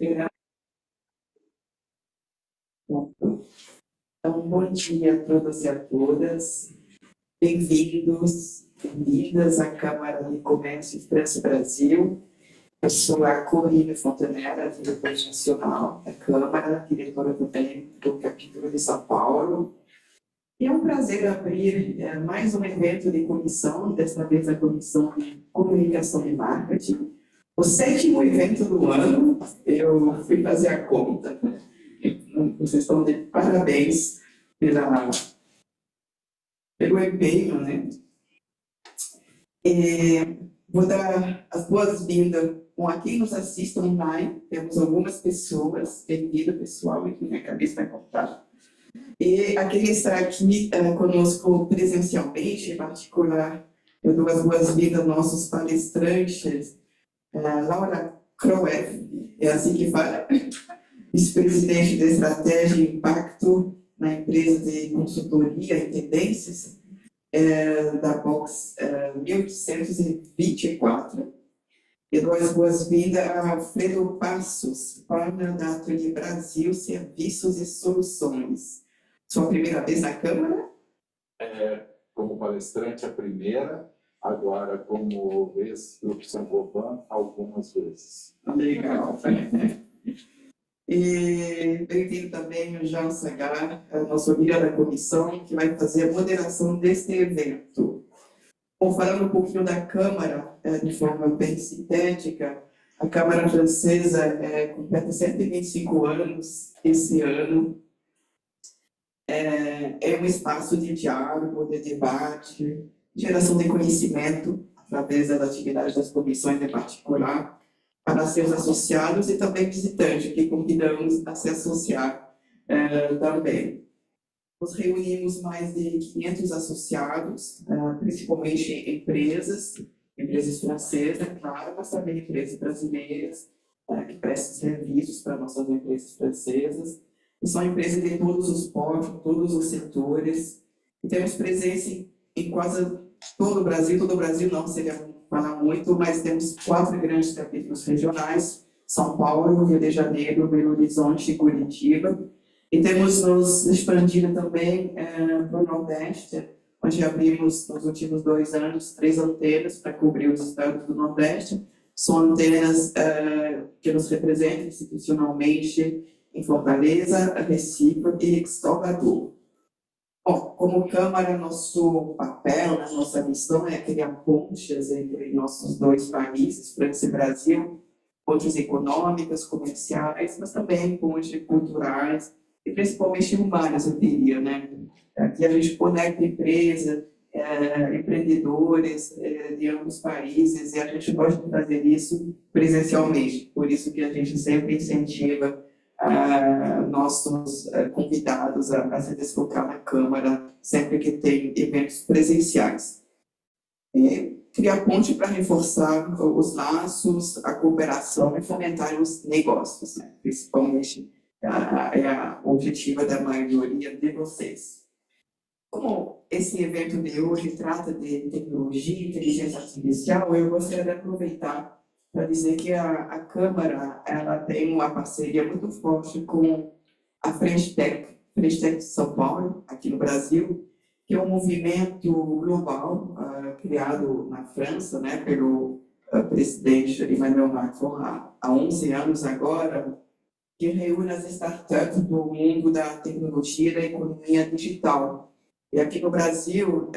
Então, bom dia a todos e a todas. Bem-vindos, bem-vindas à Câmara de Comércio e França Brasil. Eu sou a Corina Fontanera, diretora nacional da Câmara, diretora também do capítulo de São Paulo. E é um prazer abrir mais um evento de comissão, desta vez a Comissão de Comunicação e Marketing. O 7º evento do ano, eu fui fazer a conta. Vocês estão de parabéns pelo empenho, né? Vou dar as boas-vindas a quem nos assiste online. Temos algumas pessoas, bem-vindo pessoal, aqui minha cabeça está contada. E a quem está aqui conosco presencialmente, em particular, eu dou as boas-vindas aos nossos palestrantes, Laura Croef, é assim que fala, vice-presidente de Estratégia e Impacto na empresa de consultoria e tendências da Box 1824. E dou as boas-vindas a Alfredo Passos, partner da Ateliê Brasil Serviços e Soluções. Sua primeira vez na Câmara? Como palestrante, a primeira, agora como ex-grupo Saint-Gobain, algumas vezes. Legal. E bem-vindo também o Jean Sagar, nosso líder da comissão, que vai fazer a moderação deste evento. Bom, falando um pouquinho da Câmara, de forma bem sintética, a Câmara Francesa completa 125 anos esse ano. É um espaço de diálogo, de debate, geração de conhecimento, através das atividades das comissões em particular, para seus associados e também visitantes, que convidamos a se associar também. Nós reunimos mais de 500 associados, principalmente empresas francesas, claro, mas também empresas brasileiras, que prestam serviços para nossas empresas francesas. E são empresas de todos os portos, todos os setores. E temos presença em quase todo o Brasil não seria falar muito, mas temos 4 grandes capítulos regionais: São Paulo, Rio de Janeiro, Belo Horizonte e Curitiba. E temos nos expandido também para o Nordeste, onde abrimos nos últimos 2 anos 3 antenas para cobrir os estados do Nordeste. São antenas que nos representam institucionalmente em Fortaleza, Recife e Salvador. Bom, como Câmara, nosso papel, nossa missão é criar pontes entre nossos 2 países, França e Brasil, pontes econômicas, comerciais, mas também pontes culturais e principalmente humanas, eu diria, né? Aqui a gente conecta empresas, empreendedores de ambos os países, e a gente gosta de fazer isso presencialmente, por isso que a gente sempre incentiva nossos convidados a se deslocar na Câmara sempre que tem eventos presenciais. E criar ponte para reforçar os laços, a cooperação e fomentar os negócios, né? Principalmente o objetivo da maioria de vocês. Como esse evento de hoje trata de tecnologia e inteligência artificial, eu gostaria de aproveitar para dizer que a Câmara ela tem uma parceria muito forte com a French Tech de São Paulo, aqui no Brasil, que é um movimento global criado na França, né, pelo presidente Emmanuel Macron há 11 anos agora, que reúne as startups do mundo da tecnologia e da economia digital. E aqui no Brasil,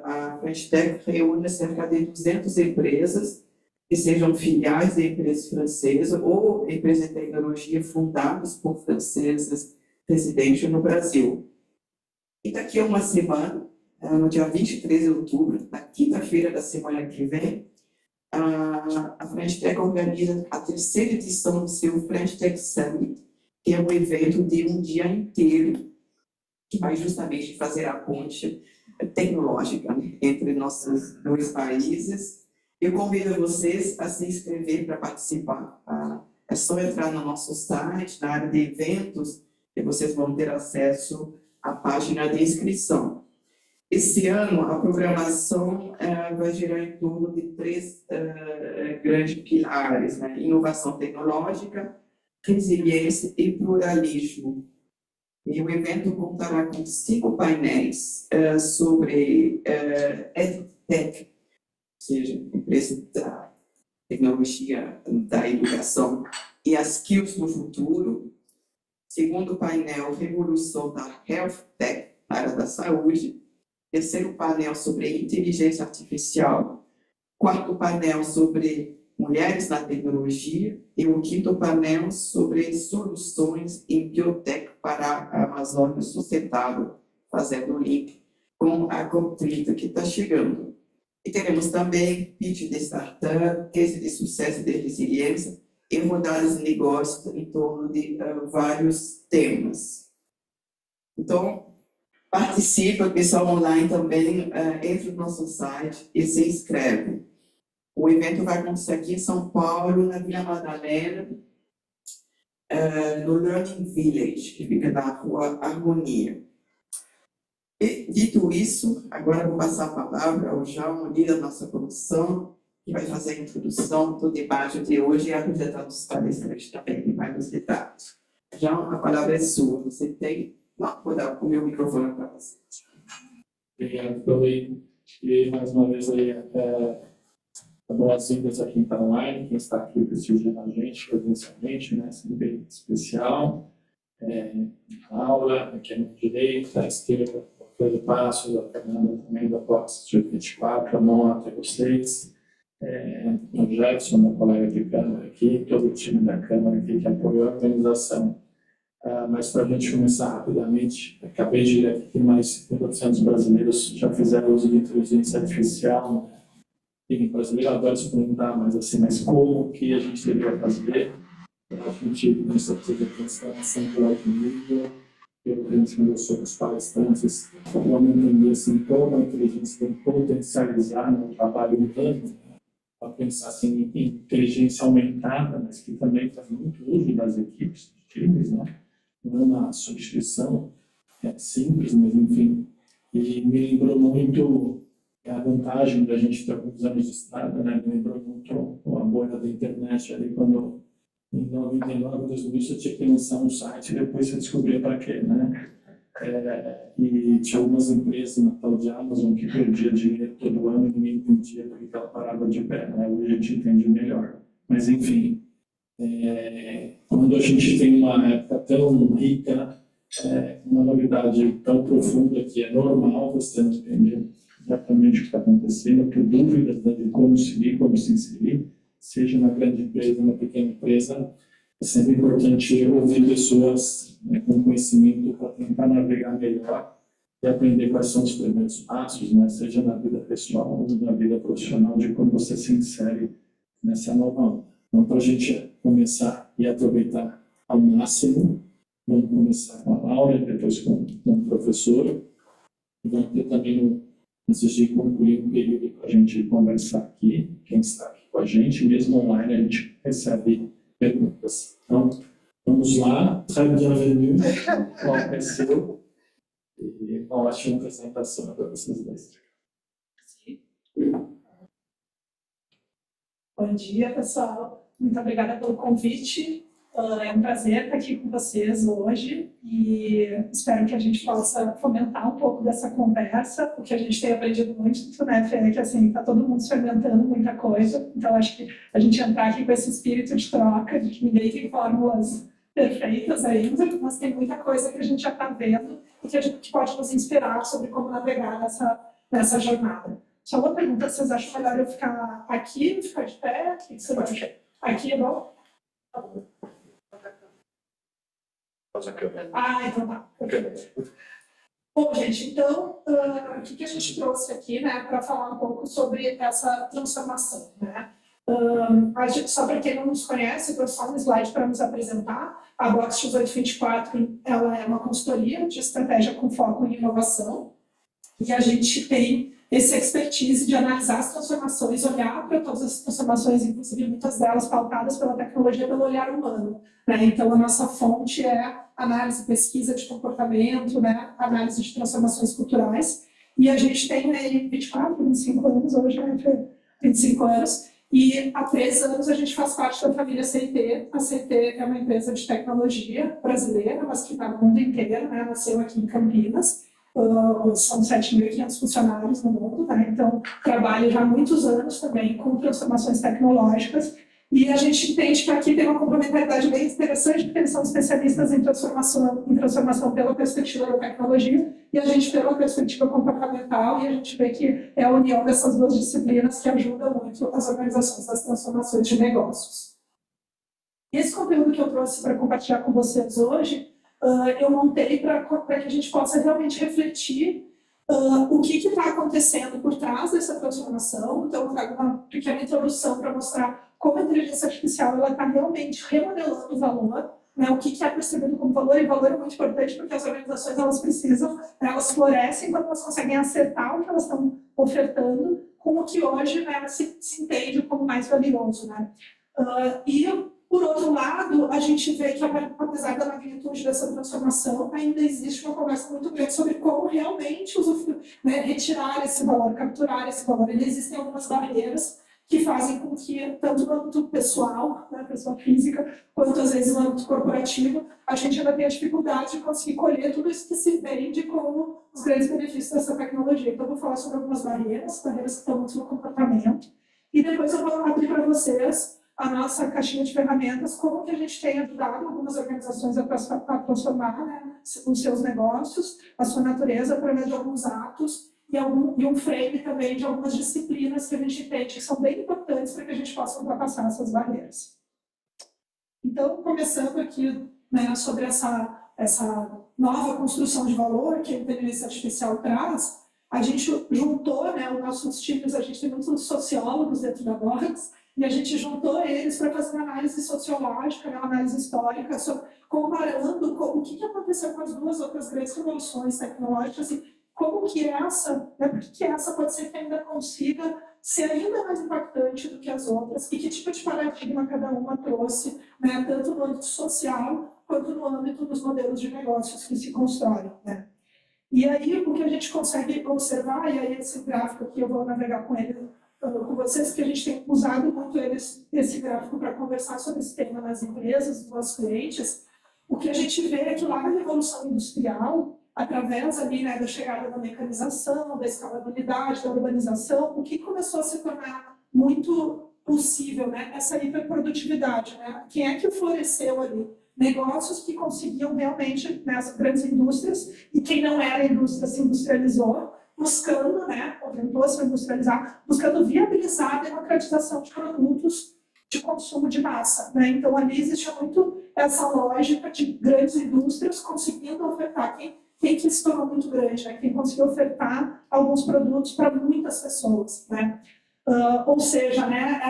a French Tech reúne cerca de 200 empresas, que sejam filiais de empresas francesas ou empresas de tecnologia fundadas por franceses residentes no Brasil. E daqui a uma semana, no dia 23 de outubro, na quinta-feira da semana que vem, a French Tech organiza a 3ª edição do seu French Tech Summit, que é um evento de um dia inteiro, que vai justamente fazer a ponte tecnológica, né, entre nossos 2 países. Eu convido vocês a se inscrever para participar. É só entrar no nosso site, na área de eventos, e vocês vão ter acesso à página de inscrição. Esse ano, a programação vai girar em torno de 3 grandes pilares, né? Inovação tecnológica, resiliência e pluralismo. E o evento contará com 5 painéis sobre EdTech, ou seja, empresa da tecnologia da educação e as skills do futuro. Segundo painel, revolução da Health Tech, área da saúde. Terceiro painel sobre inteligência artificial. Quarto painel sobre mulheres na tecnologia. E o quinto painel sobre soluções em biotech para a Amazônia sustentável, fazendo link com a conflito que está chegando. E teremos também pitch de startup, case de sucesso e de resiliência e rodadas de negócios em torno de vários temas. Então, participa, pessoal online também, entre no nosso site e se inscreve. O evento vai acontecer aqui em São Paulo, na Vila Madalena, no Learning Village, que fica na Rua Harmonia. E, dito isso, agora vou passar a palavra ao João, líder da nossa comissão, que vai fazer a introdução do debate de hoje e apresentar os palestrantes também em mais detalhes. João, a palavra é sua. Você tem... Não, vou dar o meu microfone para você. Obrigado, Paulinho. E mais uma vez aí, boas-vindas a quem está online, quem está aqui prestigiando a gente presencialmente, né? Sempre especial. A aula, aqui à minha direita, à esquerda, o Pedro Passos, a Fernanda também da Box 24, a Mota, vocês, o Jefferson, meu colega de Câmara aqui, todo o time da Câmara aqui que apoiou a organização. Mas para a gente começar rapidamente, acabei de ler aqui que mais de 50% dos brasileiros já fizeram uso de inteligência artificial. E brasileiro adora se perguntar, mas como que a gente deveria fazer? A gente começou a fazer transformação por alto nível, eu conversou com os palestrantes, vamos entender assim, como a inteligência tem que potencializar no trabalho humano, para pensar assim, em inteligência aumentada, mas que também faz muito uso das equipes, dos times, né? Não é uma substituição simples, mas enfim. E me lembrou muito a vantagem da gente ter alguns anos de estrada, né? Me lembrou muito a bolha da internet ali, quando em 99, 2000, você tinha que lançar um site e depois você descobria para quê, né? E tinha algumas empresas na tal de Amazon que perdia dinheiro todo ano e ninguém entendia porque ela parava de pé, né? Hoje a gente entende melhor. Mas, enfim, quando a gente tem uma época tão rica, uma novidade tão profunda que é normal você não entender exatamente o que está acontecendo, ter dúvidas de como seguir, como se inserir, seja na grande empresa, na pequena empresa, é sempre importante ouvir pessoas com conhecimento para tentar navegar melhor e aprender quais são os primeiros passos, né? Seja na vida pessoal ou na vida profissional, de como você se insere nessa nova onda. Então, para a gente começar e aproveitar ao máximo, vamos começar com a Laura, depois com o professor, e vamos ter também, antes de concluir um período para a gente conversar aqui, quem está aqui com a gente, mesmo online, a gente recebe perguntas. Então, vamos lá. Très bienvenue. Qual é seu? E uma ótima apresentação para vocês dois. Bom dia, pessoal. Muito obrigada pelo convite. É um prazer estar aqui com vocês hoje e espero que a gente possa fomentar um pouco dessa conversa, porque a gente tem aprendido muito, né, Fê? Que assim, está todo mundo experimentando muita coisa, então acho que a gente entrar aqui com esse espírito de troca, de que ninguém tem fórmulas perfeitas ainda, mas tem muita coisa que a gente já está vendo e que a gente pode nos inspirar sobre como navegar nessa jornada. Só uma pergunta, vocês acham melhor eu ficar aqui, ficar de pé? O que você acha? Aqui é bom? Então tá. Bom, gente, então, o que a gente trouxe aqui, né, para falar um pouco sobre essa transformação, né? Só para quem não nos conhece, eu trouxe só um slide para nos apresentar. A Box 1824, ela é uma consultoria de estratégia com foco em inovação, e a gente tem esse expertise de analisar as transformações, olhar para todas as transformações, inclusive muitas delas pautadas pela tecnologia, pelo olhar humano, né? Então, a nossa fonte é análise e pesquisa de comportamento, né? Análise de transformações culturais, e a gente tem aí 24, 25 anos hoje, né? 25 anos, E há 3 anos a gente faz parte da família CIT. A CIT é uma empresa de tecnologia brasileira, mas que está no mundo inteiro, né? Nasceu aqui em Campinas. São 7.500 funcionários no mundo, né? Então trabalha já há muitos anos também com transformações tecnológicas. E a gente entende que aqui tem uma complementaridade bem interessante, porque eles são especialistas em transformação pela perspectiva da tecnologia e a gente pela perspectiva comportamental, e a gente vê que é a união dessas 2 disciplinas que ajuda muito as organizações das transformações de negócios. Esse conteúdo que eu trouxe para compartilhar com vocês hoje, eu montei para que a gente possa realmente refletir o que está acontecendo por trás dessa transformação. Então, eu trago uma pequena introdução para mostrar como a inteligência artificial está realmente remodelando o valor, né? O que é percebido como valor, e valor é muito importante porque as organizações elas precisam, elas florescem quando elas conseguem acertar o que elas estão ofertando com o que hoje, né, se entende como mais valioso, né? E, por outro lado, a gente vê que, apesar da magnitude dessa transformação, ainda existe uma conversa muito grande sobre como realmente né, retirar esse valor, capturar esse valor. E existem algumas barreiras que fazem com que, tanto no âmbito pessoal, né, pessoa física, quanto às vezes no âmbito corporativo, a gente ainda tenha dificuldade de conseguir colher tudo isso que se vende como os grandes benefícios dessa tecnologia. Então, eu vou falar sobre algumas barreiras que estão muito no comportamento, e depois eu vou abrir para vocês a nossa caixinha de ferramentas, como que a gente tem ajudado algumas organizações a transformar, né, os seus negócios, a sua natureza, através de alguns atos, e um frame também de algumas disciplinas que a gente entende que são bem importantes para que a gente possa ultrapassar essas barreiras. Então, começando aqui, né, sobre essa nova construção de valor que a inteligência artificial traz, a gente juntou, né, os nossos times, a gente tem muitos sociólogos dentro da Box, e a gente juntou eles para fazer uma análise sociológica, né, uma análise histórica, comparando o que aconteceu com as 2 outras grandes revoluções tecnológicas, e como que essa, né, por que essa pode ser que ainda consiga ser ainda mais impactante do que as outras, e que tipo de paradigma cada uma trouxe, né, tanto no âmbito social, quanto no âmbito dos modelos de negócios que se constroem, né. E aí, o que a gente consegue observar, e aí esse gráfico aqui eu vou navegar com ele, com vocês, que a gente tem usado muito esse gráfico para conversar sobre esse tema nas empresas, nos nossos clientes, o que a gente vê é que lá na Revolução Industrial, através ali, né, da chegada da mecanização, da escalabilidade, da urbanização, o que começou a se tornar muito possível, né, essa hiperprodutividade, né? Quem é que floresceu ali? Negócios que conseguiam realmente, né, as grandes indústrias, e quem não era indústria se industrializou, buscando, né, orientou se industrializar, buscando viabilizar a democratização de produtos de consumo de massa, né? Então ali existe muito essa lógica de grandes indústrias conseguindo ofertar quem que se tornou muito grande, né? Quem conseguiu ofertar alguns produtos para muitas pessoas, né? Ou seja, né,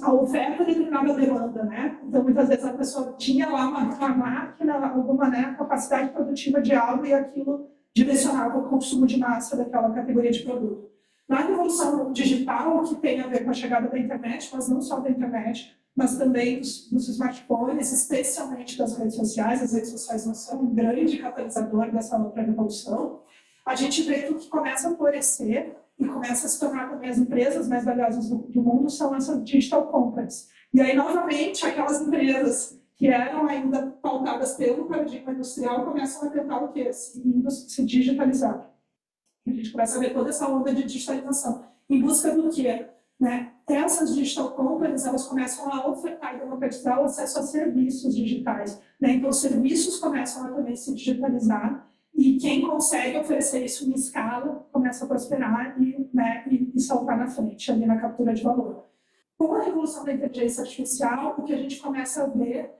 a oferta determinava a demanda, né? Então muitas vezes a pessoa tinha lá uma máquina, alguma, né, capacidade produtiva de algo, e aquilo direcionava o consumo de massa daquela categoria de produto. Na revolução digital, que tem a ver com a chegada da internet, mas não só da internet, mas também dos smartphones, especialmente das redes sociais. As redes sociais não são um grande catalisador dessa outra revolução. A gente vê que o que começa a florescer e começa a se tornar também as empresas mais valiosas do mundo são essas digital companies. E aí, novamente, aquelas empresas que eram ainda pautadas pelo paradigma industrial começam a tentar o quê? Se digitalizar. E a gente começa a ver toda essa onda de digitalização. Em busca do quê? Né? Essas digital companies, elas começam a ofertar e democratizar o acesso a serviços digitais, né? Então, os serviços começam a também se digitalizar, e quem consegue oferecer isso em escala começa a prosperar e saltar na frente, ali na captura de valor. Com a revolução da inteligência artificial, o que a gente começa a ver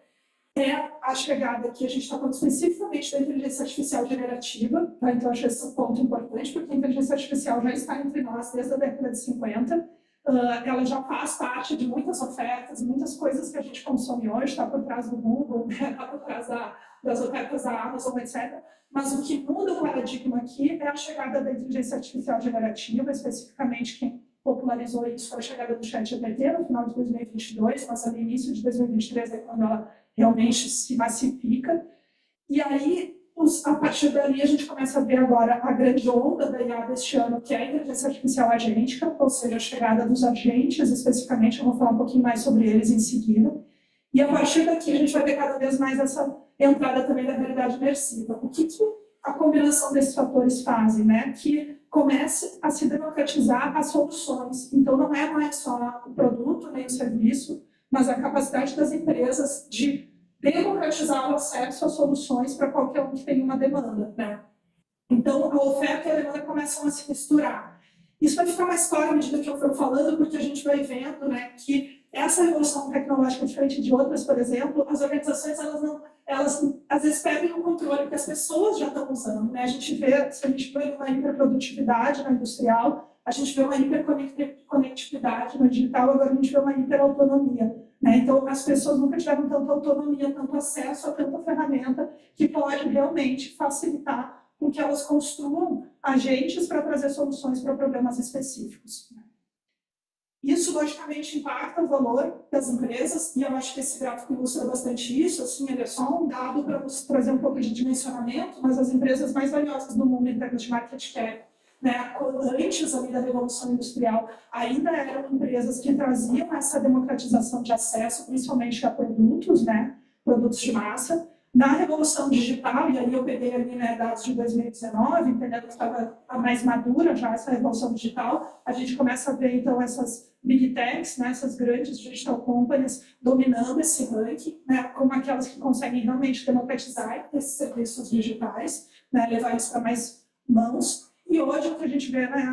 é a chegada aqui, a gente está falando especificamente da inteligência artificial generativa, tá? Então acho esse um ponto importante, porque a inteligência artificial já está entre nós desde a década de 50, ela já faz parte de muitas ofertas, muitas coisas que a gente consome hoje, está por trás do Google, está por trás das ofertas da Amazon, etc. Mas o que muda o paradigma aqui é a chegada da inteligência artificial generativa, especificamente quem popularizou isso foi a chegada do ChatGPT no final de 2022, mas no início de 2023 é quando ela realmente se massifica. E aí, a partir dali a gente começa a ver agora a grande onda da IA deste ano, que é a inteligência artificial agêntica, ou seja, a chegada dos agentes, especificamente, eu vou falar um pouquinho mais sobre eles em seguida. E a partir daqui a gente vai ver cada vez mais essa entrada também da realidade imersiva. O que a combinação desses fatores fazem, né? Que comece a se democratizar as soluções. Então, não é mais só o produto nem o serviço, mas a capacidade das empresas de democratizar o acesso às soluções para qualquer um que tenha uma demanda, né? Então, a oferta e a demanda começam a se misturar. Isso vai ficar mais claro à medida que eu for falando, porque a gente vai vendo, né, que essa revolução tecnológica, diferente de outras, por exemplo, as organizações, elas às vezes perdem o controle que as pessoas já estão usando, né? Se a gente vê uma hiperprodutividade na industrial, a gente vê uma hiperconectividade no digital, agora a gente vê uma hiperautonomia, né? Então, as pessoas nunca tiveram tanta autonomia, tanto acesso a tanta ferramenta que pode realmente facilitar com que elas construam agentes para trazer soluções para problemas específicos. Isso, logicamente, impacta o valor das empresas, e eu acho que esse gráfico ilustra bastante isso. Assim, ele é só um dado para nos trazer um pouco de dimensionamento, mas as empresas mais valiosas do mundo em termos de market cap, né, antes ali da Revolução Industrial, ainda eram empresas que traziam essa democratização de acesso, principalmente a produtos, né, produtos de massa. Na Revolução Digital, e aí eu peguei ali, né, dados de 2019, entendendo que estava mais madura já essa Revolução Digital, a gente começa a ver, então, essas Big Techs, né, essas grandes digital companies, dominando esse ranking, né, como aquelas que conseguem realmente democratizar esses serviços digitais, né, levar eles para mais mãos. E hoje o que a gente vê, né,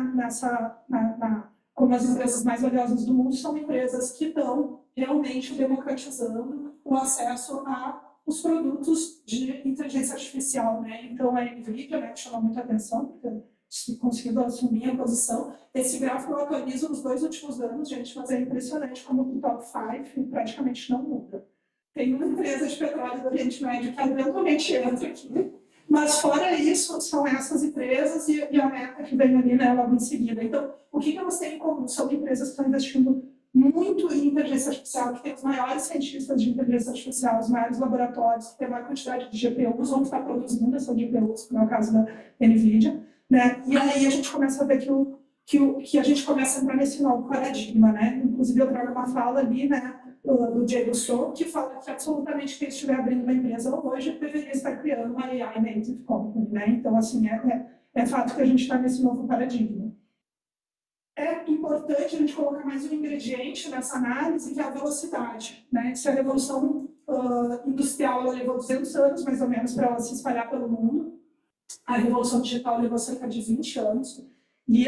como as empresas mais valiosas do mundo são empresas que estão realmente democratizando o acesso a os produtos de inteligência artificial, né? Então, a NVIDIA, né, que chamou muita atenção, porque conseguiu assumir a posição. Esse gráfico eu atualizo nos 2 últimos anos, gente, mas é impressionante como o top 5 praticamente não muda. Tem uma empresa de petróleo do Oriente Médio que eventualmente entra aqui, mas fora isso, são essas empresas e a Meta que vem ali, né, logo em seguida. Então, o que elas têm em comum? São empresas que estão investindo muito em inteligência artificial, que tem os maiores cientistas de inteligência artificial, os maiores laboratórios, que tem a maior quantidade de GPUs, vão estar produzindo essas GPUs, como é o caso da NVIDIA, né? E aí a gente começa a ver que a gente começa a entrar nesse novo paradigma, né? Inclusive eu trago uma fala ali, né, do Diego Sou, que fala que absolutamente quem estiver abrindo uma empresa hoje deveria estar criando uma AI native company, né? Então, assim, é fato que a gente está nesse novo paradigma. É importante a gente colocar mais um ingrediente nessa análise, que é a velocidade, né? Se a Revolução Industrial ela levou 200 anos, mais ou menos, para ela se espalhar pelo mundo, a Revolução Digital levou cerca de 20 anos, e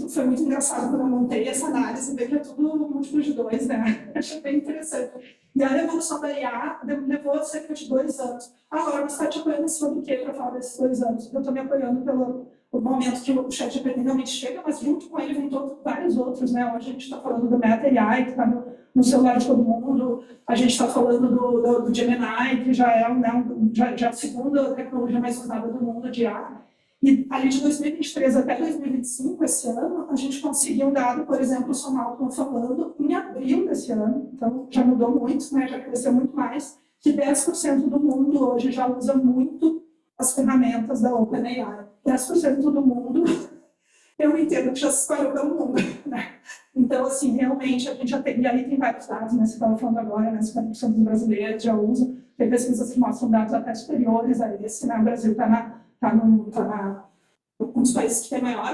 foi muito engraçado quando eu montei essa análise, ver que é tudo múltiplo de 2, né? Achei bem interessante. E a Revolução da IA levou cerca de 2 anos. Agora, você está te apoiando em cima do quê para falar desses 2 anos? Eu estou me apoiando pelo momento que o ChatGPT realmente chega, mas junto com ele vem vários outros, né? Hoje a gente está falando do Meta AI, que está no celular de todo mundo. A gente está falando do Gemini, que já é, né, já a segunda tecnologia mais usada do mundo de IA. E ali de 2023 até 2025, esse ano, a gente conseguiu um dado, por exemplo, o Sonalton falando em abril desse ano, então já mudou muito, né, já cresceu muito mais, que 10% do mundo hoje já usa muito as ferramentas da OpenAI. 10% do mundo, eu entendo que já se espalhou pelo mundo, né? Então, assim, realmente, a gente já tem, e aí tem vários dados, né, você estava falando agora, né, 50% dos brasileiros já usam, tem pesquisas que mostram dados até superiores a esse, né, o Brasil está um dos países que tem maior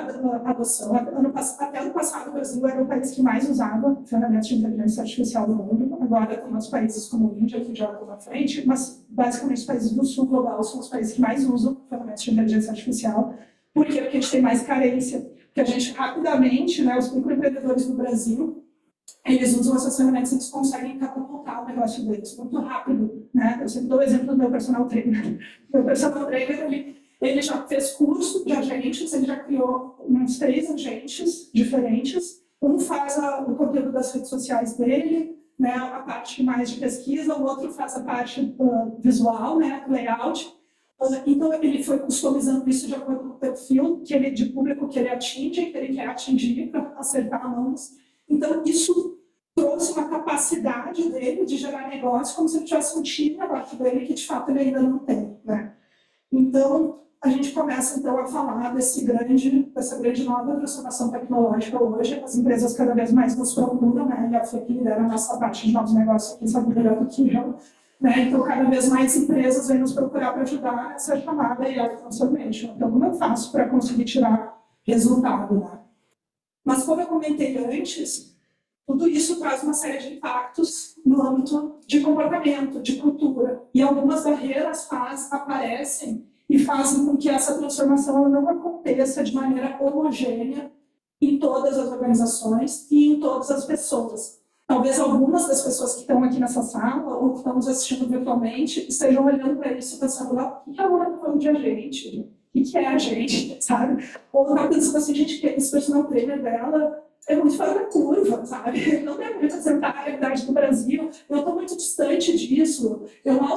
adoção. Até ano passado, o Brasil era o país que mais usava ferramentas de inteligência artificial do mundo. Agora, tem outros países como a Índia, que já estão na frente, mas, basicamente, os países do sul global são os países que mais usam ferramentas de inteligência artificial. Por quê? Porque a gente tem mais carência. Porque a gente, rapidamente, né, os microempreendedores do Brasil, eles usam essas ferramentas e eles conseguem catapultar o negócio deles muito rápido, né? Eu sempre dou o exemplo do meu personal trainer. Meu personal trainer, ele já fez curso de agentes, ele já criou uns 3 agentes diferentes. Um faz o conteúdo das redes sociais dele, né, a parte mais de pesquisa, o outro faz a parte visual, né, layout. Então, ele foi customizando isso de acordo com o perfil de público que ele atinge, que ele quer atingir para acertar mãos. Então, isso trouxe uma capacidade dele de gerar negócio como se ele tivesse um time abaixo dele que, de fato, ele ainda não tem, né? Então, a gente começa, então, a falar dessa grande nova transformação tecnológica hoje. As empresas cada vez mais nos procuram, né? E a FEC lidera a nossa parte de novos negócios aqui, sabe melhor do que eu. Né? Então, cada vez mais empresas vêm nos procurar para ajudar nessa chamada AI Transformation. Então, como eu faço para conseguir tirar resultado? Né? Mas, como eu comentei antes, tudo isso traz uma série de impactos no âmbito de comportamento, de cultura. E algumas barreiras aparecem e fazem com que essa transformação não aconteça de maneira homogênea em todas as organizações e em todas as pessoas. Talvez algumas das pessoas que estão aqui nessa sala ou que estão nos assistindo virtualmente estejam olhando para isso e pensando, o que a Laura está falando de a gente? O que é a gente, sabe? Ou está pensando assim, gente, que esse personal trainer dela é muito fora da curva, sabe? Não deve representar a realidade do Brasil, eu estou muito distante disso, eu mal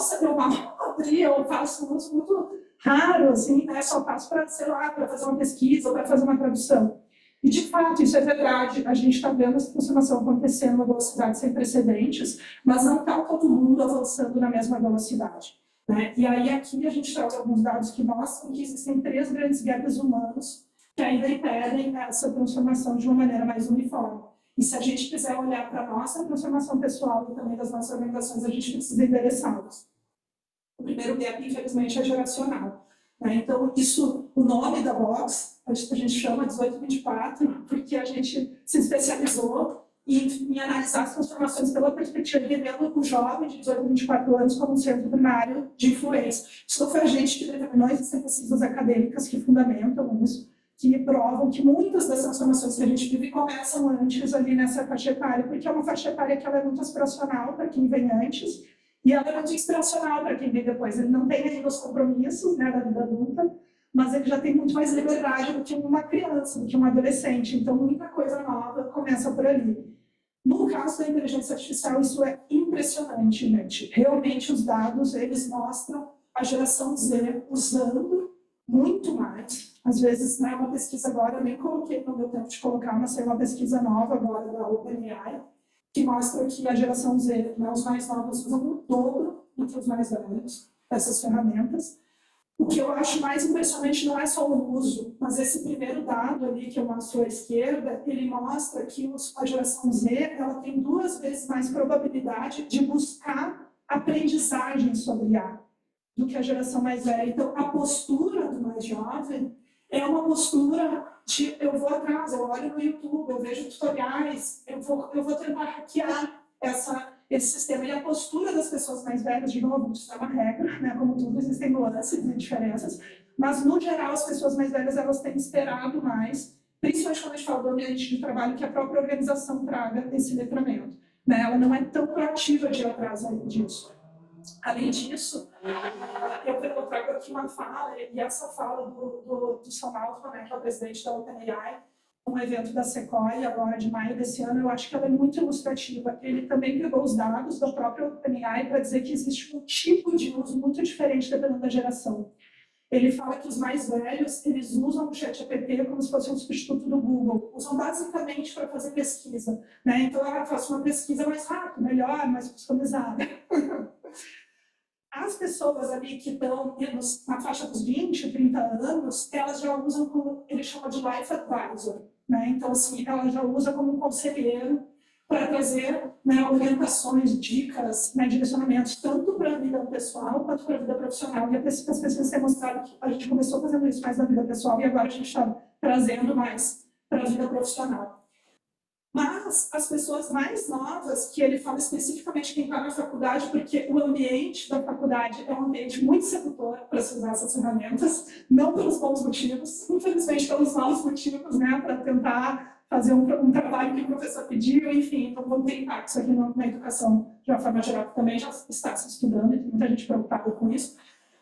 abri, eu faço uso muito raro, assim, né? Só faço para, sei lá, para fazer uma pesquisa ou para fazer uma tradução. E, de fato, isso é verdade, a gente está vendo essa transformação acontecendo numa velocidade sem precedentes, mas não está todo mundo avançando na mesma velocidade. Né? E aí, aqui, a gente traz alguns dados que mostram que existem 3 grandes gaps humanos que ainda impedem essa transformação de uma maneira mais uniforme. E se a gente quiser olhar para a nossa transformação pessoal e também das nossas organizações, a gente precisa endereçá-los. O primeiro gap, infelizmente, é geracional. Né? Então, o nome da box, a gente chama 1824, porque a gente se especializou em analisar as transformações pela perspectiva de vendo o jovem de 18 a 24 anos como um centro primário de influência. Isso não foi a gente que determinou, existem pesquisas acadêmicas que fundamentam isso, que provam que muitas das transformações que a gente vive começam antes ali nessa faixa etária, porque é uma faixa etária que ela é muito aspiracional para quem vem antes, e ela é muito inspiracional para quem vem depois. Ele não tem ainda os compromissos, né, da vida adulta, mas ele já tem muito mais liberdade do que uma criança, do que um adolescente. Então, muita coisa nova começa por ali. No caso da inteligência artificial, isso é impressionante, gente. Realmente, os dados, eles mostram a geração Z usando muito mais. Às vezes, né, uma pesquisa agora, eu nem coloquei, não deu tempo de colocar, mas saiu uma pesquisa nova agora da OpenAI, que mostra que a geração Z, né, os mais novos, usam o dobro do que os mais velhos dessas ferramentas. O que eu acho mais impressionante não é só o uso, mas esse primeiro dado ali que eu mostro à esquerda, ele mostra que a geração Z ela tem 2 vezes mais probabilidade de buscar aprendizagem sobre IA do que a geração mais velha. Então, a postura do mais jovem é uma postura de eu vou atrás, eu olho no YouTube, eu vejo tutoriais, eu vou tentar hackear esse sistema. E a postura das pessoas mais velhas, de novo, isso é uma regra, né? Como tudo, existem nuances e diferenças, mas, no geral, as pessoas mais velhas elas têm esperado mais, principalmente quando a gente fala do ambiente de trabalho, que a própria organização traga esse letramento. Né? Ela não é tão proativa de ir atrás disso. Além disso, eu trago aqui uma fala, e essa fala do Sam Altman, né, que é o presidente da OpenAI, um evento da Sequoia, agora de maio desse ano, eu acho que ela é muito ilustrativa. Ele também pegou os dados da própria OpenAI para dizer que existe um tipo de uso muito diferente dependendo da geração. Ele fala que os mais velhos, eles usam o ChatGPT como se fosse um substituto do Google. Usam basicamente para fazer pesquisa. Né? Então, ela faz uma pesquisa mais rápida, melhor, mais customizada. As pessoas ali que estão na faixa dos 20, 30 anos, elas já usam como ele chama de life advisor. Né? Então, assim, ela já usa como um conselheiro para trazer, né, orientações, dicas, né, direcionamentos, tanto para a vida pessoal quanto para a vida profissional. E as pesquisas têm mostrado que a gente começou fazendo isso mais na vida pessoal e agora a gente está trazendo mais para a vida profissional. Mas as pessoas mais novas, que ele fala especificamente quem está na faculdade, porque o ambiente da faculdade é um ambiente muito sedutor para se usar essas ferramentas, não pelos bons motivos, infelizmente pelos maus motivos, né, para tentar fazer um trabalho que o professor pediu, enfim, então vão ter impactos aqui na educação de uma forma geral, que também já está se estudando e tem muita gente preocupada com isso.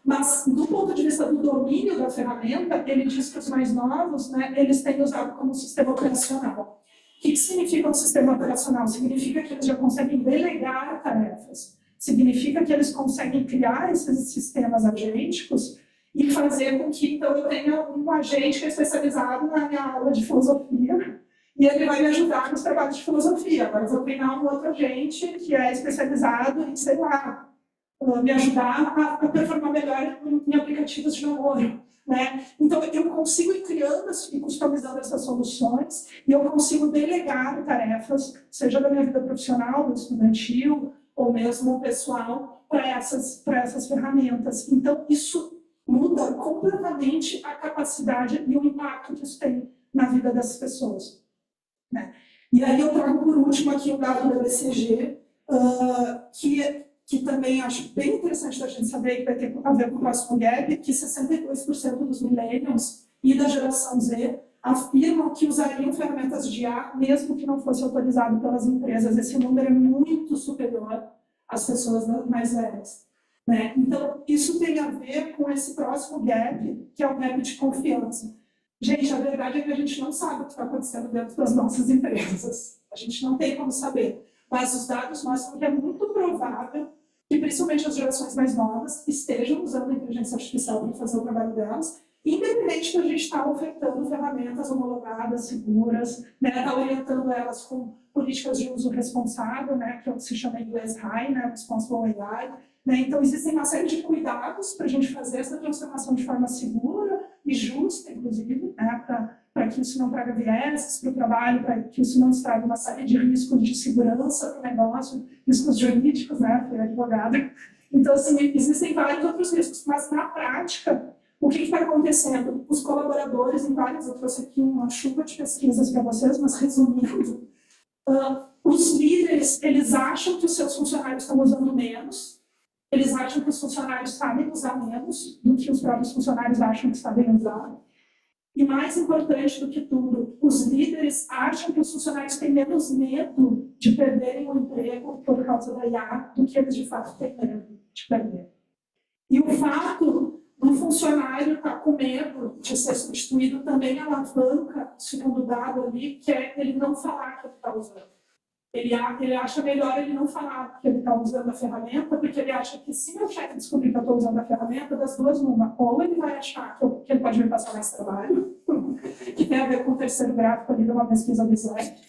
Mas, do ponto de vista do domínio da ferramenta, ele diz que os mais novos, né, eles têm usado como sistema operacional. O que significa um sistema operacional? Significa que eles já conseguem delegar tarefas. Significa que eles conseguem criar esses sistemas agênticos e fazer com que, então, eu tenha um agente que é especializado na minha aula de filosofia e ele vai me ajudar nos trabalhos de filosofia. Agora eu vou treinar um outro agente que é especializado em, sei lá, me ajudar a performar melhor em aplicativos de namoro, né? Então, eu consigo ir criando e customizando essas soluções e eu consigo delegar tarefas, seja da minha vida profissional, do estudantil, ou mesmo pessoal, para essas ferramentas. Então, isso muda completamente a capacidade e o impacto que isso tem na vida dessas pessoas, né? E aí eu trago por último aqui o dado da BCG, que também acho bem interessante da gente saber, que vai ter a ver com o próximo gap, que 62% dos millennials e da geração Z afirmam que usariam ferramentas de IA, mesmo que não fosse autorizado pelas empresas. Esse número é muito superior às pessoas mais velhas, né? Então, isso tem a ver com esse próximo gap, que é o gap de confiança. Gente, a verdade é que a gente não sabe o que está acontecendo dentro das nossas empresas. A gente não tem como saber. Mas os dados mostram que é muito provável que, principalmente as gerações mais novas, estejam usando a inteligência artificial para fazer o trabalho delas, independente de a gente estar ofertando ferramentas homologadas, seguras, né, tá orientando elas com políticas de uso responsável, né, que se chama em inglês RAI, né, Responsible AI. Né? Então, existem uma série de cuidados para a gente fazer essa transformação de forma segura e justa, inclusive, né, para que isso não traga vieses para o trabalho, para que isso não traga uma série de riscos de segurança para o negócio, riscos jurídicos, né, fui advogada. Então, assim, existem vários outros riscos, mas na prática, o que está acontecendo? Os colaboradores, em várias, eu trouxe aqui uma chuva de pesquisas para vocês, mas resumindo, os líderes, eles acham que os seus funcionários estão usando menos, eles acham que os funcionários sabem usar menos do que os próprios funcionários acham que sabem usar. E mais importante do que tudo, os líderes acham que os funcionários têm menos medo de perderem o emprego por causa da IA do que eles de fato têm medo de perder. E o fato do funcionário estar com medo de ser substituído também alavanca, segundo o dado ali, que é ele não falar que ele está usando. Ele acha melhor ele não falar que ele está usando a ferramenta, porque ele acha que se meu chefe descobrir que eu estou usando a ferramenta, das duas uma, ou ele vai achar que ele pode me passar mais trabalho, que tem a ver com o terceiro gráfico ali de uma pesquisa do Slack,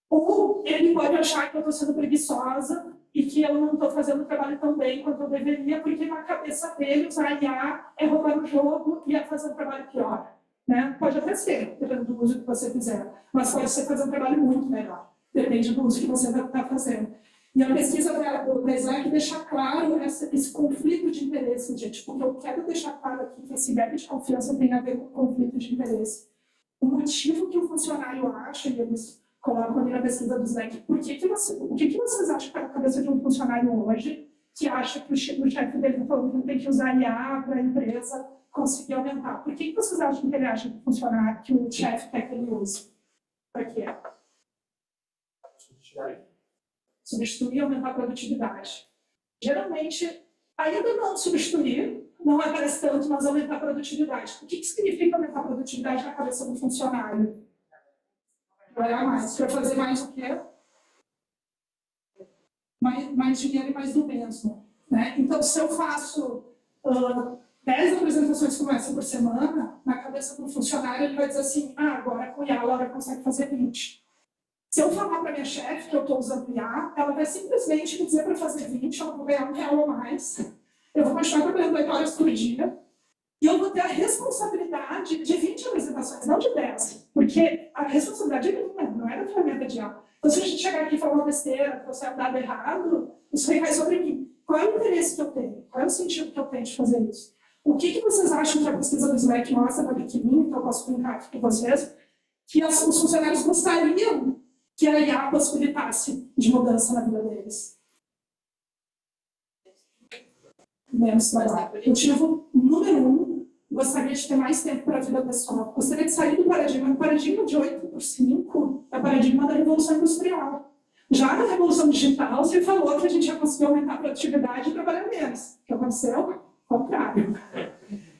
ou ele pode achar que eu estou sendo preguiçosa e que eu não estou fazendo o trabalho tão bem quanto eu deveria, porque na cabeça dele usar IA é roubar o jogo e é fazer um trabalho pior. Né? Pode até ser, dependendo do uso que você fizer, mas pode ser fazer um trabalho muito melhor. Depende do uso que você está fazendo. E a pesquisa do Slack deixa claro esse conflito de interesse, gente, porque eu quero deixar claro aqui que esse gap de confiança tem a ver com conflito de interesse. O motivo que o funcionário acha, e eles colocam ali na pesquisa do Slack, o que vocês acham que está na cabeça de um funcionário hoje que acha que o chefe dele está falando que não tem que usar IA para a empresa conseguir aumentar? Por que vocês acham que ele acha que o chefe quer que ele use? Para quê? Substituir e aumentar a produtividade. Geralmente, ainda não substituir, não aparece tanto, mas aumentar a produtividade. O que significa aumentar a produtividade na cabeça do funcionário? Trabalhar mais. Para fazer mais o quê? Mais dinheiro e mais do mesmo. Né? Então, se eu faço 10 apresentações como essa por semana, na cabeça do funcionário, ele vai dizer assim, agora com IA a Laura consegue fazer 20. Se eu falar para minha chefe que eu estou usando IA, ela vai simplesmente me dizer para fazer 20, eu vou ganhar R$1 ou mais. Eu vou continuar trabalhando 8 horas por dia. E eu vou ter a responsabilidade de 20 apresentações, não de 10. Porque a responsabilidade é minha, não é da ferramenta de IA. Então, se a gente chegar aqui e falar uma besteira, trouxer um dado errado, isso recai sobre mim. Qual é o interesse que eu tenho? Qual é o sentido que eu tenho de fazer isso? O que vocês acham que a pesquisa do Slack mostra para pequenininho, então eu posso brincar aqui com vocês, que os funcionários gostariam que a IA possibilitasse de mudança na vida deles? Menos trabalho. Motivo número 1, gostaria de ter mais tempo para a vida pessoal. Gostaria de sair do paradigma. O paradigma de 8x5 é o paradigma da Revolução Industrial. Já na Revolução Digital, se falou que a gente ia conseguir aumentar a produtividade e trabalhar menos. O que aconteceu? O contrário.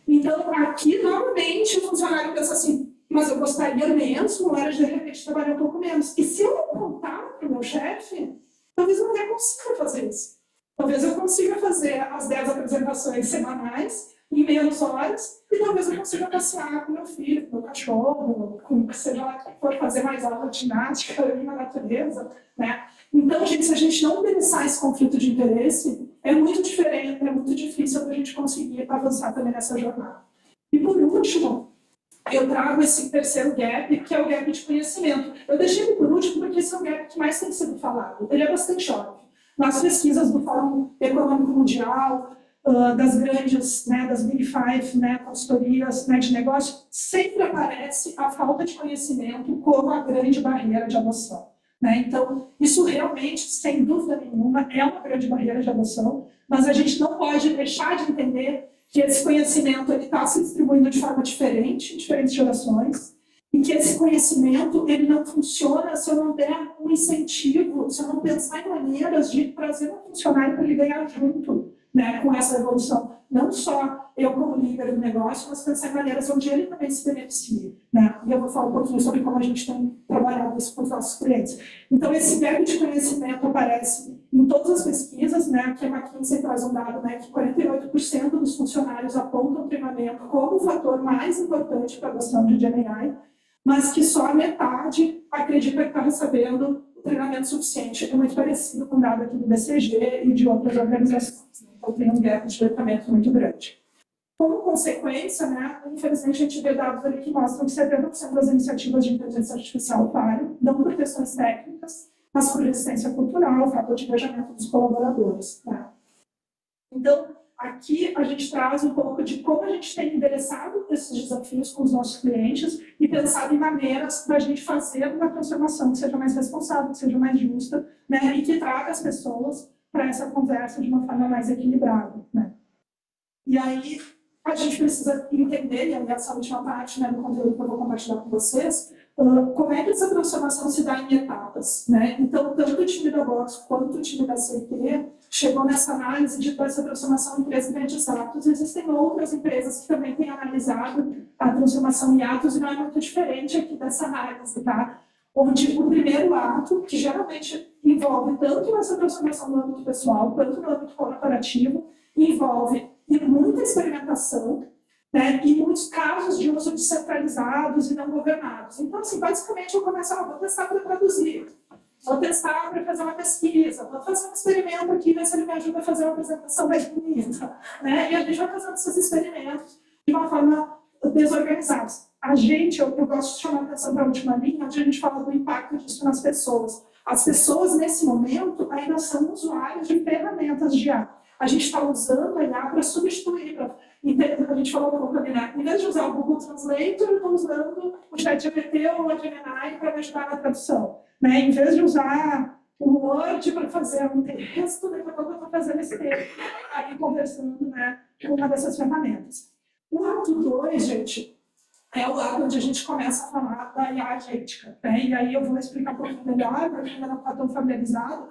Então, aqui, novamente, o funcionário pensa assim, mas eu gostaria mesmo, era de repente trabalhar um pouco menos. E se eu não contar para o meu chefe, talvez eu não consiga fazer isso. Talvez eu consiga fazer as 10 apresentações semanais em menos horas e talvez eu consiga passear com meu filho, com meu cachorro, com seja lá que for fazer mais aula de ginástica ali na natureza. Né? Então, gente, se a gente não pensar esse conflito de interesse, é muito diferente, é muito difícil a gente conseguir avançar também nessa jornada. E por último, eu trago esse terceiro gap, que é o gap de conhecimento. Eu deixei ele por último porque esse é o gap que mais tem sido falado. Ele é bastante óbvio. Nas pesquisas do Fórum Econômico Mundial, das grandes, né, das Big Five, né, consultorias, né, de negócio, sempre aparece a falta de conhecimento como a grande barreira de adoção. Né? Então, isso realmente, sem dúvida nenhuma, é uma grande barreira de adoção, mas a gente não pode deixar de entender que esse conhecimento está se distribuindo de forma diferente em diferentes gerações, e que esse conhecimento ele não funciona se eu não der um incentivo, se eu não pensar em maneiras de trazer um funcionário para ele ganhar junto, né, com essa evolução. Não só eu como líder do negócio, mas pensar em maneiras onde ele também se beneficie. Né? E eu vou falar um pouquinho sobre como a gente tem trabalhado isso com os nossos clientes. Então, esse gap de conhecimento aparece em todas as pesquisas, né, que a McKinsey traz um dado, né, que 48% dos funcionários apontam o treinamento como o fator mais importante para a adoção de GenAI, mas que só a metade acredita que está recebendo o treinamento suficiente. É muito parecido com o dado aqui do BCG e de outras organizações. Então, tem um gap de treinamento muito grande. Como consequência, né, infelizmente, a gente vê dados ali que mostram que 70% das iniciativas de inteligência artificial falham, não por questões técnicas, mas por resistência cultural, falta de engajamento dos colaboradores. Né? Então, aqui a gente traz um pouco de como a gente tem endereçado esses desafios com os nossos clientes e pensado em maneiras da gente fazer uma transformação que seja mais responsável, que seja mais justa, né, e que traga as pessoas para essa conversa de uma forma mais equilibrada. Né? E aí a gente precisa entender, e aí essa última parte, né, do conteúdo que eu vou compartilhar com vocês, como é que essa transformação se dá em etapas. Né? Então, tanto o time da Box quanto o time da CIT chegou nessa análise de essa transformação em 3 grandes atos. Existem outras empresas que também têm analisado a transformação em atos, e não é muito diferente aqui dessa análise, tá? Onde o primeiro ato, que geralmente envolve tanto essa transformação no âmbito pessoal quanto no âmbito corporativo, envolve muita experimentação, né, e muitos casos de uso descentralizados e não governados. Então, assim, basicamente, eu começo a vou testar para traduzir, vou testar para fazer uma pesquisa, vou fazer um experimento aqui, ver se ele me ajuda a fazer uma apresentação mais bonita. Né? E a gente vai fazendo esses experimentos de uma forma desorganizada. A gente, eu gosto de chamar a atenção para a última linha, onde a gente fala do impacto disso nas pessoas. As pessoas, nesse momento, ainda são usuários de ferramentas de IA. A gente está usando a IA para substituir, a gente falou um pouco ali, né? Em vez de usar o Google Translator, eu estou usando o ChatGPT ou a Gemini para me ajudar na tradução. Né? Em vez de usar o Word para fazer um texto, daqui a pouco eu estou fazendo esse texto, aí conversando, né, com uma dessas ferramentas. O ato 2, gente, é o lado onde a gente começa a falar da IA agêntica. Né? E aí eu vou explicar um pouco melhor, para quem ainda não está tão familiarizado.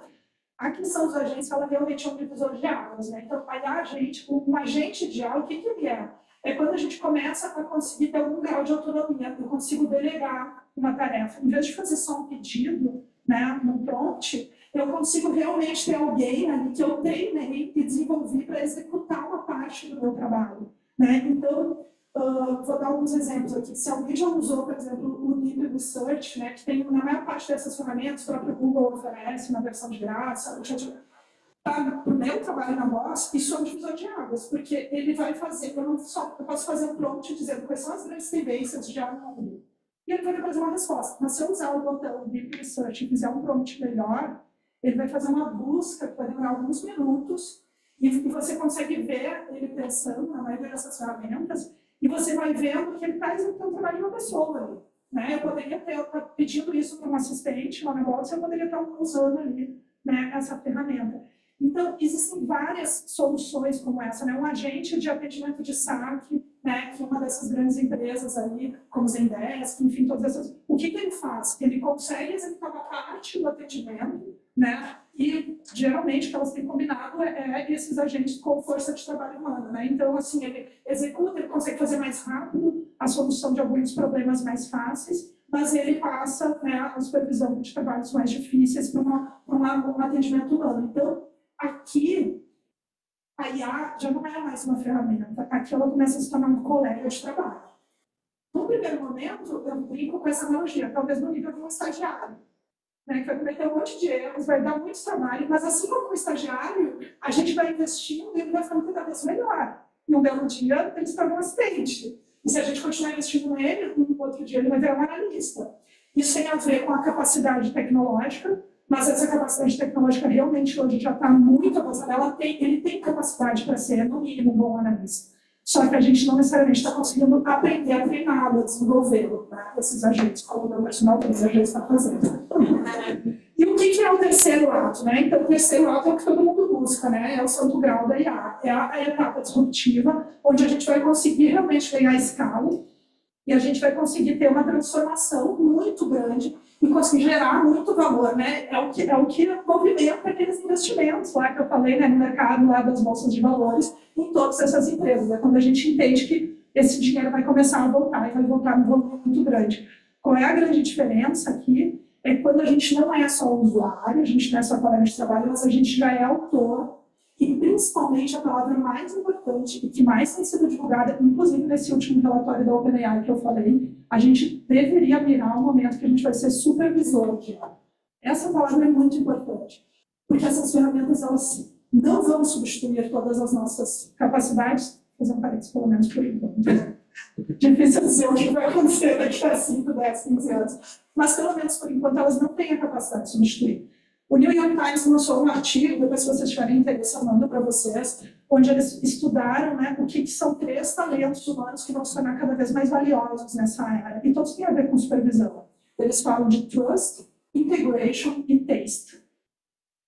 Aqui são os agentes, ela realmente é um divisor de águas. Né? Então, a IA agêtica, um agente de IA, o que ele é? É quando a gente começa a conseguir ter algum grau de autonomia. Eu consigo delegar uma tarefa. Em vez de fazer só um pedido, né, num prompt, eu consigo realmente ter alguém ali que eu treinei e desenvolvi para executar uma parte do meu trabalho. Né? Então, vou dar alguns exemplos aqui. Se alguém já usou, por exemplo, o Deep Research, né, que tem na maior parte dessas ferramentas, o próprio Google oferece uma versão de graça, para o meu trabalho na Boss, isso é um divisor de águas, porque ele vai fazer, eu posso fazer um prompt dizendo quais são as grandes tendências de IA no mundo. E ele vai me trazer uma resposta. Mas se eu usar o botão Deep Research e fizer um prompt melhor, ele vai fazer uma busca que vai demorar alguns minutos, e você consegue ver ele pensando na maioria dessas ferramentas, e você vai vendo que ele está executando o trabalho de uma pessoa ali. Né? Eu poderia estar pedindo isso para um assistente lá na Box, eu poderia estar usando ali, né, essa ferramenta. Então, existem várias soluções como essa, né? Um agente de atendimento de saque, né, que uma dessas grandes empresas aí, como Zendesk, enfim, todas essas... O que ele faz? Ele consegue executar uma parte do atendimento, né? E, geralmente, o que elas têm combinado é esses agentes com força de trabalho humana, né? Então, assim, ele executa, ele consegue fazer mais rápido a solução de alguns problemas mais fáceis, mas ele passa, né, a supervisão de trabalhos mais difíceis para um atendimento humano. Então, aqui, a IA já não é mais uma ferramenta, aqui ela começa a se tornar um colega de trabalho. No primeiro momento, eu brinco com essa analogia, talvez no nível de um estagiário. né, que vai cometer um monte de erros, vai dar muito trabalho, mas assim como o estagiário, a gente vai investindo e ele vai ficando cada vez melhor. E um belo dia ele se torna um assistente. E se a gente continuar investindo nele, um outro dia ele vai virar um analista. Isso tem a ver com a capacidade tecnológica, mas essa capacidade tecnológica realmente hoje já está muito avançada. Ele tem capacidade para ser, no mínimo, um bom analista. Só que a gente não necessariamente está conseguindo aprender a treiná-lo, a desenvolvê-lo, né? Esses agentes, como o meu personal trainer já está fazendo. E o que é o terceiro ato? Né? Então, o terceiro ato é o que todo mundo busca, né? É o santo grau da IA. É a etapa disruptiva, onde a gente vai conseguir realmente ganhar escala e a gente vai conseguir ter uma transformação muito grande e conseguir gerar muito valor, né? É o que movimenta aqueles investimentos lá que eu falei, né, no mercado lá das bolsas de valores em todas essas empresas. É quando a gente entende que esse dinheiro vai começar a voltar e vai voltar num volume muito grande. Qual é a grande diferença aqui? É quando a gente não é só usuário, a gente não é só colega de trabalho, mas a gente já é autor. E principalmente a palavra mais importante e que mais tem sido divulgada, inclusive nesse último relatório da OpenAI que eu falei, a gente deveria mirar um momento que a gente vai ser supervisor de IA. Essa palavra é muito importante, porque essas ferramentas elas não vão substituir todas as nossas capacidades, vou fazer um parênteses pelo menos por enquanto. Difícil dizer o que vai acontecer daqui a 5, 10, 15 anos, mas pelo menos por enquanto elas não têm a capacidade de substituir. O New York Times lançou um artigo, depois se vocês tiverem interesse eu mando para vocês, onde eles estudaram, né, o que são 3 talentos humanos que vão se tornar cada vez mais valiosos nessa área. E todos têm a ver com supervisão. Eles falam de trust, integration e taste.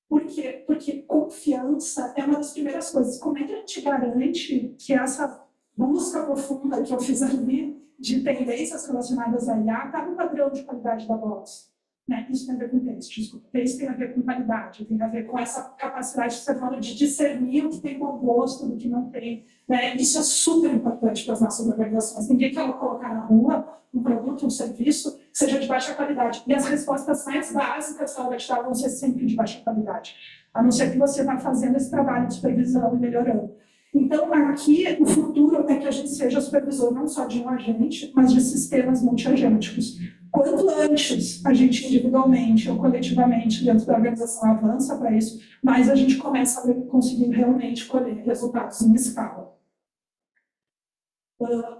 Por quê? Porque confiança é uma das primeiras coisas. Como é que a gente garante que essa busca profunda que eu fiz ali de tendências relacionadas a IA está no padrão de qualidade da voz? Né? Isso tem a ver com taste, desculpa. Taste tem a ver com qualidade, tem a ver com essa capacidade que você fala de discernir o que tem bom gosto do que não tem. Né? Isso é super importante para as nossas organizações. Ninguém quer colocar na rua um produto, um serviço que seja de baixa qualidade. E as respostas mais básicas que ela vai te dar vão ser sempre de baixa qualidade. A não ser que você vá fazendo esse trabalho de supervisão e melhorando. Então, aqui, o futuro é que a gente seja supervisor não só de um agente, mas de sistemas multiagênticos. Quanto antes a gente individualmente ou coletivamente dentro da organização avança para isso, mais a gente começa a conseguir realmente colher resultados em escala.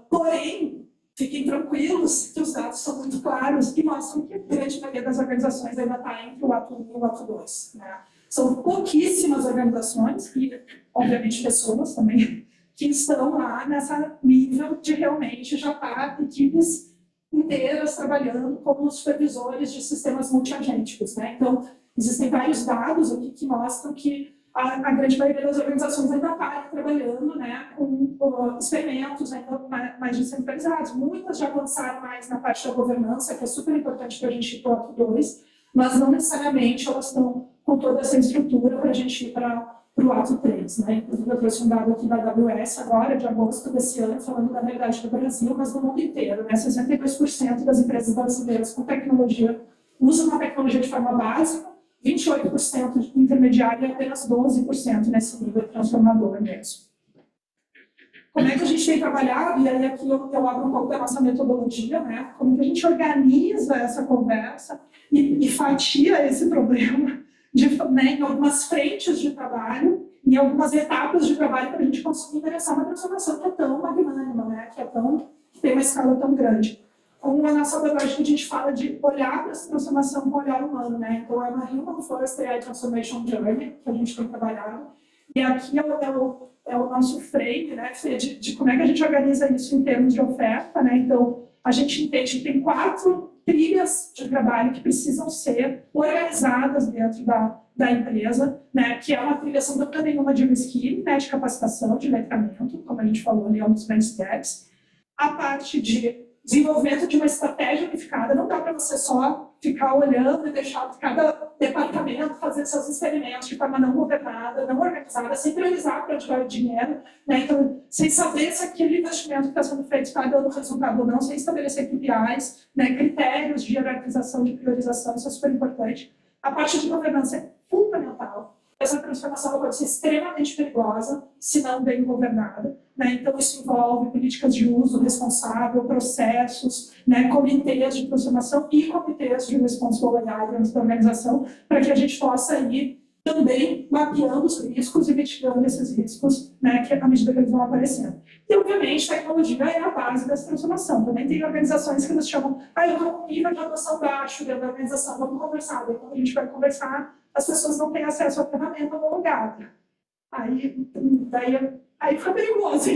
Porém, fiquem tranquilos que os dados são muito claros e mostram que a grande maioria das organizações ainda está entre o ato 1 e o ato 2. Né? São pouquíssimas organizações, e obviamente pessoas também, que estão lá nessa nível de realmente já estar equipes inteiras trabalhando como supervisores de sistemas multiagênticos. Né? Então, existem vários dados aqui que mostram que a grande maioria das organizações ainda está trabalhando, né, com experimentos ainda mais descentralizados. Muitas já avançaram mais na parte da governança, que é super importante para a gente ir para o ato 2, mas não necessariamente elas estão com toda essa estrutura para a gente ir para o ato 3. Né? Inclusive, eu trouxe um dado aqui da AWS agora, de agosto desse ano, falando da realidade do Brasil, mas do mundo inteiro. Né? 62% das empresas brasileiras com tecnologia usam a tecnologia de forma básica, 28% de intermediário e apenas 12% nesse nível transformador mesmo. Como é que a gente tem trabalhado? E aí aqui eu abro um pouco da nossa metodologia, né? Como que a gente organiza essa conversa e fatia esse problema né, em algumas frentes de trabalho, em algumas etapas de trabalho para a gente conseguir endereçar uma transformação que é tão magnânima, né? Que tem uma escala tão grande. Com a nossa abordagem, a gente fala de olhar para essa transformação com o olhar humano, né? Então, é uma Human First AI Transformation Journey que a gente tem trabalhado. E aqui é o nosso frame, né, de como é que a gente organiza isso em termos de oferta, né? Então, a gente entende que tem 4 trilhas de trabalho que precisam ser organizadas dentro da empresa, né? Que é uma trilha sem dúvida nenhuma de reskilling, né, de capacitação, de letramento, como a gente falou ali, é um dos grandes gaps. A parte de desenvolvimento de uma estratégia unificada, não dá para você só ficar olhando e deixar cada departamento fazer seus experimentos de forma não governada, não organizada, sem priorizar para onde vai o dinheiro, né? Então, sem saber se aquele investimento que está sendo feito está dando resultado ou não, sem estabelecer KPIs, né? Critérios de hierarquização, de priorização, isso é super importante. A parte de governança é fundamental. essa transformação pode ser extremamente perigosa se não bem governada, né? Então, isso envolve políticas de uso responsável, processos, né, comitês de transformação e comitês de responsible AI dentro da organização, para que a gente possa ir também mapeando os riscos e mitigando esses riscos, né, que à medida que eles vão aparecendo. E, obviamente, tecnologia é a base dessa transformação. Também tem organizações que nos chamam, eu estou com nível de adoção baixo dentro da organização, vamos conversar. Daí, quando a gente vai conversar, as pessoas não têm acesso à ferramenta homologada. Aí fica perigoso.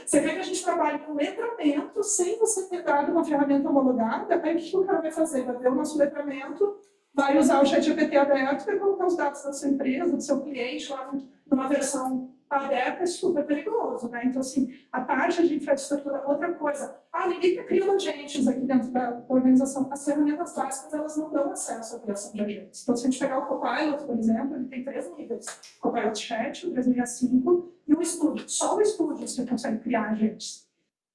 Você vê que a gente trabalha com letramento sem você ter dado uma ferramenta homologada, aí o que o cara vai fazer? Vai ver o nosso letramento, vai usar o ChatGPT aberto, vai colocar os dados da sua empresa, do seu cliente lá numa versão aberta, é super perigoso, né? Então, assim, a parte de infraestrutura, outra coisa. Ninguém está criando agentes aqui dentro da organização. As ferramentas básicas, elas não dão acesso à criação de agentes. Então, se a gente pegar o Copilot, por exemplo, ele tem 3 níveis. O Copilot Chat, o 365 e o Studio. Só o Studio você consegue criar agentes.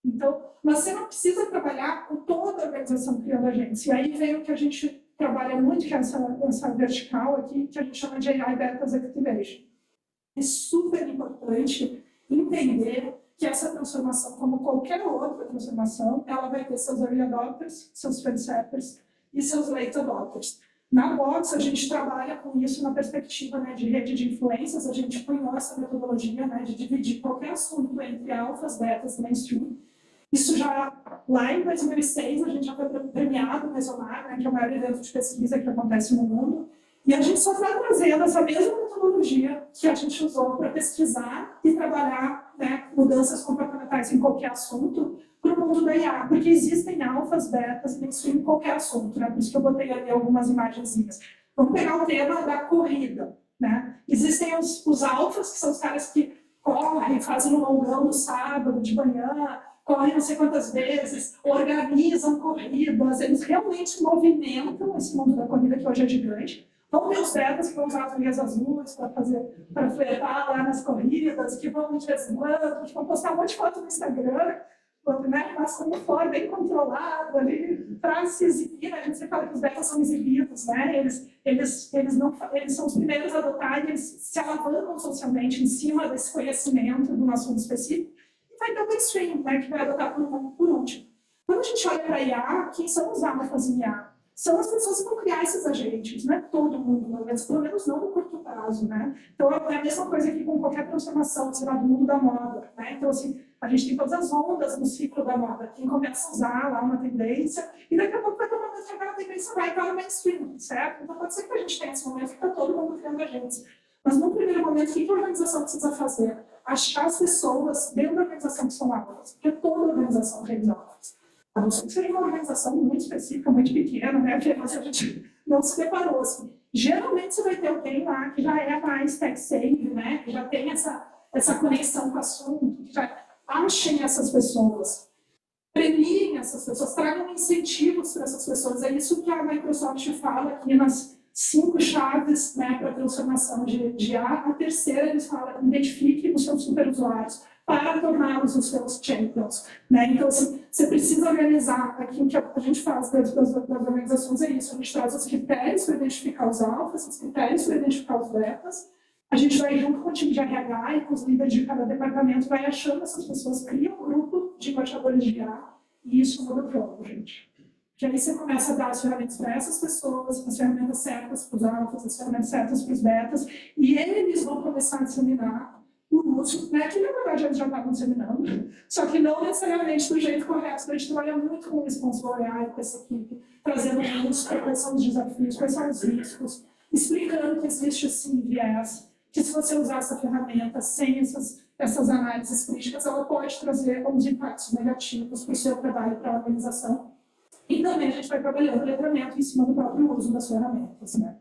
Então, mas você não precisa trabalhar com toda a organização criando agentes. E aí vem o que a gente trabalha muito, que é essa vertical aqui, que a gente chama de AI Beta Activation. É super importante entender que essa transformação, como qualquer outra transformação, ela vai ter seus early adopters, seus fast e seus late adopters. Na Box, a gente trabalha com isso na perspectiva, né, de rede de influências. A gente cunhou essa metodologia, né, de dividir qualquer assunto entre alfas, betas e mainstream. Isso já, lá em 2006, a gente já foi premiado no Mesonar, né, que é o maior evento de pesquisa que acontece no mundo. E a gente só está trazendo essa mesma metodologia que a gente usou para pesquisar e trabalhar, né, mudanças comportamentais em qualquer assunto para o mundo da IA, porque existem alfas, betas e mainstream em qualquer assunto, né? Por isso que eu botei ali algumas imagenzinhas. Vamos pegar o tema da corrida, né? Existem os alfas, que são os caras que correm, fazem um longão no sábado de manhã, correm não sei quantas vezes, organizam corridas, eles realmente movimentam esse mundo da corrida que hoje é gigante. Vão ter os betas que vão usar as linhas azuis para flertar lá nas corridas, que vão de vez em quando, que vão postar um monte de foto no Instagram, né, mas como for, bem controlado ali, para se exibir. Né? A gente sempre fala que os betas são exibidos, né? Eles são os primeiros a adotar e eles se alavancam socialmente em cima desse conhecimento do nosso mundo específico. E vai ter o mainstream, né, que vai adotar por último. Quando a gente olha para a IA, quem são os alfas em IA? São as pessoas que vão criar esses agentes, não é todo mundo, pelo menos não no curto prazo, né? Então, é a mesma coisa que com qualquer transformação, sei lá, do mundo da moda, né? Então, assim, a gente tem todas as ondas no ciclo da moda. Quem começa a usar lá uma tendência, e daqui a pouco vai ter uma vez que aquela tendência vai para o mainstream, certo? Então, pode ser que a gente tenha esse momento que está todo mundo criando agentes. Mas, no primeiro momento, o que a organização precisa fazer? Achar as pessoas dentro da organização que são alfas, porque toda organização tem alfas. A não ser que seja uma organização muito específica, muito pequena, né? Porque a gente não se preparou assim. Geralmente você vai ter alguém lá que já é mais tech-savvy, né? Que já tem essa conexão com o assunto, que já achem essas pessoas, premiem essas pessoas, tragam incentivos para essas pessoas. É isso que a Microsoft fala aqui nas 5 chaves, né, para a transformação de A. A terceira, eles falam, identifique os seus superusuários para torná-los os seus champions, né? Então, assim, você precisa organizar aquilo que a gente faz dentro das organizações, é isso, a gente traz os critérios para identificar os alfas, os critérios para identificar os betas, a gente vai junto com o time de RH e com os líderes de cada departamento, vai achando essas pessoas, cria um grupo de embaixadores de IA, e isso muda o jogo, gente. Que aí você começa a dar as ferramentas para essas pessoas, as ferramentas certas para os alfas, as ferramentas certas para os betas, e eles vão começar a disseminar o uso, né, que na verdade eles já estavam disseminando, só que não necessariamente do jeito correto. A gente trabalha muito com o Responsible AI, com essa equipe, trazendo luz para quais são os desafios, quais são os riscos, explicando que existe sim viés, que se você usar essa ferramenta sem essas análises críticas, ela pode trazer alguns impactos negativos para o seu trabalho, para a organização. E também a gente vai trabalhando o letramento em cima do próprio uso das ferramentas, né?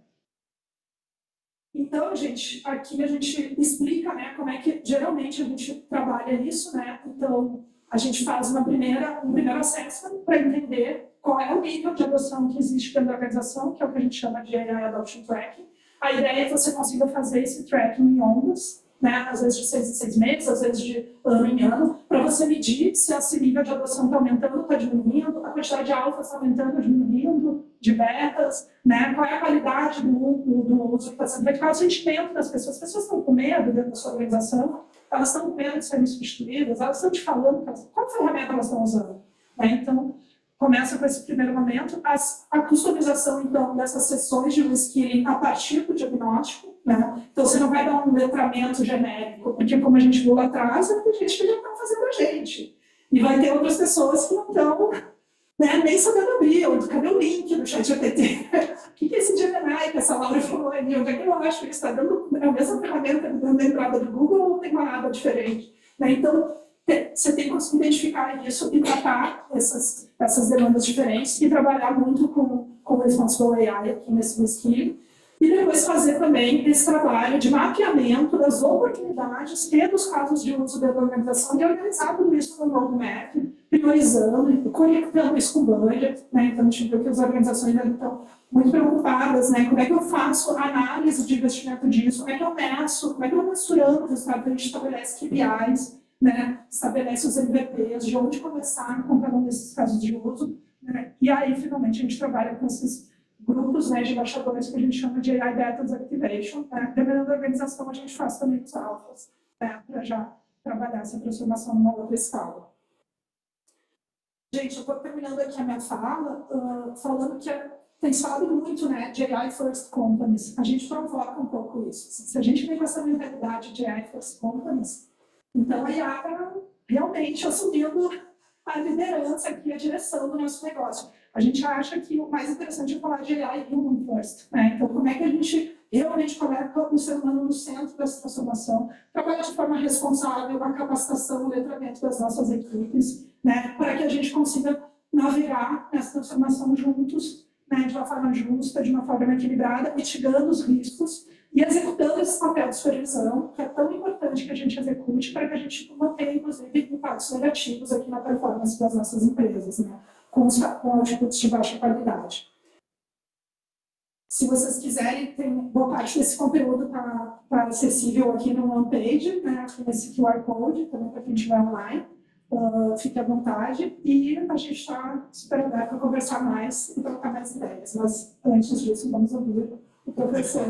Então, gente, aqui a gente explica, né, como é que geralmente a gente trabalha isso, né? Então, a gente faz um primeiro assessment para entender qual é o nível de adoção que existe dentro da organização, que é o que a gente chama de AI Adoption Tracking. A ideia é que você consiga fazer esse tracking em ondas, né, às vezes de 6 em 6 meses, às vezes de ano em ano, para você medir se esse nível de adoção está aumentando ou está diminuindo, a quantidade de alfas está aumentando ou diminuindo, de betas, né, qual é a qualidade do uso que está sendo feito, qual é o sentimento das pessoas. As pessoas estão com medo dentro da sua organização, elas estão com medo de serem substituídas, elas estão te falando qual ferramenta elas estão usando. Né? Então, começa com esse primeiro momento, a customização, então, dessas sessões de reskilling a partir do diagnóstico, né? Então, você não vai dar um letramento genérico, porque, como a gente viu lá atrás, tem gente que já está fazendo a gente. E vai ter outras pessoas que não estão, né, nem sabendo abrir, ou cadê o link do ChatGPT? O que é esse Gemini que essa Laura falou ali? Onde é que eu acho que ele está dando a mesma ferramenta dando a entrada do Google ou tem uma aba diferente? Né? Então, você tem que identificar isso e tratar essas demandas diferentes e trabalhar muito com o Responsible AI aqui nesse reskilling. E depois fazer também esse trabalho de mapeamento das oportunidades e dos casos de uso da organização e organizar tudo isso no roadmap, priorizando e conectando isso com o budget. Né? Então, a gente viu que as organizações ainda estão muito preocupadas, né? Como é que eu faço a análise de investimento disso, como é que eu meço, como é que eu vou mensurando o resultado, a gente estabelece KPIs, né? Estabelece os MVPs, de onde começar com cada um desses casos de uso. Né? E aí, finalmente, a gente trabalha com esses grupos, né, de embaixadores que a gente chama de AI Beta Activation. Né? Dependendo da organização, a gente faz também os alfas, né, para já trabalhar essa transformação numa outra escala. Gente, eu estou terminando aqui a minha fala, falando que tem se falado muito, né, de AI First Companies. A gente provoca um pouco isso. Se a gente vem com essa mentalidade de AI First Companies, então a IA está realmente assumindo a liderança aqui, a direção do nosso negócio. A gente acha que o mais interessante é falar de AI Human First. Né? Então, como é que a gente realmente coloca o ser humano no centro dessa transformação, trabalha de forma responsável, a capacitação, o letramento das nossas equipes, né? Para que a gente consiga navegar nessa transformação juntos, né? De uma forma justa, de uma forma equilibrada, mitigando os riscos e executando esse papel de supervisão, que é tão importante que a gente execute para que a gente mantenha, inclusive, impactos negativos aqui na performance das nossas empresas, né? Com outputs de baixa qualidade. Se vocês quiserem, tem boa parte desse conteúdo está acessível aqui no homepage, né? Nesse QR Code, também para quem estiver online. Fique à vontade e a gente está super aberto para conversar mais e trocar mais ideias. Mas, antes disso, vamos ouvir o professor.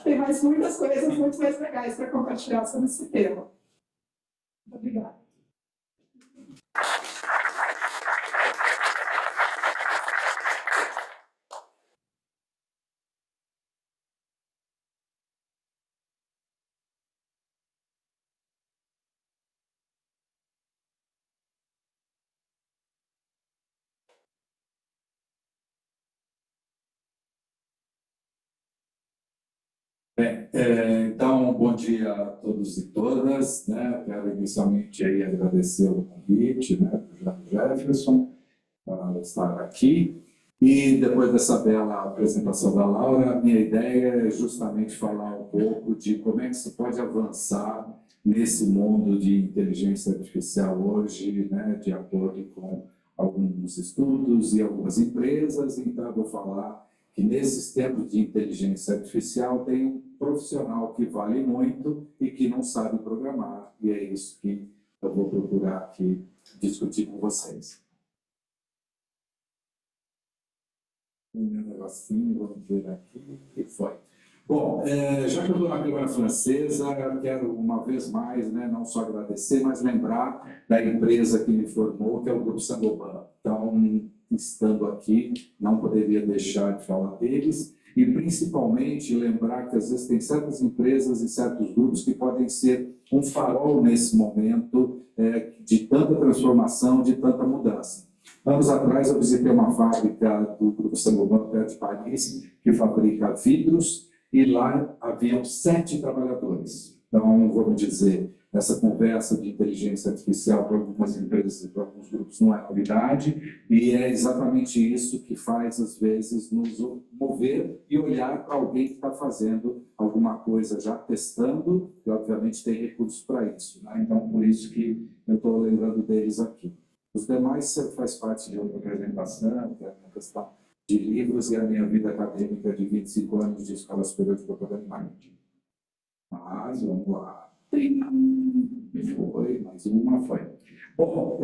Tem muitas coisas muito mais legais para compartilhar sobre esse tema. Muito obrigada. Bem, então, bom dia a todos e todas. Né? Quero inicialmente aí agradecer o convite, né, do Jefferson para estar aqui. E depois dessa bela apresentação da Laura, a minha ideia é justamente falar um pouco de como é que se pode avançar nesse mundo de inteligência artificial hoje, né, de acordo com alguns estudos e algumas empresas. Então, eu vou falar que nesses tempos de inteligência artificial tem um profissional que vale muito e que não sabe programar. E é isso que eu vou procurar aqui discutir com vocês. Um negocinho, vamos ver aqui, que foi. Bom, já que eu estou na Câmara Francesa, eu quero uma vez mais, né, não só agradecer, mas lembrar da empresa que me formou, que é o Grupo Saint-Gobain. Então, estando aqui, não poderia deixar de falar deles e, principalmente, lembrar que às vezes tem certas empresas e certos grupos que podem ser um farol nesse momento de tanta transformação, de tanta mudança. Anos atrás, eu visitei uma fábrica do Grupo Saint-Gobain, perto de Paris, que fabrica vidros, e lá haviam 7 trabalhadores. Então, vamos dizer, essa conversa de inteligência artificial para algumas empresas e para alguns grupos não é novidade, e é exatamente isso que faz, às vezes, nos mover e olhar para alguém que está fazendo alguma coisa, já testando, e, obviamente, tem recursos para isso. Né? Então, por isso que eu estou lembrando deles aqui. Os demais faz parte de outra apresentação, que é a questão de livros e a minha vida acadêmica de 25 anos de Escola Superior de Propaganda e Marketing. Mas, vamos lá. Foi, mais uma foi. Bom,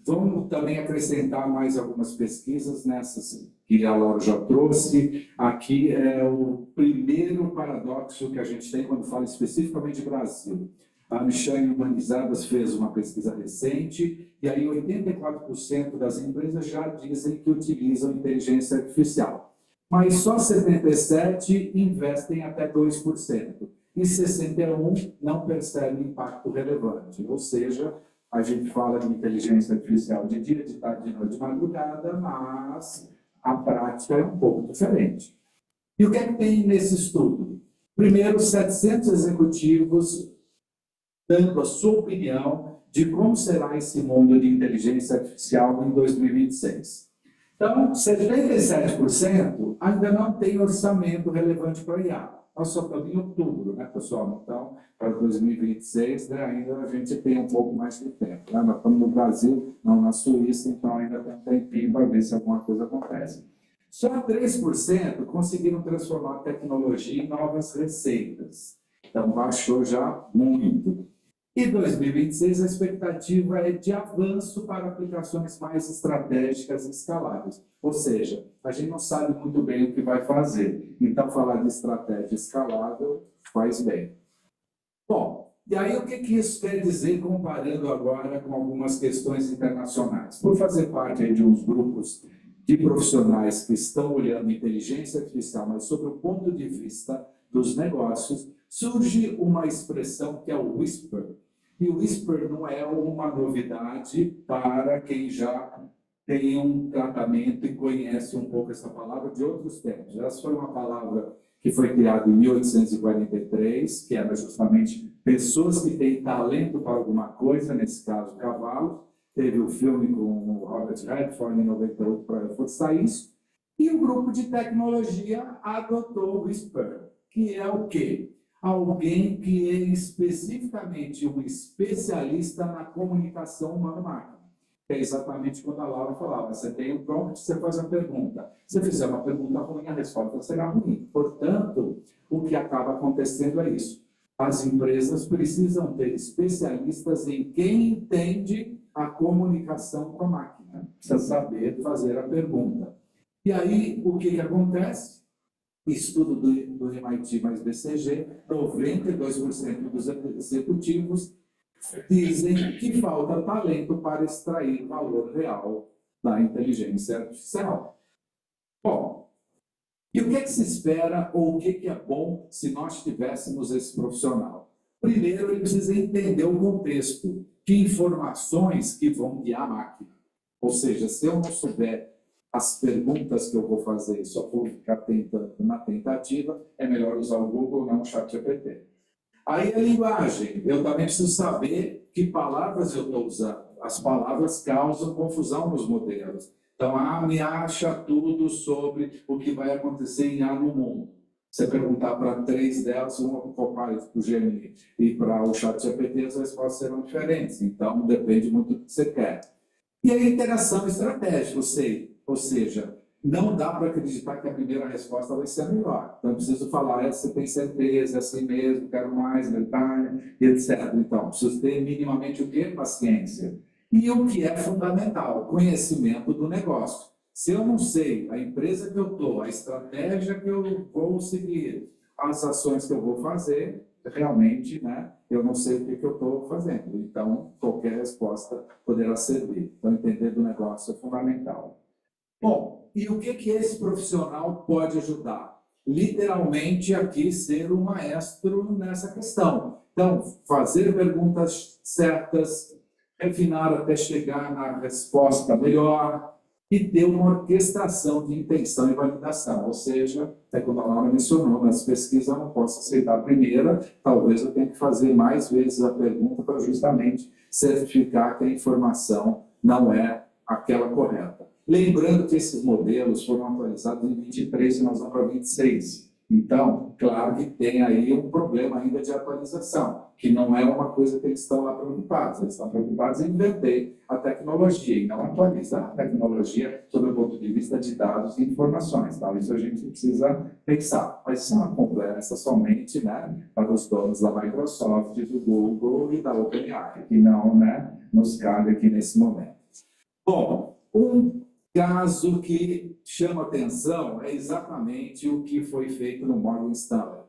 vamos também acrescentar mais algumas pesquisas nessas que a Laura já trouxe. Aqui é o primeiro paradoxo que a gente tem quando fala especificamente de Brasil. A Michane Humanizadas fez uma pesquisa recente e aí 84% das empresas já dizem que utilizam inteligência artificial. Mas só 77% investem até 2%. E 61% não percebem impacto relevante. Ou seja, a gente fala de inteligência artificial de dia, de tarde, de noite, de madrugada, mas a prática é um pouco diferente. E o que é que tem nesse estudo? Primeiro, 700 executivos dando a sua opinião de como será esse mundo de inteligência artificial em 2026. Então, 77% ainda não tem orçamento relevante para a IA. Nós só estamos em outubro, né, pessoal? Então, para 2026, né, ainda a gente tem um pouco mais de tempo. Né? Nós estamos no Brasil, não na Suíça, então ainda tem um tempinho para ver se alguma coisa acontece. Só 3% conseguiram transformar a tecnologia em novas receitas. Então, baixou já muito. E 2026, a expectativa é de avanço para aplicações mais estratégicas e escaláveis. Ou seja, a gente não sabe muito bem o que vai fazer. Então, falar de estratégia escalável faz bem. Bom, e aí o que isso quer dizer comparando agora com algumas questões internacionais? Por fazer parte de uns grupos de profissionais que estão olhando inteligência artificial, mas sob o ponto de vista dos negócios, surge uma expressão que é o Whisper. E o Whisper não é uma novidade para quem já tem um tratamento e conhece um pouco essa palavra de outros tempos. Essa foi uma palavra que foi criada em 1843, que era justamente pessoas que têm talento para alguma coisa, nesse caso, cavalos. Teve o filme com o Robert Redford em 98 para reforçar isso. E o grupo de tecnologia adotou o Whisper, que é o quê? Alguém que é especificamente um especialista na comunicação humano-máquina. É exatamente quando a Laura falava, você tem um prompt, você faz uma pergunta. Se você fizer uma pergunta ruim, a resposta será ruim. Portanto, o que acaba acontecendo é isso. As empresas precisam ter especialistas em quem entende a comunicação com a máquina. Precisa saber fazer a pergunta. E aí, o que acontece? Estudo do MIT mais BCG, 92% dos executivos dizem que falta talento para extrair o valor real da inteligência artificial. Bom, e o que é que se espera ou o que é bom se nós tivéssemos esse profissional? Primeiro, ele precisa entender o contexto, que informações que vão guiar a máquina. Ou seja, se eu não souber as perguntas que eu vou fazer e só vou ficar tentando na tentativa, é melhor usar o Google, não o ChatGPT. Aí a linguagem, eu também preciso saber que palavras eu estou usando. As palavras causam confusão nos modelos. Então, me acha tudo sobre o que vai acontecer em A no mundo. Você perguntar para 3 delas, uma para o Copilot, para o Gemini e para o ChatGPT, as respostas serão diferentes. Então, depende muito do que você quer. E a interação estratégica, ou seja, não dá para acreditar que a primeira resposta vai ser a melhor. Então, eu preciso falar, você tem certeza, é assim mesmo, quero mais detalhe, etc. Então, preciso ter minimamente o quê? Paciência. E o que é fundamental, conhecimento do negócio. Se eu não sei a empresa que eu estou, a estratégia que eu vou seguir, as ações que eu vou fazer, realmente, né, eu não sei o que eu estou fazendo. Então, qualquer resposta poderá servir. Então, entender do negócio é fundamental. Bom, e o que esse profissional pode ajudar? Literalmente, aqui, ser um maestro nessa questão. Então, fazer perguntas certas, refinar até chegar na resposta melhor e ter uma orquestração de intenção e validação. Ou seja, é como a Laura mencionou, nas pesquisas eu não posso aceitar a primeira, talvez eu tenha que fazer mais vezes a pergunta para justamente certificar que a informação não é aquela correta. Lembrando que esses modelos foram atualizados em 23 e nós vamos para 26. Então, claro que tem aí um problema ainda de atualização, que não é uma coisa que eles estão lá preocupados. Eles estão preocupados em vender a tecnologia e não atualizar a tecnologia sob o ponto de vista de dados e informações. Então, isso a gente precisa pensar. Mas isso é uma conversa somente, né, para os donos da Microsoft, do Google e da OpenAI, que não, né, nos cabe aqui nesse momento. Bom, um caso que chama atenção é exatamente o que foi feito no Morgan Stanley.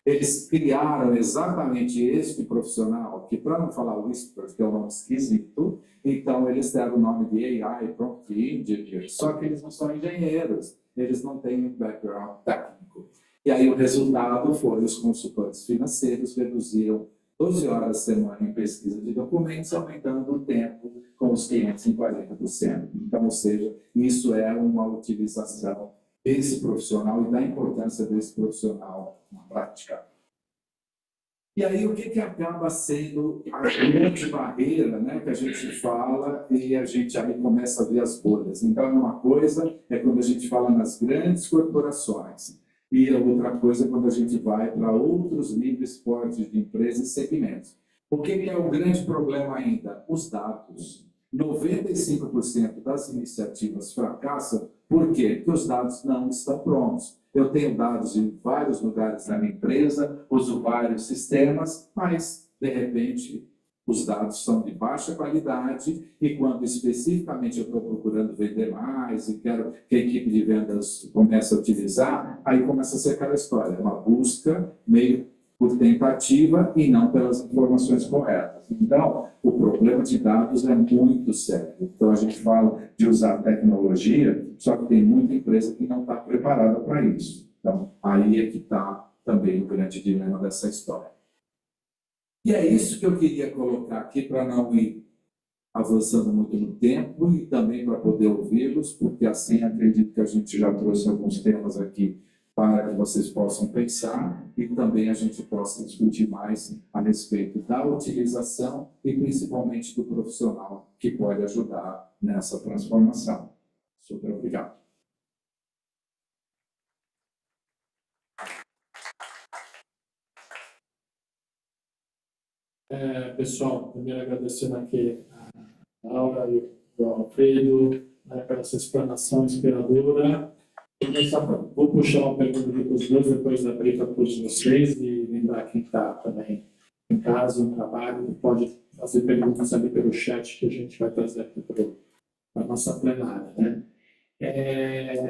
Eles criaram exatamente este profissional, que para não falar Whisper, que é um nome esquisito, então eles deram o nome de AI Prompt Engineer, só que eles não são engenheiros, eles não têm um background técnico. E aí o resultado foi os consultores financeiros reduziram 12 horas por semana em pesquisa de documentos, aumentando o tempo com os clientes em 40%. Então, ou seja, isso é uma utilização desse profissional e da importância desse profissional na prática. E aí, o que acaba sendo a grande barreira, né, que a gente fala e a gente aí começa a ver as bolhas. Então, uma coisa é quando a gente fala nas grandes corporações, e a outra coisa é quando a gente vai para outros níveis fortes de empresas e segmentos. O que é o grande problema ainda? Os dados. 95% das iniciativas fracassam. Por quê? Porque os dados não estão prontos. Eu tenho dados em vários lugares da minha empresa, uso vários sistemas, mas, de repente, os dados são de baixa qualidade e quando especificamente eu estou procurando vender mais e quero que a equipe de vendas comece a utilizar, aí começa a ser aquela história, uma busca meio por tentativa e não pelas informações corretas. Então, o problema de dados é muito sério. Então, a gente fala de usar tecnologia, só que tem muita empresa que não está preparada para isso. Então, aí é que está também o grande dilema dessa história. E é isso que eu queria colocar aqui para não ir avançando muito no tempo e também para poder ouvi-los, porque assim acredito que a gente já trouxe alguns temas aqui para que vocês possam pensar e também a gente possa discutir mais a respeito da utilização e principalmente do profissional que pode ajudar nessa transformação. Super obrigado. Pessoal, primeiro agradecendo aqui a Laura e o Alfredo, né, pela essa explanação inspiradora. Vou puxar uma pergunta aqui para os dois, depois abrir para todos vocês e lembrar quem está também em casa, no trabalho, pode fazer perguntas ali pelo chat que a gente vai trazer aqui para a nossa plenária, né?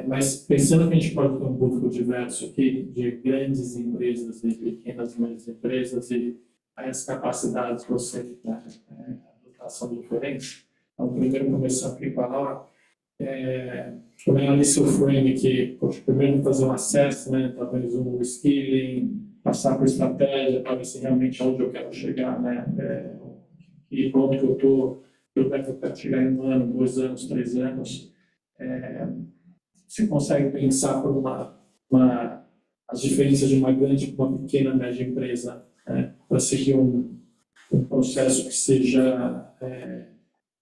Mas pensando que a gente pode ter um público diverso aqui, de grandes empresas e pequenas médias empresas e as capacidades que você são diferentes. Então, primeiro começar aqui com a Laura. Como ela disse o frame que, primeiro fazer um acesso, né, talvez um skilling, passar por estratégia, para ver se realmente onde eu quero chegar, né, e ponto que eu estou, eu quero chegar em 1 ano, 2 anos, 3 anos. Você consegue pensar por as diferenças de uma grande e uma pequena média empresa, né, para seguir um processo que seja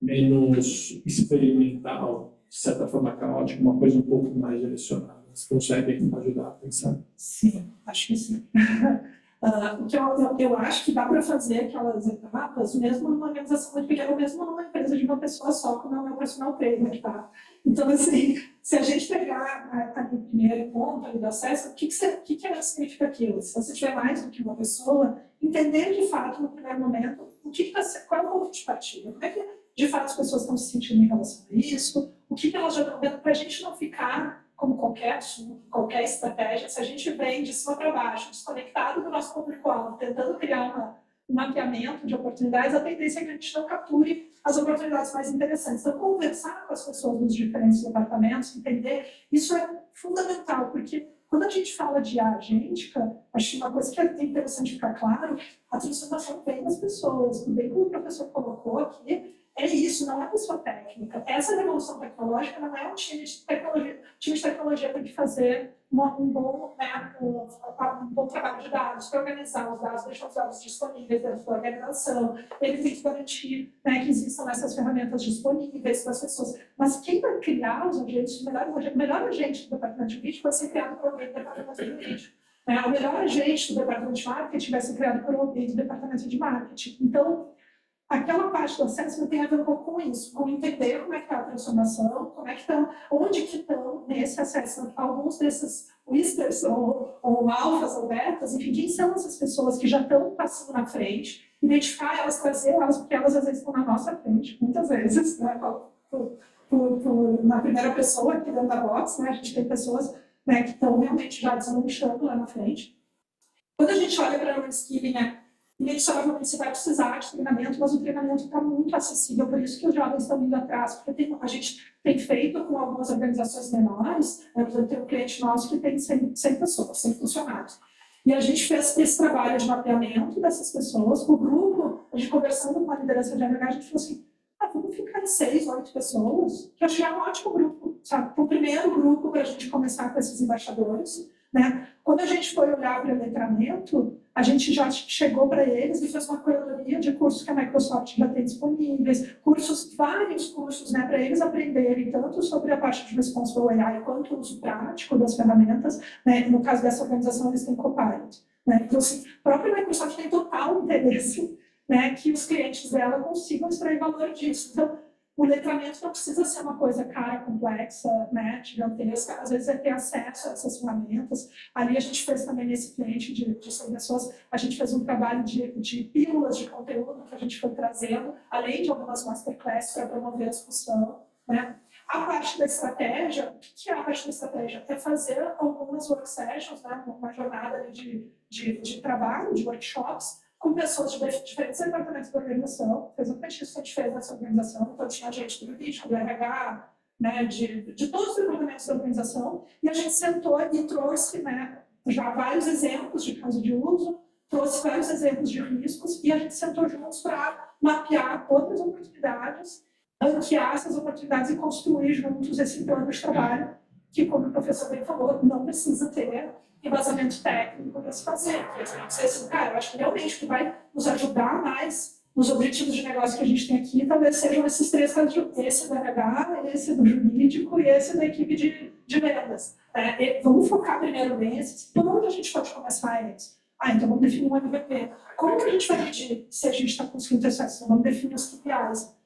menos experimental, de certa forma caótico, uma coisa um pouco mais direcionada. Vocês conseguem ajudar a pensar? Sim, acho que sim. O que eu acho que dá para fazer aquelas etapas, mesmo numa organização muito pequena, ou mesmo numa empresa de uma pessoa só, como é o meu personal trainer, tá? Então, assim, se a gente pegar o primeiro ponto ali do acesso, o que significa aquilo? Se você tiver mais do que uma pessoa, entender de fato, no primeiro momento, qual é o ponto de partida, como é que de fato as pessoas estão se sentindo em relação a isso, o que elas já estão vendo, para a gente não ficar, como qualquer assunto, qualquer estratégia, se a gente vem de cima para baixo, desconectado do nosso público-alvo, tentando criar um mapeamento de oportunidades, a tendência é que a gente não capture as oportunidades mais interessantes. Então, conversar com as pessoas dos diferentes departamentos, entender, isso é fundamental, porque quando a gente fala de IA agêntica, acho que uma coisa que é interessante ficar claro, a transformação vem das pessoas, bem como o professor colocou aqui, é isso, não é a pessoa técnica. Essa revolução tecnológica não é um time de tecnologia. O time de tecnologia tem que fazer um bom trabalho de dados, para organizar os dados, deixar os dados disponíveis dentro da organização. Ele tem que garantir, né, que existam essas ferramentas disponíveis para as pessoas. Mas quem vai criar os agentes, o melhor agente do departamento jurídico vai ser criado por alguém do departamento jurídico. né? O melhor agente do departamento de marketing vai ser criado por alguém do departamento de marketing. Então, aquela parte do assessment tem a ver um pouco com isso, com entender como é que está a transformação, como é que estão, onde que estão nesse assessment alguns desses whispers ou alfas ou betas, enfim, quem são essas pessoas que já estão passando na frente, identificar elas, trazer elas, porque elas às vezes estão na nossa frente, muitas vezes, né, na primeira pessoa aqui dentro da box, né, a gente tem pessoas, né, que estão realmente já deslanchando lá na frente. Quando a gente olha para o skilling, né, inexoravelmente você vai precisar de treinamento, mas o treinamento está muito acessível, por isso que os jovens estão indo atrás, porque a gente tem feito com algumas organizações menores, né, por exemplo, tem um cliente nosso que tem 100 pessoas, 100 funcionários. E a gente fez esse trabalho de mapeamento dessas pessoas, o grupo, a gente conversando com a liderança de RH, a gente falou assim, vamos ficar em 6, 8 pessoas, que eu acho que é um ótimo grupo, sabe? O primeiro grupo para a gente começar com esses embaixadores, né? Quando a gente foi olhar para o letramento, a gente já chegou para eles e fez uma curadoria de cursos que a Microsoft já tem disponíveis, vários cursos, né, para eles aprenderem tanto sobre a parte de Responsible AI quanto o uso prático das ferramentas, né? No caso dessa organização, eles têm Copilot, né? Então, assim, a própria Microsoft tem total interesse, né, que os clientes dela consigam extrair valor disso. Então, o letramento não precisa ser uma coisa cara, complexa, né, gigantesca. Às vezes é ter acesso a essas ferramentas. Ali a gente fez também nesse cliente de 100 pessoas, a gente fez um trabalho de pílulas de conteúdo que a gente foi trazendo, além de algumas masterclasses para promover a discussão, né. A parte da estratégia, o que é a parte da estratégia? É fazer algumas work sessions, né, uma jornada de trabalho, de workshops, com pessoas de diferentes departamentos da organização, exatamente isso que a gente fez nessa organização, então tinha gente do jurídico, do RH, né, de todos os departamentos da organização, e a gente sentou e trouxe, né, já vários exemplos de caso de uso, trouxe vários exemplos de riscos, e a gente sentou juntos para mapear outras oportunidades, ranquear essas oportunidades e construir juntos esse plano de trabalho, que, como o professor bem falou, não precisa ter embasamento técnico para se fazer. Você assim, cara, eu acho que realmente o que vai nos ajudar mais nos objetivos de negócio que a gente tem aqui, talvez sejam esses 3 casos, esse do RH, esse do jurídico e esse da equipe de vendas. Vamos focar primeiro nesses. Por onde a gente pode começar eles? Então vamos definir um MVP. Como que a gente vai medir se a gente está conseguindo ter sucesso? Vamos definir os KPIs.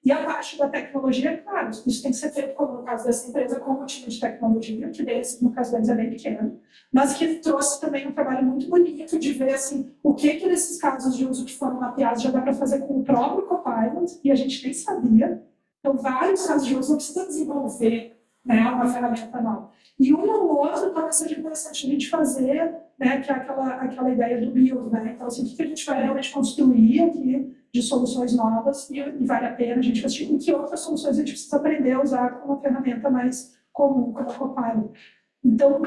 E a parte da tecnologia, claro, isso tem que ser feito, como no caso dessa empresa, com o time de tecnologia, que deles, no caso deles é bem pequeno, mas que trouxe também um trabalho muito bonito de ver assim, o que nesses casos de uso que foram mapeados já dá para fazer com o próprio Copilot, e a gente nem sabia. Então, vários casos de uso não precisa desenvolver, né, uma ferramenta nova. E um ou outro talvez seja interessante a gente fazer, né, que é aquela ideia do build, né? Então, assim, o que a gente vai realmente construir aqui de soluções novas e vale a pena a gente investir em que outras soluções a gente precisa aprender a usar com uma ferramenta mais comum, como a Copilot. Então,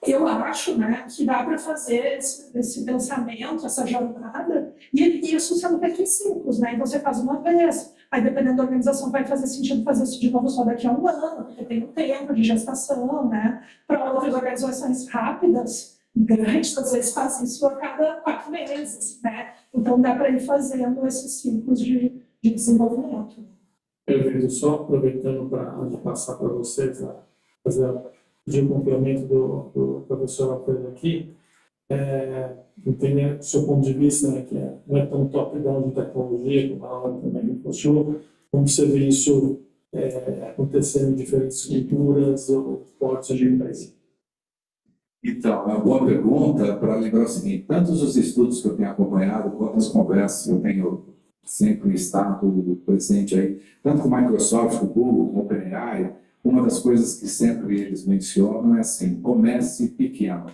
eu acho, né, que dá para fazer esse pensamento, essa jornada, e isso sendo feito em ciclos, né? Então, você faz uma vez, aí dependendo da organização vai fazer sentido fazer isso de novo só daqui a um ano, porque tem um tempo de gestação, né? Para outras organizações rápidas, grandes, às vezes faz isso a cada 4 meses, né? Então dá para ir fazendo esses ciclos de desenvolvimento. Perfeito. Só aproveitando para passar para vocês, fazer um complemento do professor Alfredo aqui, entender do seu ponto de vista, né, que não é tão top-down de tecnologia, como a aula também puxou, como você vê isso acontecendo em diferentes culturas ou portos de empresa? Então, é uma boa pergunta para lembrar o seguinte: tantos os estudos que eu tenho acompanhado, quanto as conversas que eu tenho sempre estado presente aí, tanto com a Microsoft, com o Google, com o OpenAI, uma das coisas que sempre eles mencionam é assim: comece pequeno,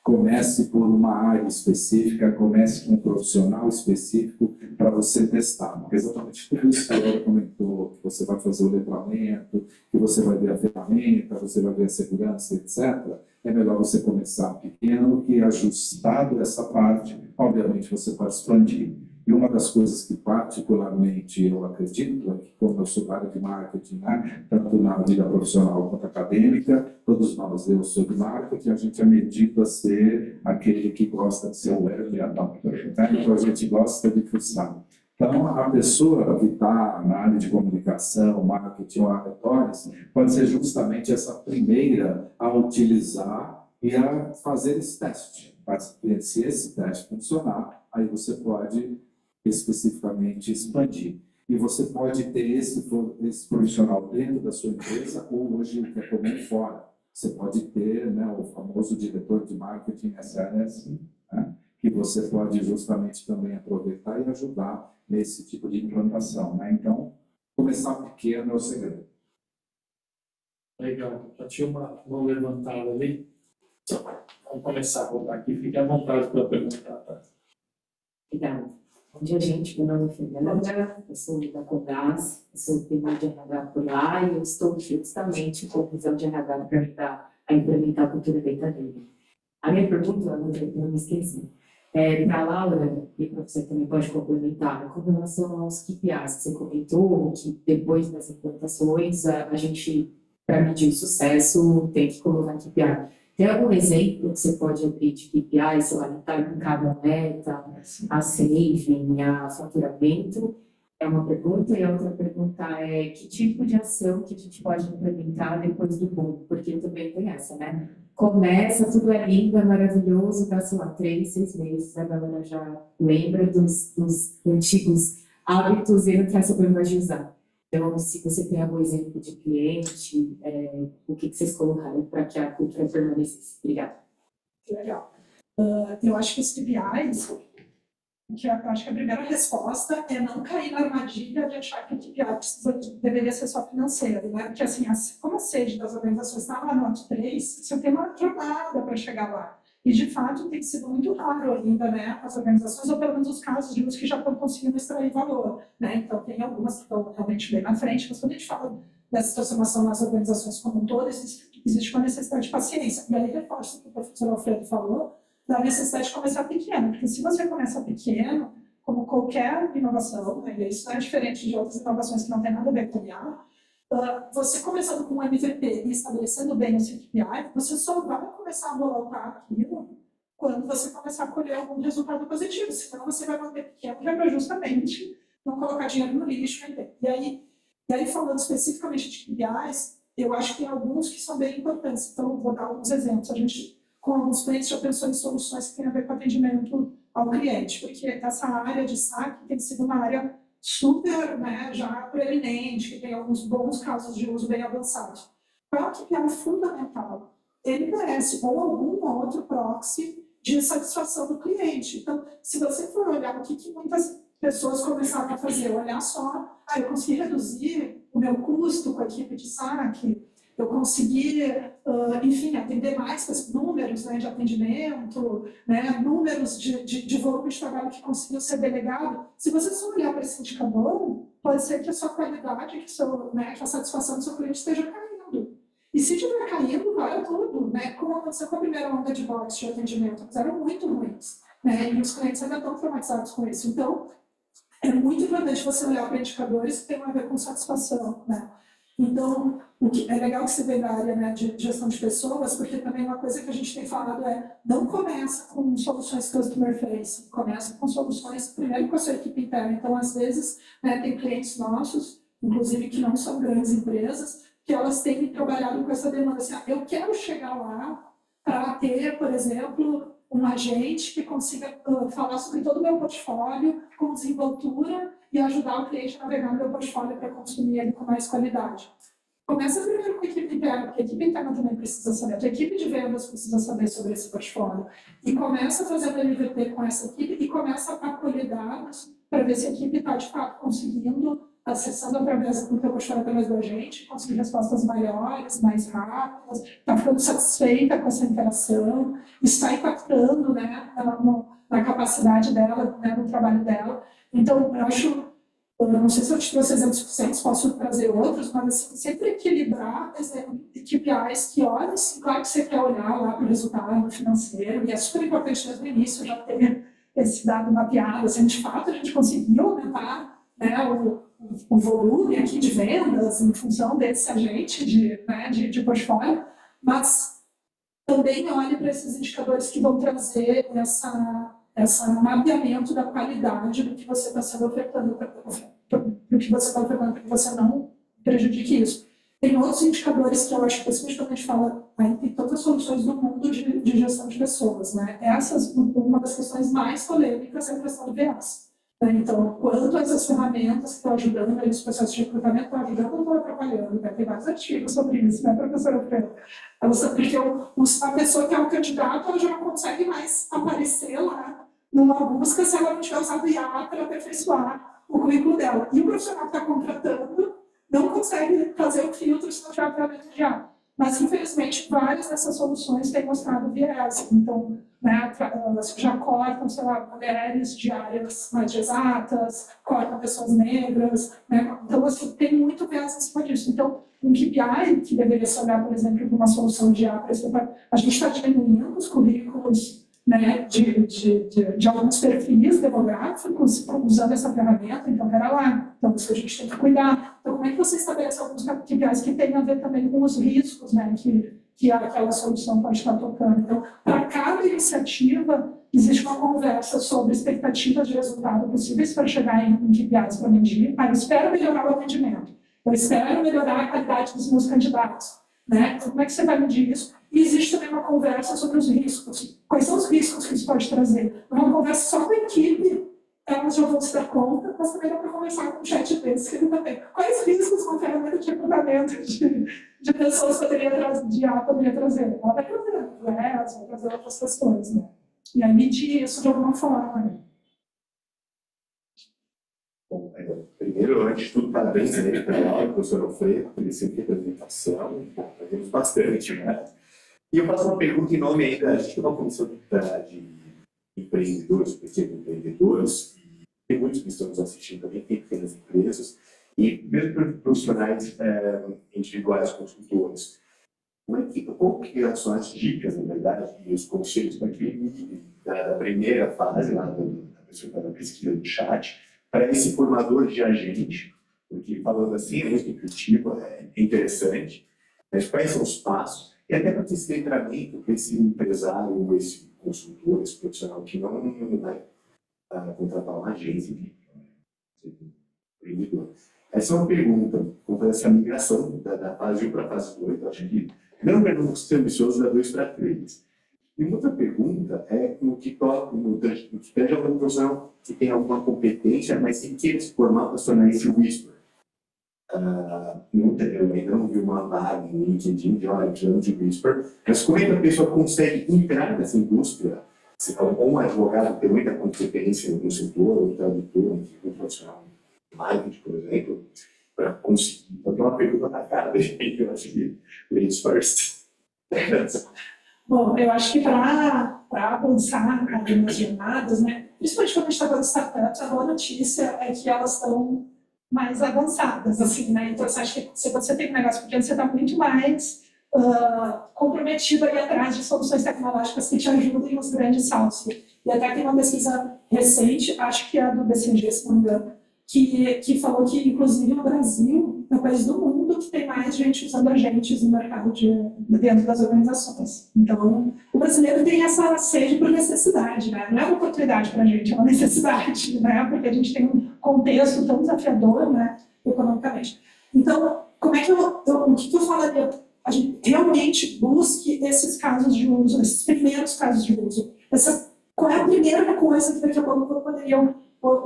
comece por uma área específica, comece com um profissional específico para você testar. Porque exatamente tudo isso que ela comentou, que você vai fazer o letramento, que você vai ver a ferramenta, você vai ver a segurança, etc., é melhor você começar pequeno, que ajustado essa parte, obviamente você pode expandir. E uma das coisas que particularmente eu acredito é que, como eu sou da área de marketing, né, tanto na vida profissional quanto acadêmica, todos nós, eu sou de marketing, a gente é medido a ser aquele que gosta de ser o early adopter, né? Então a gente gosta de fuçar. Então, a pessoa que está na área de comunicação, marketing ou arredores, pode ser justamente essa primeira a utilizar e a fazer esse teste. Se esse teste funcionar, aí você pode especificamente expandir. E você pode ter esse profissional dentro da sua empresa ou hoje o que é comum fora. Você pode ter, né, o famoso diretor de marketing SRS, né, que você pode justamente também aproveitar e ajudar nesse tipo de implantação. Né? Então, começar pequeno é o segredo. Legal, já tinha uma mão levantada ali. Vamos começar a voltar aqui, fique à vontade para perguntar. Tá? Obrigada. Bom dia, gente. Meu nome é Fernanda, eu sou da Cogás, eu sou PMO de RH por lá e eu estou justamente com visão de RH para ajudar a implementar a cultura data-driven. A minha pergunta, eu não me esqueci, para a Laura, e para você também pode complementar, com relação aos KPIs que você comentou, que depois das implantações a gente, para medir sucesso, tem que colocar KPI. Tem algum exemplo que você pode abrir de KPI, sei lá, está linkado a meta, a saving, a faturamento? É uma pergunta. E a outra pergunta é que tipo de ação que a gente pode implementar depois do boom? Porque também tem essa, né? Começa, tudo é lindo, é maravilhoso, dá, sei lá, 3, 6 meses, a galera já lembra dos antigos hábitos e não quer saber mais de usar. Então, se você tem algum exemplo de cliente, o que vocês colocaram para que a cultura permanecesse? Obrigada. Legal. Eu acho que os KPIs, acho que a primeira resposta é não cair na armadilha de achar que o KPI deveria ser só financeiro, né? Porque, assim, como a sede das organizações está lá no ato 3, você tem uma jornada para chegar lá. E, de fato, tem sido muito raro ainda, né, as organizações, ou pelo menos os casos de uso que já estão conseguindo extrair valor, né? Então, tem algumas que estão realmente bem na frente, mas quando a gente fala dessa transformação nas organizações como um todo, existe uma necessidade de paciência. E aí, reforço o que o professor Alfredo falou, da necessidade de começar pequeno, porque se você começa pequeno, como qualquer inovação, né, e isso não é diferente de outras inovações que não tem nada a ver com IA, você começando com um MVP e estabelecendo bem o seu KPI, você só vai começar a voltar aquilo quando você começar a colher algum resultado positivo, senão você vai manter pequeno, que é para justamente não colocar dinheiro no lixo. E aí falando especificamente de KPIs, eu acho que tem alguns que são bem importantes, então eu vou dar alguns exemplos. A gente, com alguns clientes, já pensou em soluções que têm a ver com atendimento ao cliente, porque essa área de saque tem sido uma área super, né, já preeminente, que tem alguns bons casos de uso bem avançados. Qual que é fundamental? Ele merece ou algum outro proxy de satisfação do cliente. Então, se você for olhar o que muitas pessoas começaram a fazer, olhar só, eu consegui reduzir o meu custo com a equipe de saque, eu consegui, enfim, atender mais com esses números, né, de atendimento, né, números de volume de trabalho que conseguiu ser delegado. Se você só olhar para esse indicador, pode ser que a sua qualidade, que a satisfação do seu cliente esteja caindo. E se estiver caindo, para tudo, né? Como aconteceu com a primeira onda de bots de atendimento, eles eram muito ruins, né? E os clientes ainda estão traumatizados com isso. Então, é muito importante você olhar para indicadores que tenham a ver com satisfação, né? Então, o que é legal que você vê da área, né, de gestão de pessoas, porque também uma coisa que a gente tem falado é não começa com soluções customer face, começa com soluções primeiro com a sua equipe interna. Então, às vezes, né, tem clientes nossos, inclusive que não são grandes empresas, que elas têm trabalhado com essa demanda. Assim, eu quero chegar lá para ter, por exemplo, um agente que consiga falar sobre todo o meu portfólio com desenvoltura e ajudar o cliente a navegar no meu portfólio para consumir ele com mais qualidade. Começa primeiro com a equipe interna, porque a equipe interna também precisa saber, a tua equipe de vendas precisa saber sobre esse portfólio. E começa fazendo MVP com essa equipe e começa a colher dados para ver se a equipe está, de fato, conseguindo, acessando através do teu portfólio através da gente, conseguir respostas maiores, mais rápidas, está ficando satisfeita com essa interação, está impactando, né, na capacidade dela, né, no trabalho dela. Então, eu acho, eu não sei se eu te trouxe exemplos suficientes, posso trazer outros, mas assim, sempre equilibrar KPIs que olhem, sim, claro que você quer olhar lá para o resultado financeiro, e é super importante desde o início já ter esse dado mapeado, assim, de fato a gente conseguiu aumentar, né, o volume aqui de vendas em função desse agente de portfólio, mas também olhe para esses indicadores que vão trazer esse mapeamento da qualidade do que você está sendo ofertando para que você não prejudique isso. Tem outros indicadores que eu acho que, principalmente quando a gente fala todas as soluções do mundo de gestão de pessoas, né? Uma das questões mais polêmicas é a questão do viés. Né? Então, quanto essas ferramentas que estão ajudando aí os processos de recrutamento estão ajudando ou estão atrapalhando? Né? Tem vários artigos sobre isso, né, professora Freire? Porque a pessoa que é o candidato, ela já não consegue mais aparecer lá numa busca se ela não tiver usado IA para aperfeiçoar o currículo dela. E o profissional que está contratando não consegue fazer o filtro se não tiver a ferramenta de IA. Mas, infelizmente, várias dessas soluções têm mostrado viés. Então, né, já cortam, sei lá, mulheres de áreas mais exatas, cortam pessoas negras. Né? Então, assim, tem muito viés em cima disso. Então, um KPI que deveria se olhar, por exemplo, para uma solução de IA, a gente está diminuindo os currículos, né, de alguns perfis demográficos usando essa ferramenta, então, pera lá, então isso a gente tem que cuidar. Então, como é que você estabelece alguns KPIs que têm a ver também com os riscos, né, que aquela solução pode estar tocando? Então, para cada iniciativa, existe uma conversa sobre expectativas de resultado possíveis para chegar em KPIs para medir. Eu espero melhorar o atendimento, eu espero melhorar a qualidade dos meus candidatos. Né? Então, como é que você vai medir isso? E existe também uma conversa sobre os riscos. Quais são os riscos que isso pode trazer? Uma conversa só com a equipe, elas já vão se dar conta, mas também dá para conversar com um chat desse, que também. Quais riscos uma ferramenta de recrutamento de pessoas poderia trazer? Ela vai trazer, né? Vai trazer outras questões, né? E aí medir isso de alguma forma. Né? Bom, primeiro, antes de tudo, parabéns pela aula, professor Alfredo, por essa apresentação, aprendemos bastante, né? E eu faço uma pergunta em nome aí da gente, uma comissão de empreendedores, pequenos empreendedores, e tem muitos que estão nos assistindo também, tem pequenas empresas, e mesmo profissionais individuais, consultores. Como que são as dicas, na verdade, e os conselhos para que da primeira fase lá da pesquisa do chat, para esse formador de agente, porque falando assim é muito intuitivo, é interessante, mas quais são os passos, e até para esse letramento, para esse empresário, esse consultor, esse profissional que não vai contratar uma agência de empreendedor. Essa é uma pergunta, como essa migração da fase 1 para a fase 2, eu acho que não é um ser ambicioso da 2 para 3. E uma outra pergunta é no que toca, no tange algum profissional que tem alguma competência, mas sem queira se formar para se tornar esse whisper. Eu ainda não vi uma vaga no LinkedIn de precisamos de whisper, mas como é que a pessoa consegue entrar nessa indústria? Ou um advogado tem muita competência no setor, ou um tradutor, um profissional de marketing, por exemplo, para conseguir. Então, tem uma pergunta na cara da gente, eu acho que ladies first. Bom, eu acho que para avançar nas jornadas, né, principalmente quando a gente está falando de startups, a boa notícia é que elas estão mais avançadas, assim, né? Então, você acha que se você tem um negócio pequeno, você está muito mais comprometido aí atrás de soluções tecnológicas que te ajudem nos grandes saltos. E até tem uma pesquisa recente, acho que é a do BCG, se não me engano, que falou que, inclusive, no Brasil é o país do mundo que tem mais gente usando agentes no mercado dentro das organizações. Então, o brasileiro tem essa sede por necessidade, né? Não é uma oportunidade para a gente, é uma necessidade, né? Porque a gente tem um contexto tão desafiador, né, economicamente. Então, como é que o que eu falaria? A gente realmente busque esses casos de uso, esses primeiros casos de uso. Qual é a primeira coisa que daqui a pouco poderiam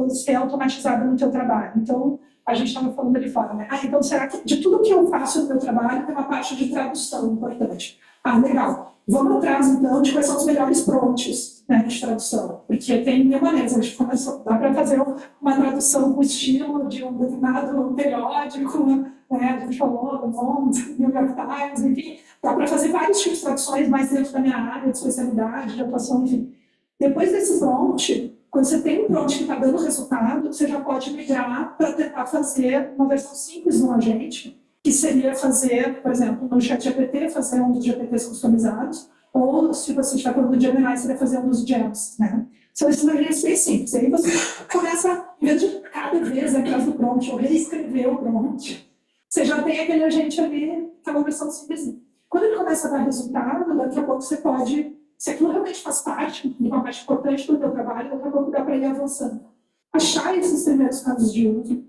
ser automatizada no teu trabalho? Então, a gente estava falando ali fora, né? Então será que de tudo que eu faço no meu trabalho tem uma parte de tradução importante? Legal. Vamos atrás, então, de quais são os melhores prompts, né, de tradução. Porque tem mil maneiras. A gente começou, dá para fazer uma tradução com estilo de um determinado periódico, né? A gente falou, Le Monde, New York Times, enfim. Dá para fazer vários tipos de traduções, mais dentro da minha área de especialidade, de atuação, enfim. Depois desse prompt, quando você tem um prompt que está dando resultado, você já pode migrar para tentar fazer uma versão simples no agente, que seria fazer, por exemplo, no ChatGPT, fazer um dos GPTs customizados, ou se você estiver falando do Gemini, seria fazer um dos gems, né? São esses agentes bem simples. Aí você começa, em vez de cada vez atrás do prompt, ou reescrever o prompt, você já tem aquele agente ali, que é uma versão simples. Quando ele começa a dar resultado, daqui a pouco você pode, se aquilo realmente faz parte, de uma parte importante do teu trabalho, daqui a pouco dá para ir avançando. Achar esses primeiros casos de uso,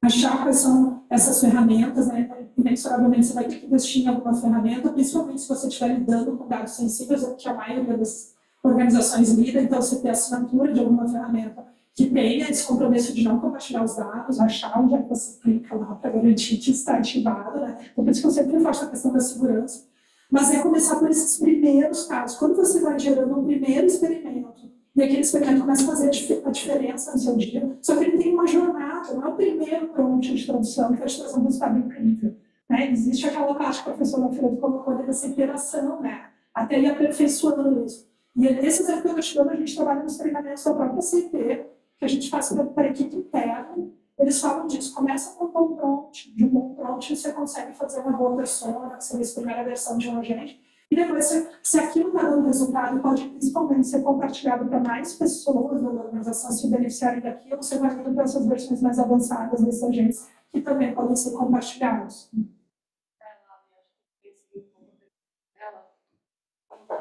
achar quais são essas ferramentas, né? Inexoravelmente você vai ter que investir em alguma ferramenta, principalmente se você estiver lidando com dados sensíveis, que a maioria das organizações lida, então você ter assinatura de alguma ferramenta que tenha esse compromisso de não compartilhar os dados, achar onde é que você clica lá para garantir que está ativado, né? Então, por isso que eu sempre faço a questão da segurança. Mas é começar por esses primeiros casos. Quando você vai gerando um primeiro experimento, e aquele experimento começa a fazer a diferença no seu dia, só que ele tem uma jornada, não é o primeiro prompt de tradução que vai te trazer um resultado incrível. Né? Existe aquela parte que o professor Alfredo colocou dessa interação, né? Até ir aperfeiçoando isso. E esse exemplo que eu estou te dando, a gente trabalha nos treinamentos da própria CT, que a gente faz para a equipe interna. Eles falam disso, começa com um bom prompt, de um bom prompt você consegue fazer uma boa persona, que seria a primeira versão de um agente, e depois, se aquilo está dando resultado, pode principalmente ser compartilhado para mais pessoas da organização se beneficiarem daquilo, você vai indo para essas versões mais avançadas desses agentes, que também podem ser compartilhados.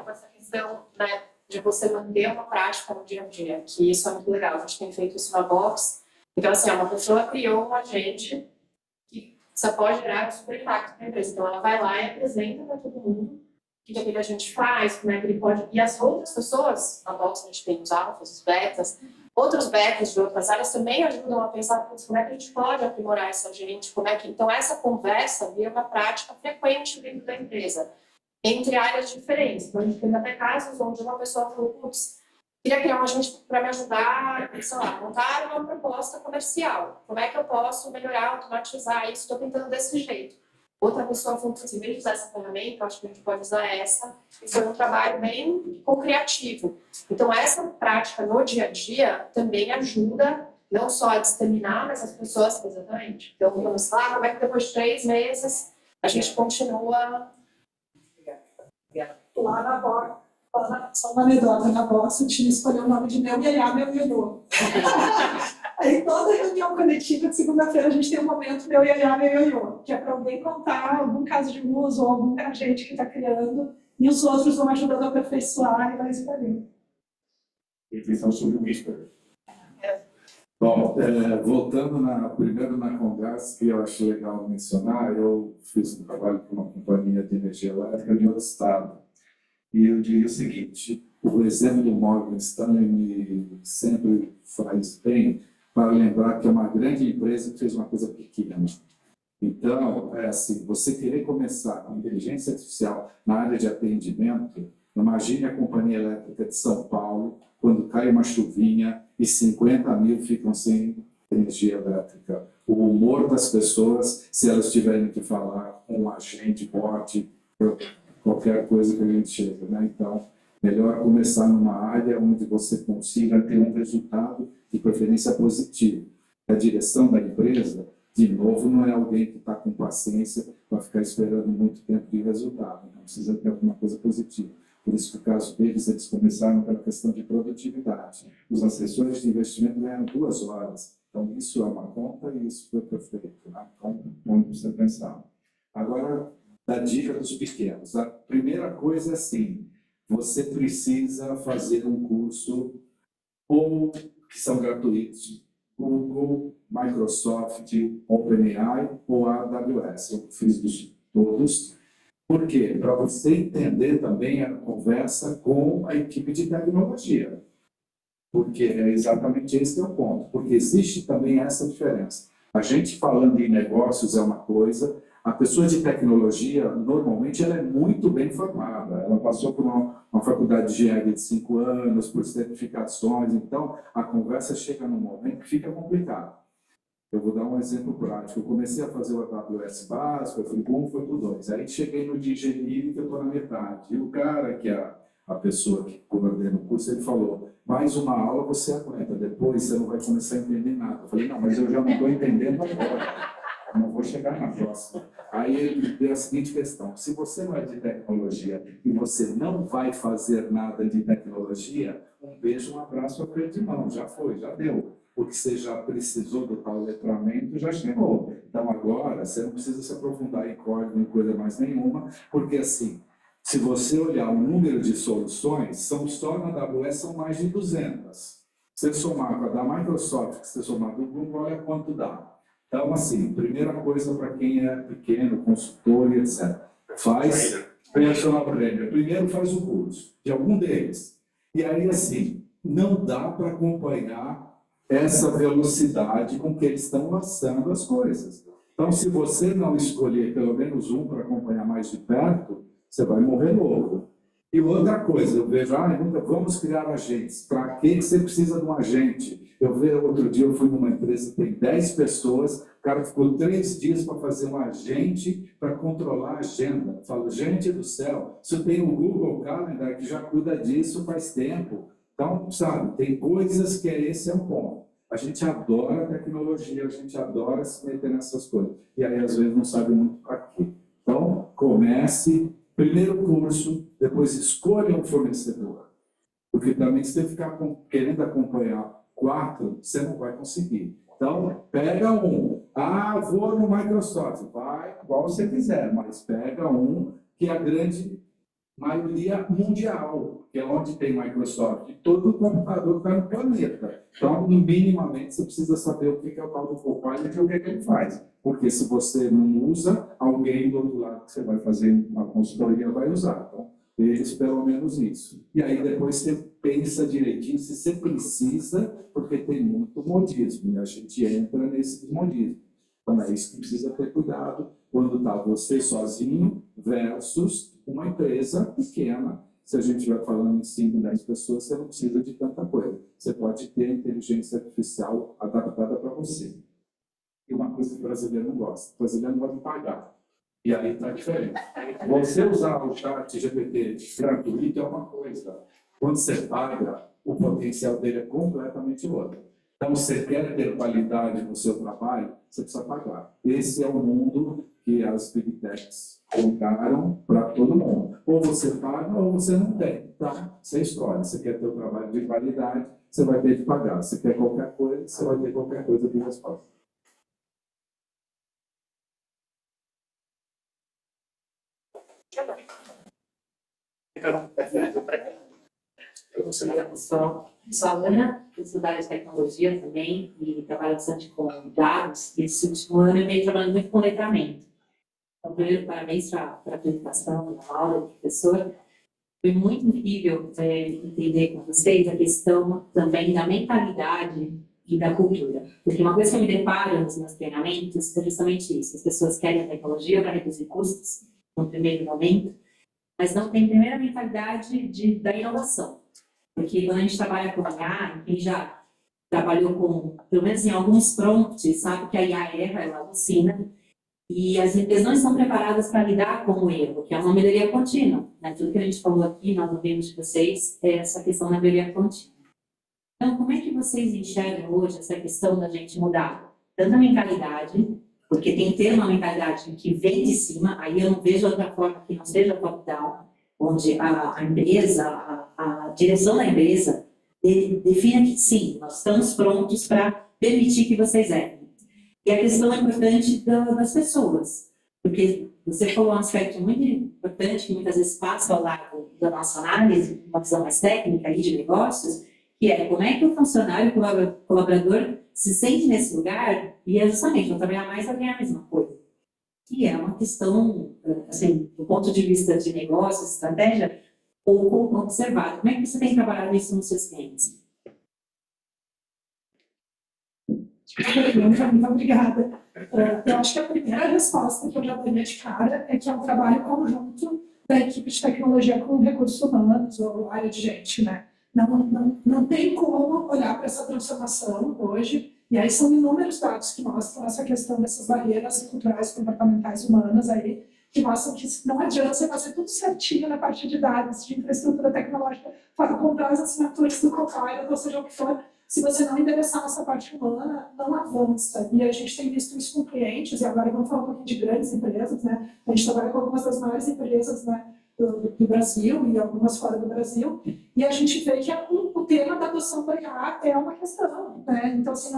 Essa questão, né, de você manter uma prática no dia a dia, que isso é muito legal. A gente tem feito isso na Box. Então, assim, uma pessoa criou um agente que só pode gerar um super impacto para a empresa. Então, ela vai lá e apresenta para todo mundo o que aquele agente faz, como é que ele pode... E as outras pessoas, na Box a gente tem os alfas, os betas, outros betas de outras áreas também ajudam a pensar como é que a gente pode aprimorar esse agente, como é que... Então, essa conversa vira uma prática frequente dentro da empresa, entre áreas diferentes. Então, a gente tem até casos onde uma pessoa falou, putz, queria criar um agente para me ajudar, sei lá, montar uma proposta comercial. Como é que eu posso melhorar, automatizar isso? Estou tentando desse jeito. Outra pessoa falou, putz, em vez de usar essa ferramenta, eu acho que a gente pode usar essa. E foi um trabalho bem criativo. Então, essa prática no dia a dia também ajuda não só a disseminar, mas as pessoas, exatamente. Então, vamos lá, como é que depois de 3 meses a gente continua... Lá na Box, só uma anedota, na Box o time escolheu o nome de meu iaiá, meu ioiô. Aí toda reunião coletiva de segunda-feira a gente tem um momento meu iaiá, meu ioiô, que é para alguém contar algum caso de uso ou algum agente que está criando, e os outros vão ajudando a aperfeiçoar e vai escolhendo. Reflexão sobre o Whisper. Bom, voltando primeiro na conversa, que eu acho legal mencionar, eu fiz um trabalho com uma companhia de energia elétrica de outro estado. E eu diria o seguinte, o exemplo do Morgan Stanley me sempre faz bem para lembrar que é uma grande empresa que fez uma coisa pequena. Então, é assim, você querer começar com inteligência artificial na área de atendimento, imagine a companhia elétrica de São Paulo, quando cai uma chuvinha e 50 mil ficam sem energia elétrica. O humor das pessoas, se elas tiverem que falar com um agente, bot, qualquer coisa que a gente chega, né? Então, melhor começar numa área onde você consiga ter um resultado de preferência positivo. A direção da empresa, de novo, não é alguém que está com paciência para ficar esperando muito tempo de resultado. Então, precisa ter alguma coisa positiva. Por isso que, no caso deles, eles começaram pela questão de produtividade. Os assessores de investimento ganham 2 horas. Então, isso é uma conta e isso foi perfeito. Né? Então, onde você pensar. Agora, da dica dos pequenos. A primeira coisa é assim, você precisa fazer um curso ou que são gratuitos, Google, Microsoft, OpenAI ou AWS. Eu fiz dos todos. Por quê? Para você entender também a conversa com a equipe de tecnologia. Porque é exatamente esse que é o ponto. Porque existe também essa diferença. A gente falando em negócios é uma coisa, a pessoa de tecnologia, normalmente, ela é muito bem formada. Ela passou por uma faculdade de engenharia de 5 anos, por certificações. Então, a conversa chega num momento que fica complicado. Eu vou dar um exemplo prático. Eu comecei a fazer o AWS básico, eu fui para 1, foi para 2. Aí cheguei no de engenharia que eu estou na metade. E o cara, que é a pessoa que coordena o curso, ele falou, mais uma aula você aguenta, depois você não vai começar a entender nada. Eu falei, não, mas eu já não estou entendendo agora. Eu não vou chegar na próxima. Aí ele deu a seguinte questão, se você não é de tecnologia e você não vai fazer nada de tecnologia, um beijo, um abraço, aperto de mão, já foi, já deu. Porque você já precisou do tal letramento, já chegou. Então agora, você não precisa se aprofundar em código, em coisa mais nenhuma, porque assim, se você olhar o número de soluções, só na AWS são mais de 200. Se você somar com a da Microsoft, se você somar do Google, olha quanto dá. Então, assim, primeira coisa para quem é pequeno, consultor e etc. Faz personal trainer. Primeiro faz o curso de algum deles. E aí, assim, não dá para acompanhar essa velocidade com que eles estão lançando as coisas. Então, se você não escolher pelo menos um para acompanhar mais de perto, você vai morrer louco. E outra coisa, eu vejo, nunca vamos criar agentes. Para que você precisa de um agente? Eu vejo, outro dia eu fui numa empresa que tem 10 pessoas, o cara ficou 3 dias para fazer um agente para controlar a agenda. Eu falo, gente do céu, se eu tenho o Google Calendar que já cuida disso faz tempo. Então, sabe, tem coisas que esse é o ponto. A gente adora a tecnologia, a gente adora se meter nessas coisas. E aí, às vezes, não sabe muito para quê. Então, comece, primeiro curso, depois escolha um fornecedor. Porque também, se você ficar querendo acompanhar 4, você não vai conseguir. Então, pega um. Vou no Microsoft. Vai, qual você quiser, mas pega um que é a grande maioria mundial, que é onde tem Microsoft. Todo computador está no planeta. Então, minimamente, você precisa saber o que é o tal do Copilot e o que ele faz. Porque se você não usa, alguém do outro lado que você vai fazer uma consultoria vai usar. Então, eles pelo menos isso. E aí depois você pensa direitinho se você precisa, porque tem muito modismo, e a gente entra nesse modismo. Então, é isso que precisa ter cuidado quando está você sozinho versus uma empresa pequena. Se a gente estiver falando em 5, 10 pessoas, você não precisa de tanta coisa. Você pode ter a inteligência artificial adaptada para você. E uma coisa que o brasileiro não gosta. O brasileiro não gosta de pagar. E aí está diferente. Você usar o chat GPT gratuito é uma coisa. Quando você paga, o potencial dele é completamente outro. Então, você quer ter qualidade no seu trabalho, você precisa pagar. Esse é o mundo que as Big Techs colocaram para todo mundo. Ou você paga ou você não tem. Então, você escolhe. Você quer ter um trabalho de qualidade, você vai ter que pagar. Se quer qualquer coisa, você vai ter qualquer coisa de resposta. Eu sou aluna, estudo da área de tecnologia também e trabalho bastante com dados. E esse último ano eu venho trabalhando muito com letramento. Então, primeiro, parabéns para a apresentação, a aula do professor. Foi muito incrível entender com vocês a questão também da mentalidade e da cultura. Porque uma coisa que eu me deparo nos meus treinamentos é justamente isso. As pessoas querem a tecnologia para reduzir custos, no primeiro momento, mas não tem primeira mentalidade da inovação. Porque quando a gente trabalha com IA, quem já trabalhou com, pelo menos em alguns prompts, sabe que a IA erra, ela alucina, e as empresas não estão preparadas para lidar com o erro, que é uma melhoria contínua. Né? Tudo que a gente falou aqui, nós ouvimos de vocês, é essa questão da melhoria contínua. Então, como é que vocês enxergam hoje essa questão da gente mudar tanto a mentalidade, porque tem que ter uma mentalidade que vem de cima, aí eu não vejo outra forma que não seja top-down, onde a empresa, a direção da empresa defina que sim, nós estamos prontos para permitir que vocês errem. E a questão importante das pessoas, porque você falou um aspecto muito importante que muitas vezes passa ao lado da nossa análise, uma visão mais técnica aí de negócios, que é como é que o funcionário, o colaborador se sente nesse lugar e é justamente, vou trabalhar mais para ganhar a mesma coisa. Que é uma questão, assim, do ponto de vista de negócios, estratégia, pouco observado. Como é que você tem trabalhado isso nos seus clientes? Muito obrigada. Eu acho que a primeira resposta que eu já daria de cara é que é um trabalho conjunto da equipe de tecnologia com recursos humanos ou área de gente, né? Não tem como olhar para essa transformação hoje, e aí são inúmeros dados que mostram essa questão dessas barreiras culturais, comportamentais, humanas aí, que mostram que não adianta você fazer tudo certinho na parte de dados, de infraestrutura tecnológica, para comprar as assinaturas do Copilot, ou seja o que for, se você não endereçar essa parte humana, não avança. E a gente tem visto isso com clientes, e agora vamos falar um pouquinho de grandes empresas, né? A gente trabalha com algumas das maiores empresas, né, do Brasil e algumas fora do Brasil, e a gente vê que o tema da adoção da IA é uma questão, né? Então, assim,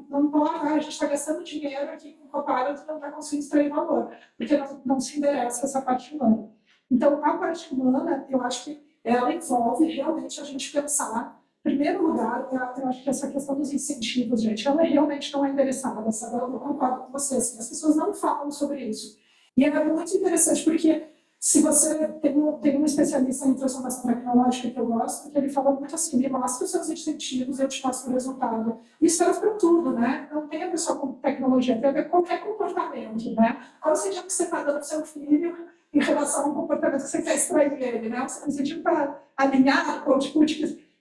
não pode, a gente está gastando dinheiro aqui com o Copilot e não está conseguindo extrair valor, porque não se endereça essa parte humana. Então, a parte humana, eu acho que ela envolve realmente a gente pensar primeiro lugar, eu acho que essa questão dos incentivos, gente, ela realmente não é endereçada, sabe? Eu concordo com você, assim, as pessoas não falam sobre isso. E é muito interessante porque se você tem um especialista em transformação tecnológica que eu gosto, que ele fala muito assim, me mostra os seus incentivos e eu te mostro o resultado. Isso serve para tudo, né? Não tem a ver só com tecnologia, tem a ver com qualquer comportamento, né? Qual o incentivo que você está dando para o seu filho em relação ao comportamento que você quer extrair dele, né? O incentivo para alinhar,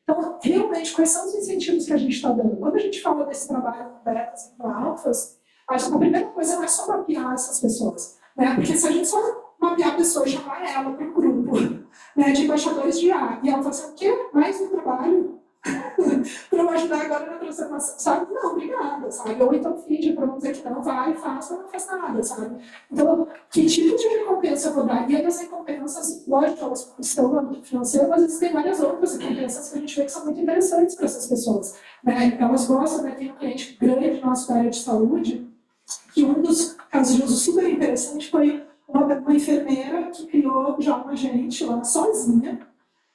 então, realmente, quais são os incentivos que a gente está dando? Quando a gente fala desse trabalho com betas e com alfas, acho que a primeira coisa não é só mapear essas pessoas, né? Porque se a gente só mapear a pessoa e chamar ela para um grupo, né, de embaixadores de A, e ela fala assim, o quê? Mais um trabalho? Para eu ajudar agora na transformação, sabe? Não, obrigada, sabe? Ou então finge para não dizer que não, vai, faça, não faz nada, sabe? Então, que tipo de recompensa eu vou dar? E aí as recompensas, lógico, elas estão no âmbito financeiro, mas existem várias outras recompensas que a gente vê que são muito interessantes para essas pessoas, né? Elas gostam, né? Tem um cliente grande nosso da área de saúde, que um dos casos de uso super interessante foi uma enfermeira que criou já um agente lá sozinha,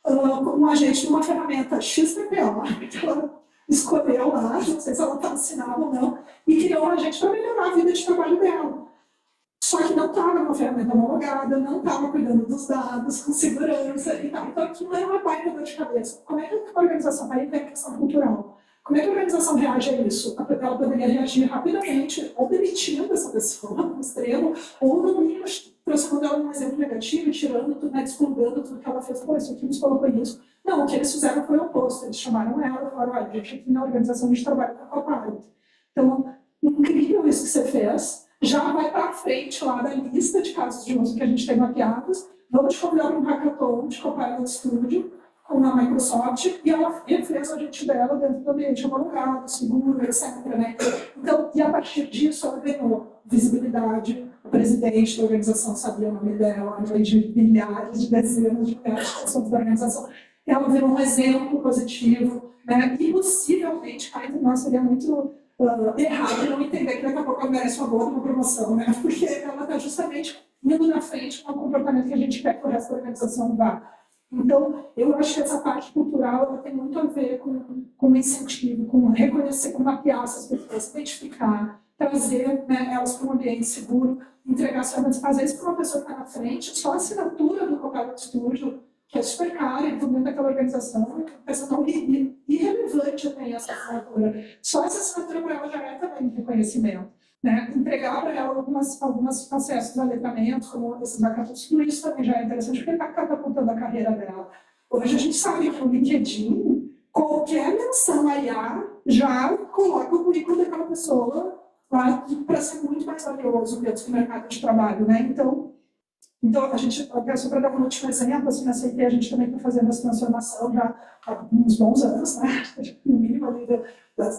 um agente de uma ferramenta XPTO, que ela escolheu lá, não sei se ela está assinada ou não, e criou um agente para melhorar a vida de trabalho dela. Só que não estava numa ferramenta homologada, não estava cuidando dos dados, com segurança e tal. Então aquilo é uma baita dor de cabeça. Como é que a organização vai ter a questão cultural? Como é que a organização reage a isso? Ela poderia reagir rapidamente, ou demitindo essa pessoa no extremo, ou no mínimo transformando ela num exemplo negativo e tirando tudo, né, desplugando tudo que ela fez. Pô, isso aqui nos colocou isso. Não, o que eles fizeram foi o oposto. Eles chamaram ela e falaram, olha, a gente aqui na organização a gente trabalha com a Copilot. Então, incrível isso que você fez. Já vai para frente lá da lista de casos de uso que a gente tem mapeados. Vamos te convidar para um hackathon de Copilot Studio com a Microsoft, e ela refez o agente dela dentro do ambiente homologado, seguro, etc. Né? Então, e a partir disso, ela ganhou visibilidade. O presidente da organização sabia o nome dela, a de milhares, de dezenas de milhares de pessoas da organização. Ela virou um exemplo positivo, né? E possivelmente, nós seria muito errado não entender que daqui a pouco ela merece uma boa promoção, né? Porque ela está justamente indo na frente com o comportamento que a gente quer que o resto da organização vá. Então, eu acho que essa parte cultural ela tem muito a ver com incentivo, com reconhecer, com mapear essas pessoas, identificar, trazer, né, elas para um ambiente seguro, entregar as ferramentas. Às vezes, para uma pessoa que está na frente, só a assinatura do Copilot Studio, que é super cara, e dentro daquela organização, é peça tão irrelevante até essa assinatura. Só essa assinatura para ela já é também um reconhecimento. Né? Entregar para ela alguns acessos a letramento, como esses hackathons, tudo isso também já é interessante, porque está catapultando a carreira dela. Hoje a gente sabe que o LinkedIn, qualquer menção a IA, já coloca o currículo daquela pessoa lá para ser muito mais valioso dentro do mercado de trabalho. Né? Então a gente, só para dar um último exemplo, assim, na CIT a gente também está fazendo essa transformação já há uns bons anos, né? No mínimo ali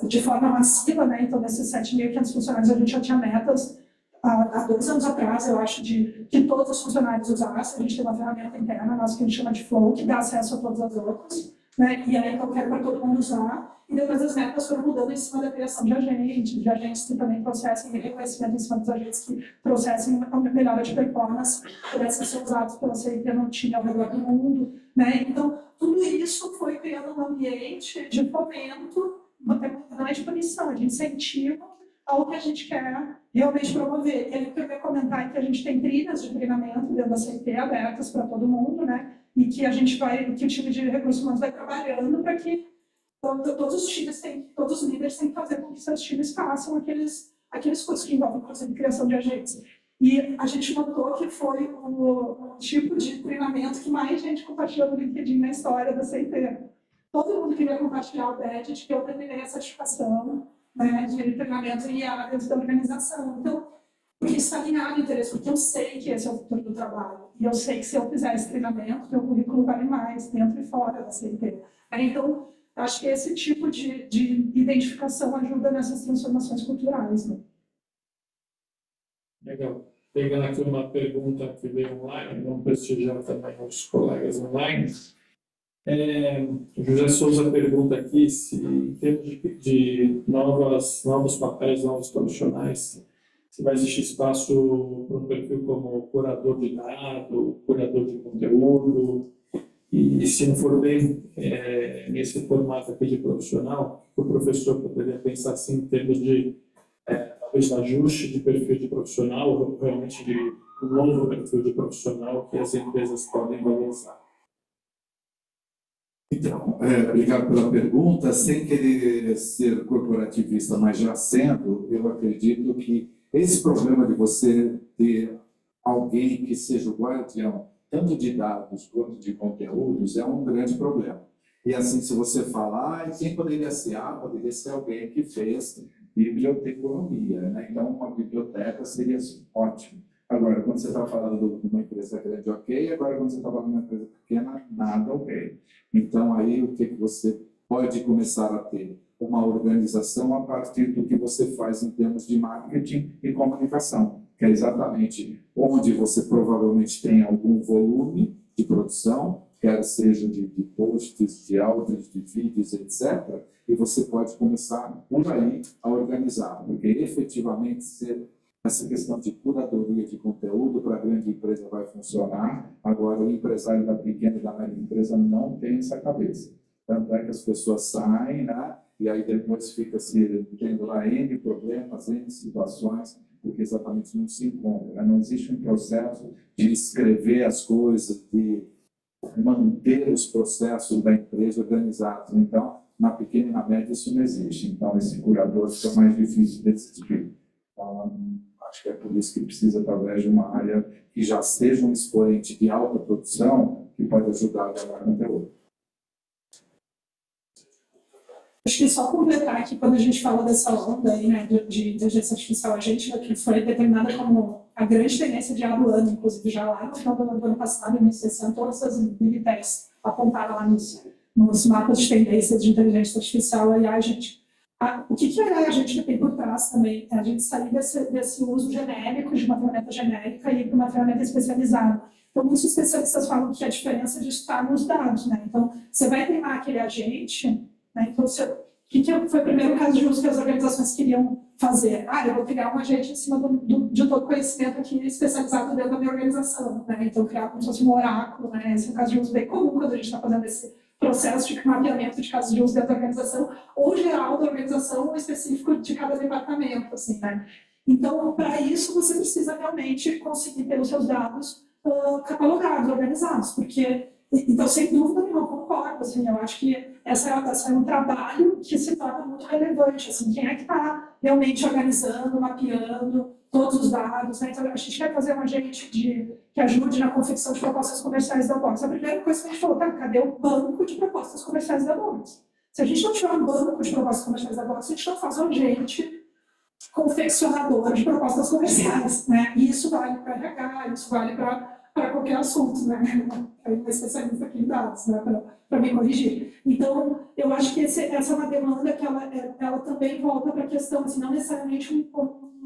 de forma massiva, né? Então, nesses 7.500 funcionários, a gente já tinha metas há 2 anos atrás, eu acho, de que todos os funcionários usassem. A gente tem uma ferramenta interna nossa que a gente chama de Flow, que dá acesso a todas as outras, né? E aí, então, eu quero para todo mundo usar. E depois as metas foram mudando em cima da criação de agentes que também processem reconhecimento em cima dos agentes que processem uma melhora de performance, pudessem ser usados pela CIT no time ao redor do mundo, né? Então, tudo isso foi criando um ambiente de fomento, não é de punição, é de incentivo ao que a gente quer realmente promover. E aí o que eu ia comentar é que a gente tem trilhas de treinamento dentro da CIT abertas para todo mundo, né? E que a gente vai, que o time de recursos humanos vai trabalhando para que todos os líderes têm que fazer com que seus times façam aqueles cursos que envolvem o processo de criação de agentes. E a gente notou que foi o tipo de treinamento que mais gente compartilhou no LinkedIn na história da CIT. Todo mundo queria compartilhar o badge de que eu terminei a certificação, né, de treinamento em IA dentro da organização. Então, porque está alinhado o interesse, porque eu sei que esse é o futuro do trabalho. E eu sei que se eu fizer esse treinamento, meu currículo vale mais dentro e fora da CIT. Então, acho que esse tipo de identificação ajuda nessas transformações culturais. Né? Legal. Pegando aqui uma pergunta que veio online, vamos prestigiar também os colegas online. O José Souza pergunta aqui se, em termos de novos papéis, novos profissionais, se vai existir espaço para um perfil como curador de dado, curador de conteúdo, E se não for bem nesse formato aqui de profissional, o professor poderia pensar assim em termos de talvez ajuste de perfil de profissional, ou realmente de um novo perfil de profissional que as empresas podem valorizar. Então, obrigado pela pergunta. Sem querer ser corporativista, mas já sendo, eu acredito que esse problema de você ter alguém que seja o guardião, tanto de dados quanto de conteúdos, é um grande problema. E assim, se você falar, quem poderia ser? Poderia ser alguém que fez biblioteconomia, né? Então, uma biblioteca seria ótimo. Agora, quando você está falando de uma empresa grande, ok. Agora, quando você está falando de uma empresa pequena, nada ok. Então, aí, o que você pode começar a ter? Uma organização a partir do que você faz em termos de marketing e comunicação, que é exatamente onde você provavelmente tem algum volume de produção, quer seja de posts, de áudios, de vídeos, etc. E você pode começar por aí a organizar, porque efetivamente essa questão de curadoria de conteúdo para a grande empresa vai funcionar. Agora, o empresário da pequena e da média empresa não tem essa cabeça. Tanto é que as pessoas saem, né? E aí depois fica se tendo lá N problemas, N situações, porque exatamente não se encontra, né? Não existe um processo de escrever as coisas, de manter os processos da empresa organizados. Então, na pequena e na média isso não existe. Então, esse curador fica mais difícil de existir. Então, acho que é por isso que precisa, talvez, de uma área que já seja um expoente de alta produção que pode ajudar a gerar conteúdo. Acho que só completar aqui, quando a gente fala dessa onda aí, né, de inteligência artificial, a gente que foi determinada como a grande tendência de do ano, inclusive já lá no final do ano passado, início desse ano, todas as Big Techs apontaram lá nos mapas de tendências de inteligência artificial. E a gente, o que a gente tem por trás também é a gente sair desse uso genérico de uma ferramenta genérica e ir para uma ferramenta especializada. Então, muitos especialistas falam que a diferença disso está nos dados, né? Então, você vai treinar aquele agente, né? Então, o que foi o primeiro caso de uso que as organizações queriam fazer? Eu vou criar um agente em cima de todo conhecimento aqui especializado dentro da minha organização, né? Então, criar como se fosse um oráculo, né? Esse é um caso de uso bem comum quando a gente está fazendo esse processo de mapeamento de casos de uso dentro da organização, ou geral da organização, ou específico de cada departamento, assim, né? Então, para isso, você precisa realmente conseguir ter os seus dados catalogados, organizados, porque, então, sem dúvida nenhuma, concordo, assim, eu acho que esse é um trabalho que se torna muito relevante, assim, quem é que está realmente organizando, mapeando todos os dados, né? Então, a gente quer fazer um agente que ajude na confecção de propostas comerciais da Box. A primeira coisa que a gente falou, cadê o banco de propostas comerciais da Box? Se a gente não tiver um banco de propostas comerciais da Box, a gente não faz um agente confeccionador de propostas comerciais, né? E isso vale para RH, isso vale para qualquer assunto, né? Eu sou especialista aqui em dados, né? Para me corrigir. Então, eu acho que essa é uma demanda que ela também volta para a questão, assim, não necessariamente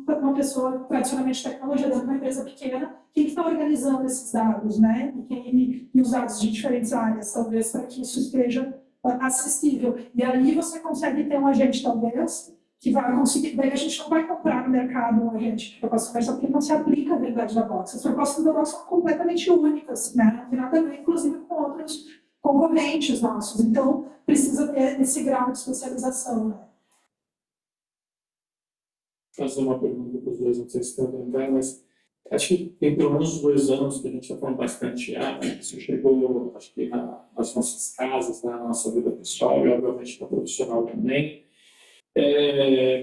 uma pessoa tradicionalmente de tecnologia dentro de uma empresa pequena, quem está organizando esses dados, né? E os dados de diferentes áreas, talvez, para que isso esteja assistível. E aí você consegue ter um agente, talvez, que vai conseguir, daí a gente não vai comprar no mercado um agente de proposta comercial, porque não se aplica a realidade da Box. As propostas da Box são completamente únicas, né? Não tem nada a ver, inclusive, com outros concorrentes nossos. Então, precisa ter esse grau de especialização, né? Vou fazer uma pergunta para os dois, não sei se estão entendendo, mas acho que tem pelo menos 2 anos que a gente está falando bastante isso chegou, acho que nas nossas casas, na nossa vida pessoal e, obviamente, na profissional também.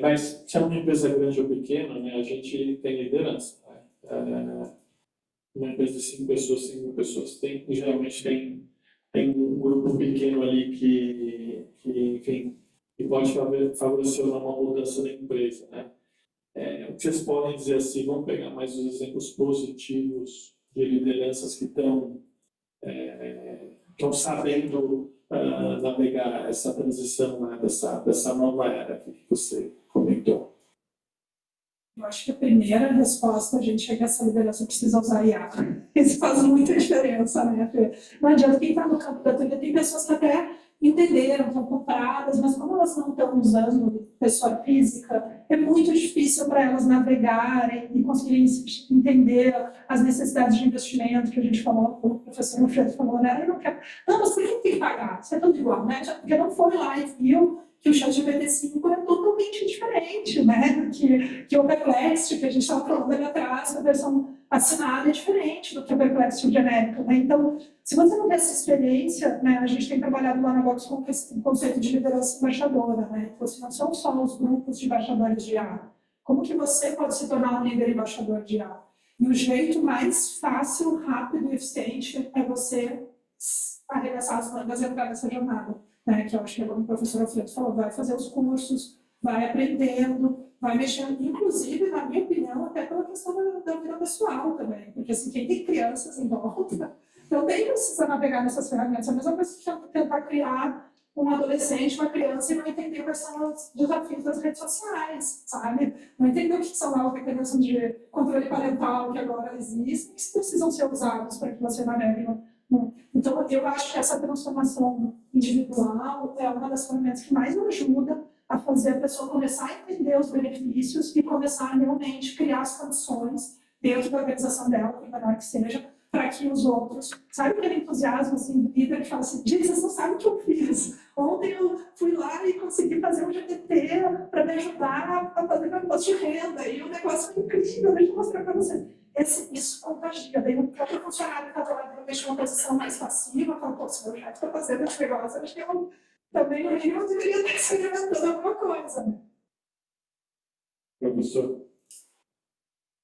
Mas se é uma empresa grande ou pequena, né, a gente tem liderança. Né? Uma empresa de 5 pessoas, 5 mil pessoas, geralmente tem um grupo pequeno ali que enfim, que pode favorecer uma mudança da empresa. Né? O que vocês podem dizer assim, vamos pegar mais os exemplos positivos de lideranças que estão sabendo navegar essa transição, né, dessa nova era que você comentou? Eu acho que a primeira resposta a gente é que essa liderança precisa usar IA. Isso faz muita diferença, né? Não adianta quem está no campo da teoria, tem pessoas que até entenderam, estão compradas, mas como elas não estão usando pessoa física, é muito difícil para elas navegarem e conseguirem entender as necessidades de investimento que a gente falou, o professor Alfredo falou, né? Eu não quero... Não, mas por que tem que pagar? Isso é tudo igual, né? Porque não foi lá e viu que o ChatGPT-5 é totalmente diferente, né? Que o Perplexity, que a gente estava falando ali atrás, a versão assinada é diferente do que o Perplexity genérico, né? Então, se você não tem essa experiência, né, a gente tem trabalhado lá na Box com esse conceito de liderança embaixadora, né? Então, assim, não são só os grupos de embaixadores de IA. Como que você pode se tornar um líder embaixador de IA? E o jeito mais fácil, rápido e eficiente é você arregaçar as mangas e entrar nessa jornada, né? Que eu acho que, como o professor Alfredo falou, vai fazer os cursos, vai aprendendo, vai mexendo, inclusive, na minha opinião, até pela questão da vida pessoal também, porque assim, quem tem crianças em volta também precisa navegar nessas ferramentas. A mesma coisa que tentar criar um adolescente, uma criança, e não entender quais são os desafios das redes sociais, sabe? Não entender o que são lá os mecanismos de controle parental que agora existem, que precisam ser usados para que você navegue. Então, eu acho que essa transformação individual é uma das ferramentas que mais ajuda a fazer a pessoa começar a entender os benefícios e começar a realmente criar as condições dentro da organização dela, por menor que seja, para que os outros... Sabe aquele entusiasmo assim, do líder que fala assim, gente, vocês não sabem o que eu fiz. Ontem eu fui lá e consegui fazer um GPT para me ajudar a fazer meu imposto de renda. E o negócio foi incrível, deixa eu mostrar para vocês. Isso contagia. Daí o próprio funcionário que está lá provavelmente uma posição mais passiva, fala, pô, se meu chefe está fazendo esse negócio, acho que eu também, no mínimo, deveria estar experimentando alguma coisa. Né? Professor?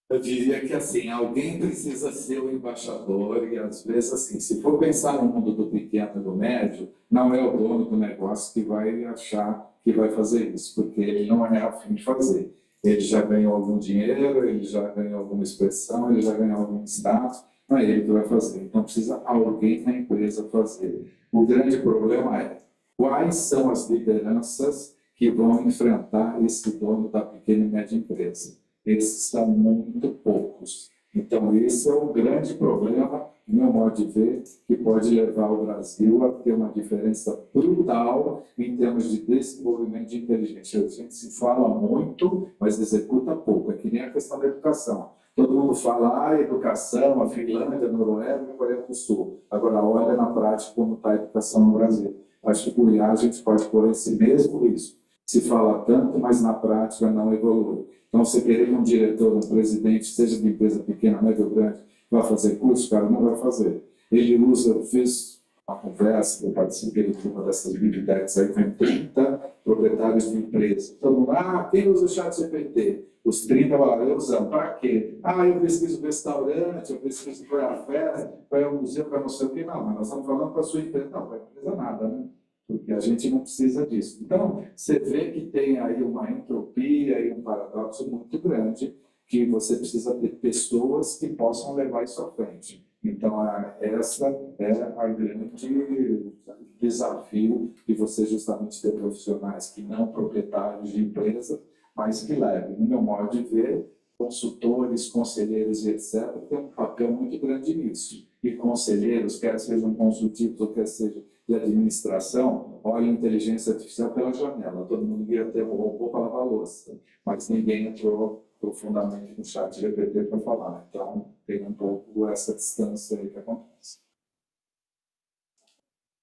Eu diria que, assim, alguém precisa ser o embaixador e, às vezes, assim, se for pensar no mundo do pequeno e do médio, não é o dono do negócio que vai achar que vai fazer isso, porque ele não é a fim de fazer. Ele já ganhou algum dinheiro, ele já ganhou alguma expressão, ele já ganhou algum status, não é ele que vai fazer. Então, precisa alguém na empresa fazer. O grande problema é quais são as lideranças que vão enfrentar esse dono da pequena e média empresa. Esses são muito poucos. Então, esse é o grande problema, no meu modo de ver, que pode levar o Brasil a ter uma diferença brutal em termos de desenvolvimento de inteligência. A gente se fala muito, mas executa pouco. É que nem a questão da educação. Todo mundo fala, educação, a Finlândia, a Noruega e a Coreia do Sul. Agora, olha na prática como está a educação no Brasil. Acho que por IA a gente pode correr esse mesmo risco. Se fala tanto, mas na prática não evolui. Então, você querer que um diretor, um presidente, seja de empresa pequena, média ou grande, vai fazer curso, o cara não vai fazer. Ele usa, eu fiz uma conversa, eu participei de uma dessas bibliotecas aí, com 30 proprietários de empresa. Todo mundo, quem usa o ChatGPT? Os 30 falaram, usam, para quê? Eu pesquiso restaurante, eu pesquiso para a festa, para o museu, para não sei o quê. Não, mas nós estamos falando para a sua empresa. Não, para a empresa nada, né? Porque a gente não precisa disso. Então, você vê que tem aí uma entropia e um paradoxo muito grande, que você precisa ter pessoas que possam levar isso à frente. Então, essa é a grande desafio de você justamente ter profissionais que não proprietários de empresa, mas que levem, no meu modo de ver, consultores, conselheiros e etc., tem um papel muito grande nisso. E conselheiros, quer sejam consultivos ou quer seja de administração, olha a inteligência artificial pela janela. Todo mundo ia ter um robô para lavar a louça, mas ninguém entrou profundamente no chat GPT para falar. Então, tem um pouco essa distância aí que acontece.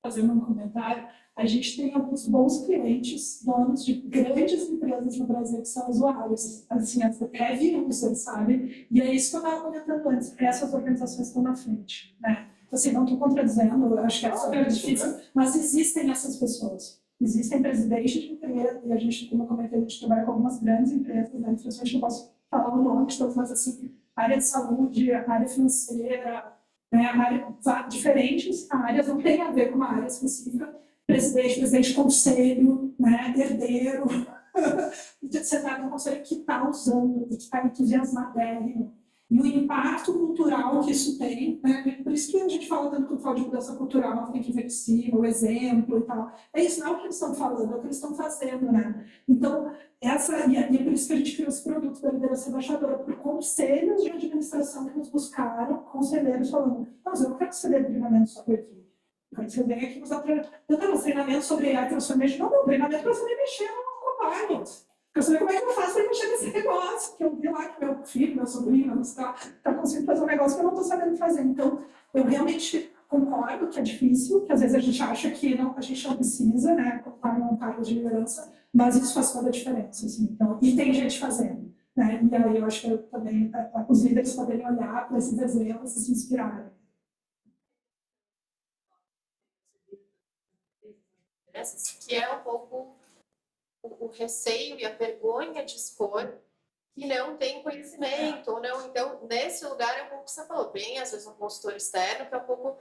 Fazendo um comentário, a gente tem alguns bons clientes, donos de grandes empresas no Brasil que são usuários, assim, as heavy users, sabe? E é isso que eu estava comentando antes, essas organizações estão na frente, né? Assim, não estou contradizendo, eu acho que é super difícil, mas existem essas pessoas. Existem presidentes de empresa, e a gente, como eu comentei, a gente trabalha com algumas grandes empresas, né? Infelizmente não posso falar o nome de todas, mas assim, área de saúde, área financeira, né? Diferentes áreas, não tem a ver com uma área específica. Presidente de conselho, né? Herdeiro, você está no conselho que está usando, que está entusiasmadérrimo. E o impacto cultural que isso tem, né? Por isso que a gente fala tanto que fala de mudança cultural, tem que ver de cima, o exemplo e tal. É isso, não é o que eles estão falando, é o que eles estão fazendo, né? Então, e é por isso que a gente criou esse produto da liderança embaixadora, por conselhos de administração que nos buscaram, conselheiros falando, mas eu não quero que você dê treinamento sobre aqui. Eu quero que você venha aqui nos dar treinamento sobre a transformation. Não, treinamento para você mexer no Copilot. Eu sabia como é que eu faço para mexer nesse negócio, que eu vi lá que meu filho, meu sobrinho, está conseguindo fazer um negócio que eu não estou sabendo fazer. Então, eu realmente concordo que é difícil, que às vezes a gente acha que a gente não precisa, né, ocupar um cargo de liderança, mas isso faz toda a diferença. Assim. Então, e tem gente fazendo. Né? E aí eu acho que também os líderes poderem olhar para esses exemplos e se inspirarem. Que é um pouco o receio e a vergonha de expor que não tem conhecimento, ou não. Então, nesse lugar é um pouco que você falou, bem, às vezes um consultor externo, que é um pouco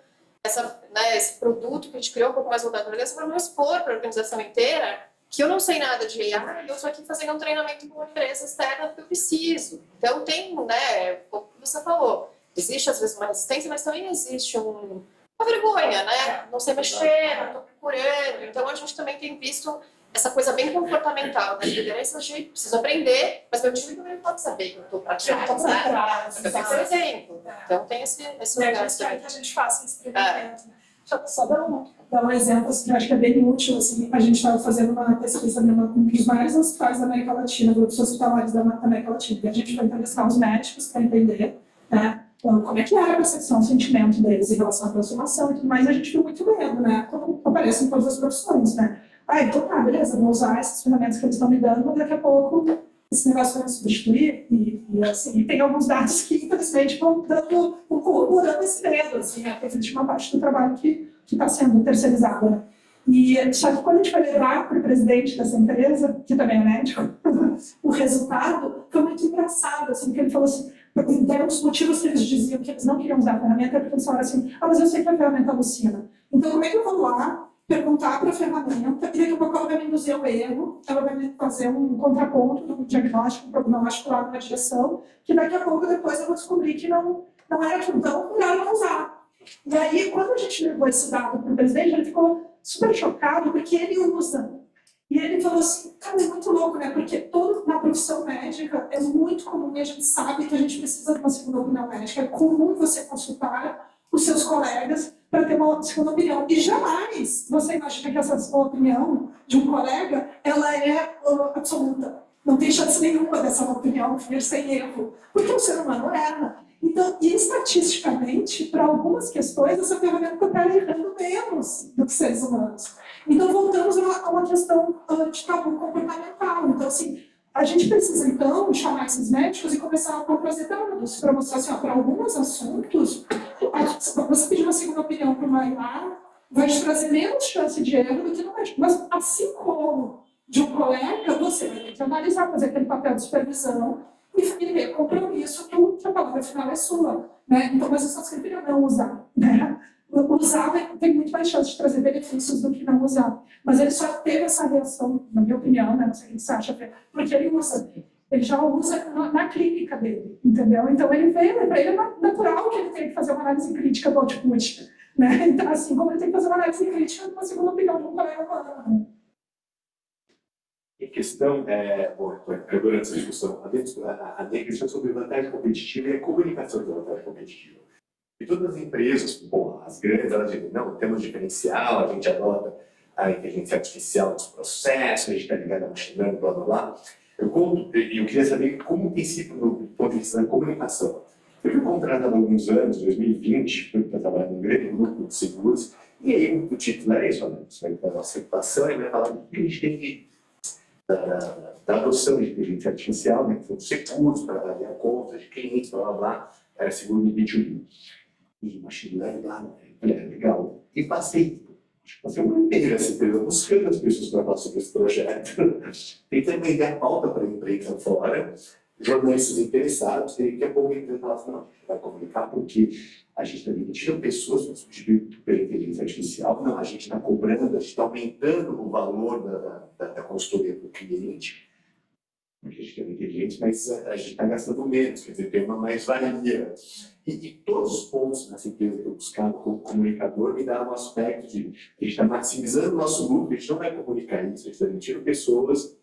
esse produto que a gente criou, um pouco mais voltado para a organização, para não expor para a organização inteira que eu não sei nada de AI, eu estou aqui fazendo um treinamento com uma empresa externa porque eu preciso. Então, tem, né, o que você falou, existe às vezes uma resistência, mas também existe uma vergonha, né? Não sei mexer, não estou procurando. Então, a gente também tem visto essa coisa bem comportamental das lideranças de preciso aprender, mas meu time também pode saber que eu estou para trás, né? Eu tenho que ser exemplo. Então, tem esse lugar. Que a gente faça esse treinamento. Só dar um exemplo assim, que eu acho que é bem útil. Assim, a gente estava fazendo uma pesquisa num dos maiores hospitais da América Latina, grupos hospitalares da América Latina, e a gente foi entrevistar os médicos para entender, né, como é que era a percepção, o sentimento deles em relação à transformação e tudo mais. A gente viu muito medo, né, como aparece em todas as profissões, né. Então tá, beleza, vou usar essas ferramentas que eles estão me dando, mas daqui a pouco esse negócio vai me substituir e tem alguns dados que, infelizmente, vão corroborando esse medo, assim, né? Porque existe uma parte do trabalho que está sendo terceirizada, né? E só que quando a gente foi levar para o presidente dessa empresa, que também é médico, o resultado foi muito engraçado, assim, porque ele falou assim, deram os motivos que eles diziam que eles não queriam usar a ferramenta, porque eles falaram assim, mas eu sei que a ferramenta alucina, então como é que eu vou lá perguntar para a ferramenta, e daqui a pouco ela vai me induzir ao erro, ela vai me fazer um contraponto do diagnóstico, um prognóstico lá numa direção, que daqui a pouco depois eu vou descobrir que não era tudo tão melhor não usar. E aí, quando a gente levou esse dado para o presidente, ele ficou super chocado, porque ele usa. E ele falou assim, cara, é muito louco, né? Porque na profissão médica é muito comum, e a gente sabe que a gente precisa de uma segunda opinião médica, é comum você consultar os seus colegas para ter uma segunda opinião. E jamais você imagina que essa opinião de um colega, ela é absoluta. Não tem chance nenhuma dessa opinião vir sem erro, porque o ser humano erra. Então, e estatisticamente, para algumas questões, essa ferramenta está errando menos do que seres humanos. Então, voltamos a uma questão de tabu comportamental. Então, assim, a gente precisa, então, chamar esses médicos e começar a trazer dados para mostrar assim, para alguns assuntos, você pedir uma segunda opinião para uma IA, vai te trazer menos chance de erro do que no médico. Mas, assim como de um colega, você vai ter que analisar, fazer aquele papel de supervisão e ter compromisso que a palavra final é sua. Né? Então, mas eu só prefiro não usar. Né? Usar tem muito mais chance de trazer benefícios do que não usar. Mas ele só teve essa reação, na minha opinião, né? Não sei o que você acha, porque ele usa. Ele já usa na clínica dele, entendeu? Então, ele vê, para ele é natural que ele tenha que fazer uma análise crítica do output. Né? Então, assim como ele tem que fazer uma análise crítica de uma segunda opinião de um colega humano. Em questão, adorando essa discussão, a questão sobre vantagem competitiva e a comunicação de vantagem competitiva. E todas as empresas, bom, as grandes, elas dizem, não, temos diferencial, a gente adota a inteligência artificial nos processos, a gente está ligado a machine learning, blá, blá, blá. Eu queria saber como tem sido, do ponto de vista da comunicação. Eu fui contratado há alguns anos, 2020, para trabalhar num grande grupo de seguros, e aí o título era isso, né? Isso vai dar nossa reputação, e vai falar do que a gente tem que da adoção de inteligência artificial, né, que são seguros para avaliar contas de clientes, blá, blá, blá, era seguro no B2B. E machine learning lá, legal. E passei uma inteira essa empresa, buscando as pessoas para falar sobre esse projeto, tentando vender a pauta para a empresa fora, jornalistas interessados, e daqui a pouco a empresa fala assim, não, a gente vai comunicar porque a gente está demitindo pessoas para substituir pela inteligência artificial, não, a gente está cobrando, a gente está aumentando o valor da consultoria para o cliente, porque a gente é inteligente, mas a gente está gastando menos, quer dizer, tem uma mais-valia. E todos os pontos nessa empresa que eu buscava como comunicador me davam um aspecto de que a gente está maximizando o nosso lucro, a gente não vai comunicar isso, a gente está demitindo pessoas.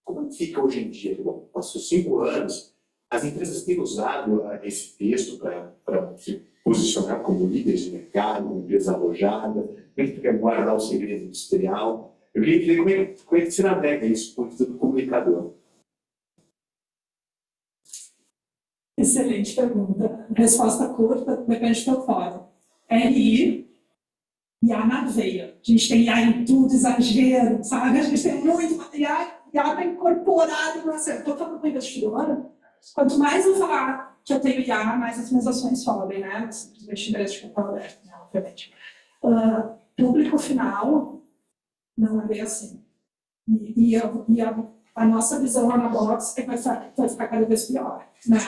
Como fica hoje em dia? Bom, passou 5 anos, as empresas têm usado esse texto para se posicionar como líderes de mercado, como empresa alojada, a gente quer guardar o segredo industrial. Eu queria entender como é que se navega isso do ponto de vista do comunicador. Excelente pergunta. Resposta curta, depende do teu fórum. RI, IA na veia. A gente tem IA em tudo, exagero, sabe? A gente tem muito IA está incorporado no acerto. Estou falando com o investidor, quanto mais eu falar que eu tenho IA, mais as minhas ações sobem, né? Simplesmente interesse de capital aberto, né? Obviamente. Público final, não é bem assim. A nossa visão lá na Box é que vai ficar cada vez pior, né?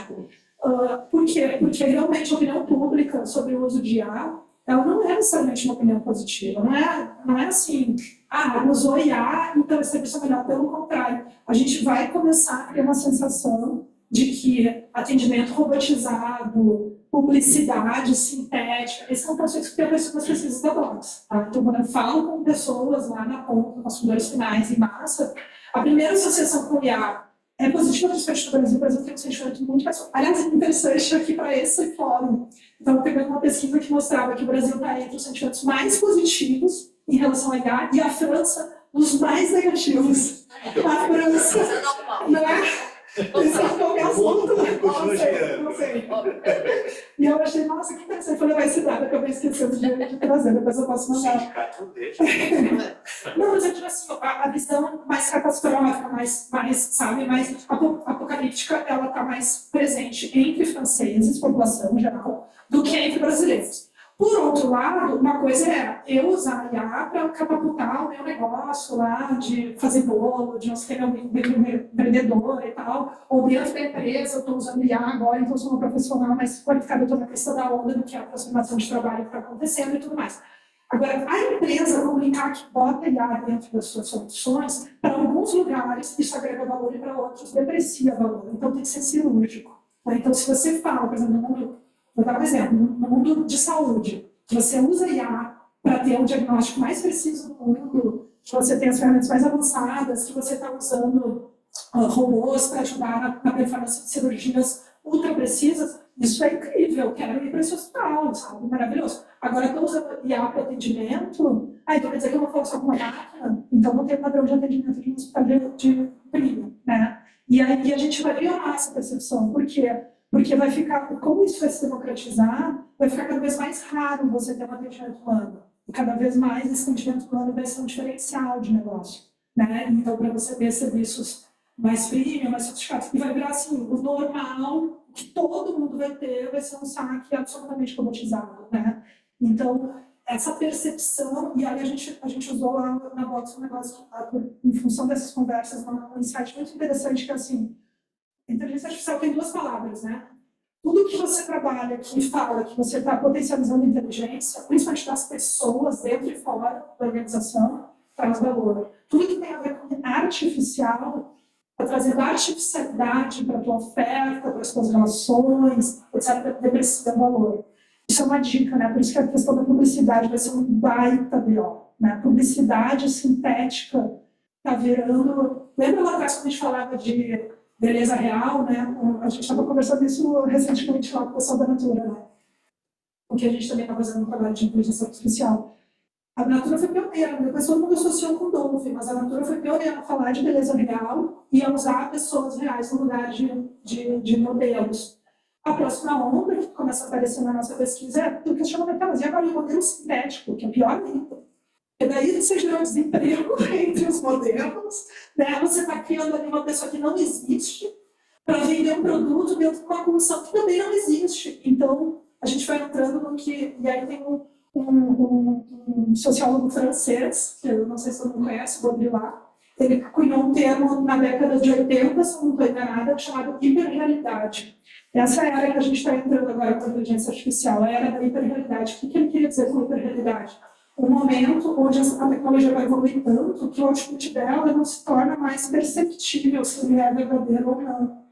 Por quê? Porque realmente a opinião pública sobre o uso de IA, ela não é necessariamente uma opinião positiva, não é assim, usou IA, então esse serviço é melhor. Pelo contrário, a gente vai começar a ter uma sensação de que atendimento robotizado, publicidade sintética, esses são conceitos que tem aparecido nas pesquisas da Box. Tá? Então, quando eu falo com pessoas lá na ponta, consumidores finais em massa, a primeira associação com IA é positiva para o Brasil. O Brasil tem um sentimento muito mais... Aliás, é interessante aqui para esse fórum. Estava pegando uma pesquisa que mostrava que o Brasil está entre os sentimentos mais positivos em relação à IA e a França os mais negativos. A França... Não é? Esse é qualquer assunto. Não sei. E eu achei, nossa, que interessante. Eu falei, vai se dar, que eu acabei esquecendo de trazer, depois eu posso mandar. Não, mas eu digo assim, a visão mais catastrófica, mais sabe, mais apocalíptica, ela está mais presente entre franceses, população em geral, do que entre brasileiros. Por outro lado, uma coisa é eu usar a IA para catapultar o meu negócio lá, de fazer bolo, de não sei o que, empreendedor e tal, ou dentro da empresa eu estou usando IA agora, então eu sou uma profissional mais qualificada, eu estou na crista da onda do que a transformação de trabalho que está acontecendo e tudo mais. Agora, a empresa comunicar que bota IA dentro das suas soluções, para alguns lugares isso agrega valor e para outros deprecia valor, então tem que ser cirúrgico. Então, se você fala, por exemplo, no mundo... Vou dar um exemplo. No mundo de saúde, que você usa IA para ter um diagnóstico mais preciso do mundo, que você tem as ferramentas mais avançadas, que você está usando robôs para ajudar na performance de cirurgias ultra precisas, isso é incrível, quero ir para esse hospital, sabe? Maravilhoso. Agora, estou usando IA para atendimento, então quer dizer que eu vou falar só com uma máquina, então não tem padrão de atendimento de um hospital de primo, né? E aí a gente vai piorar essa percepção, por quê? Porque vai ficar, como isso vai se democratizar, vai ficar cada vez mais raro você ter um atendimento humano. E cada vez mais esse atendimento humano vai ser um diferencial de negócio. Né? Então, para você ter serviços mais premium, mais sofisticados, e vai virar assim, o normal, que todo mundo vai ter, vai ser um saque absolutamente robotizado. Né? Então, essa percepção, e aí a gente usou lá na Box um negócio, em função dessas conversas, um insight muito interessante, que é assim, a inteligência artificial tem duas palavras, né? Tudo que você trabalha, que fala que você está potencializando a inteligência, principalmente das pessoas dentro e fora da organização, traz valor. Tudo que tem a ver com artificial, está trazendo artificialidade para a tua oferta, para as tuas relações, etc., deprecia valor. Isso é uma dica, né? Por isso que a questão da publicidade vai ser um baita BO. Né? Publicidade sintética está virando... Lembra lá atrás quando a gente falava de beleza real, né? A gente estava conversando isso recentemente lá com o pessoal da Natura, né? Porque a gente também está fazendo um trabalho de inteligência artificial. A Natura foi pioneira, depois todo mundo associou com Dove, mas a Natura foi pioneira a falar de beleza real e a usar pessoas reais no lugar de modelos. A próxima onda que começa a aparecer na nossa pesquisa é o questionamento, mas e agora o modelo sintético, que é pior ainda? E daí você gerou desemprego entre os modelos, né? Você está criando ali uma pessoa que não existe para vender um produto dentro de uma condição que também não existe. Então, a gente vai entrando no que... E aí tem um sociólogo francês, que eu não sei se todo mundo conhece, o Baudrillard, ele cunhou um termo na década de 80, se não estou enganada, chamado hiperrealidade. Essa é a era que a gente está entrando agora com a inteligência artificial, a era da hiperrealidade. O que ele queria dizer com hiperrealidade? Um momento onde a tecnologia vai evoluir tanto que o output dela não se torna mais perceptível se ele é verdadeiro ou não.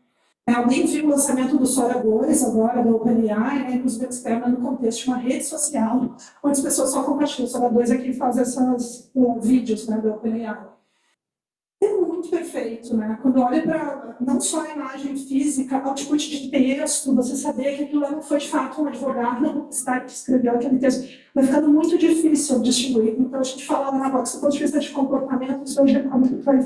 Alguém viu o lançamento do Sora 2 agora, da OpenAI, né, inclusive externa no contexto de uma rede social, onde as pessoas só compartilham. O Sora 2 é quem faz esses vídeos, né, da OpenAI. É muito perfeito, né? Quando olha para não só a imagem física, output de texto, você saber que aquilo não foi de fato um advogado que escreveu aquele texto, vai ficando muito difícil distinguir. Então a gente fala na Vox do ponto de vista de comportamento, isso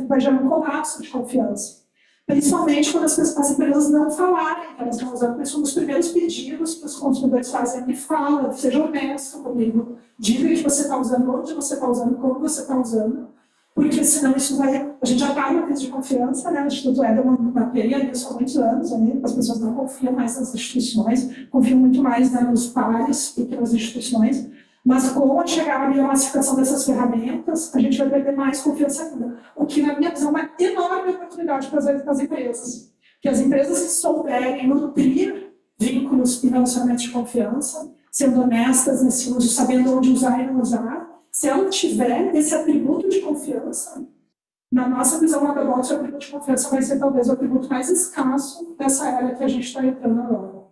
vai gerar um colapso de confiança. Principalmente quando as empresas não falarem que elas estão usando, porque são os primeiros pedidos que os consumidores fazem, me fala, seja honesto comigo, diga que você está usando, onde você está usando, como você está usando, porque senão isso vai... A gente já está numa crise de confiança, né? O Instituto Edelman mapeia isso há muitos anos, né? As pessoas não confiam mais nas instituições, confiam muito mais, né, nos pares do que nas instituições. Mas com a chegada e a massificação dessas ferramentas, a gente vai perder mais confiança ainda. O que, na minha visão, é uma enorme oportunidade para as empresas. Que as empresas que souberem nutrir vínculos e relacionamentos de confiança, sendo honestas nesse uso, sabendo onde usar e não usar, se ela tiver esse atributo de confiança, na nossa visão, a Box, o atributo de confiança vai ser talvez o atributo mais escasso dessa era que a gente está entrando agora.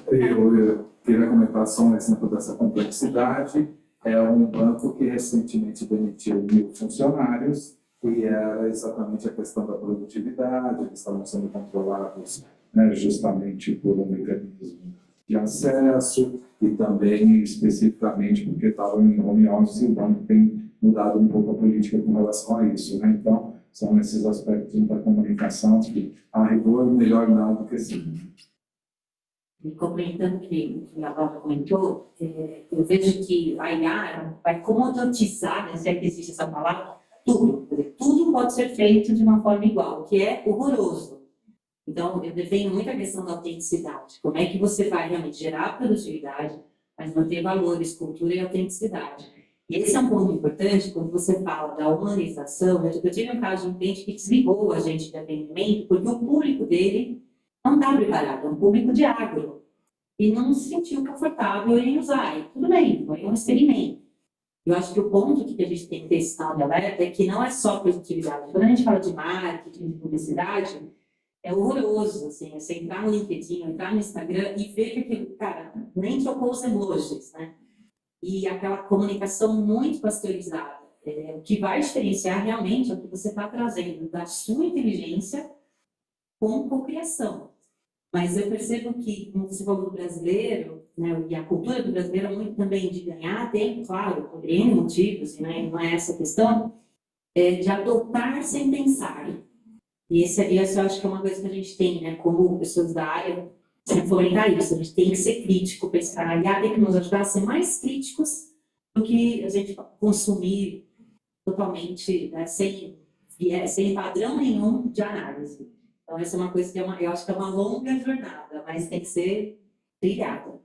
Eu queria comentar só um exemplo dessa complexidade. É um banco que recentemente demitiu 1.000 funcionários e era exatamente a questão da produtividade, eles estavam sendo controlados, né, justamente por um mecanismo de acesso e também especificamente porque estavam em home office e o banco tem mudado um pouco a política com relação a isso, né? Então, são esses aspectos da comunicação que, a rigor, melhor não do que sim. E complementando o que a Laura comentou, eu vejo que a IA vai comoditizar, né, se é que existe essa palavra, tudo. Tudo pode ser feito de uma forma igual, o que é horroroso. Então, eu defendo muito a questão da autenticidade. Como é que você vai realmente gerar produtividade, mas manter valores, cultura e autenticidade. E esse é um ponto importante quando você fala da humanização. Eu tive um caso de um cliente que desligou a gente de atendimento porque o público dele não está preparado, é um público de agro. E não se sentiu confortável em usar. E tudo bem, foi um experimento. Eu acho que o ponto que a gente tem que ter esse sinal de alerta é que não é só produtividade. Quando a gente fala de marketing, de publicidade, é horroroso, assim, você entrar no LinkedIn, entrar no Instagram e ver que aquele cara nem trocou os emojis, né? E aquela comunicação muito pasteurizada. O que vai diferenciar realmente é o que você está trazendo da sua inteligência com cocriação. Mas eu percebo que, como você falou do brasileiro, né, e a cultura do brasileiro é muito também de ganhar tempo, claro, por N motivos, né, não é essa a questão, de adotar sem pensar. E esse eu acho que é uma coisa que a gente tem, né, como pessoas da área, sempre fomentar isso. A gente tem que ser crítico, pensar. A IA tem que nos ajudar a ser mais críticos do que a gente consumir totalmente, né, sem padrão nenhum de análise. Então, essa é uma coisa que eu acho que é uma longa jornada, mas tem que ser trilhada.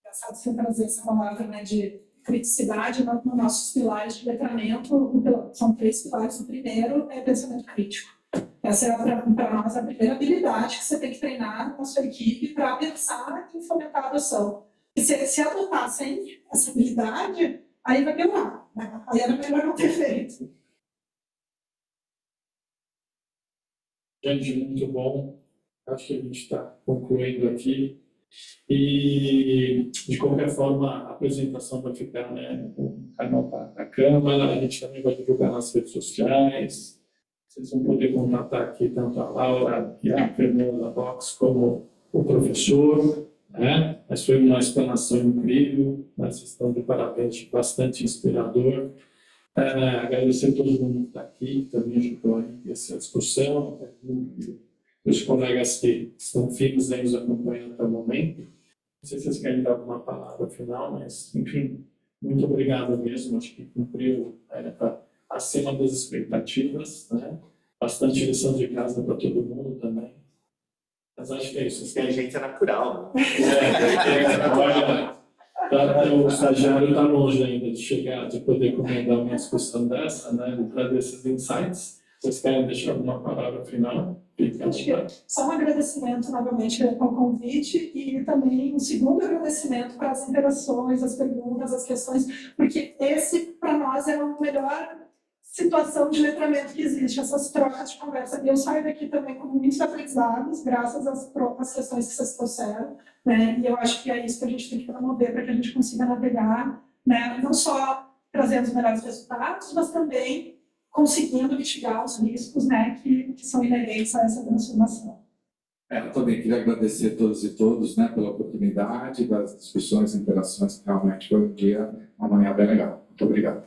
Engraçado você trazer essa palavra, né, de criticidade nos nossos pilares de letramento. São 3 pilares. O primeiro é pensamento crítico. Essa é, para nós, a primeira habilidade que você tem que treinar na sua equipe para pensar e fomentar a adoção. E se adotar sem essa habilidade, aí vai piorar, né? Aí era melhor não ter feito. Gente, muito bom. Acho que a gente está concluindo aqui. E, de qualquer forma, a apresentação vai ficar, né, no canal da Câmara. A gente também vai divulgar nas redes sociais. Vocês vão poder contatar aqui tanto a Laura e a Fernanda da Vox como o professor, né? Mas foi uma explanação incrível, né? Vocês estão de parabéns, bastante inspirador. Agradecer a todo mundo que está aqui, que também ajudou aí essa discussão, os colegas que estão firmes aí nos acompanhando até o momento. Não sei se vocês querem dar alguma palavra final, mas, enfim, muito obrigado mesmo, acho que cumpriu acima das expectativas, né? Bastante lição de casa para todo mundo também. Mas acho que é isso. Inteligência natural, né? O estagiário está longe ainda de chegar, de poder comandar uma discussão dessa, né? De trazer esses insights. Vocês querem deixar alguma palavra final? Acho que só um agradecimento novamente ao convite e também um segundo agradecimento para as interações, as perguntas, as questões, porque esse, para nós, é a melhor situação de letramento que existe, essas trocas de conversa. E eu saio daqui também com muitos aprendizados, graças às questões que vocês trouxeram, né? E eu acho que é isso que a gente tem que promover para que a gente consiga navegar, né? Não só trazendo os melhores resultados, mas também conseguindo mitigar os riscos, né, que são inerentes a essa transformação. Eu também queria agradecer a todos e todas, né, pela oportunidade das discussões e interações, que realmente foi uma manhã bem legal. Muito obrigado.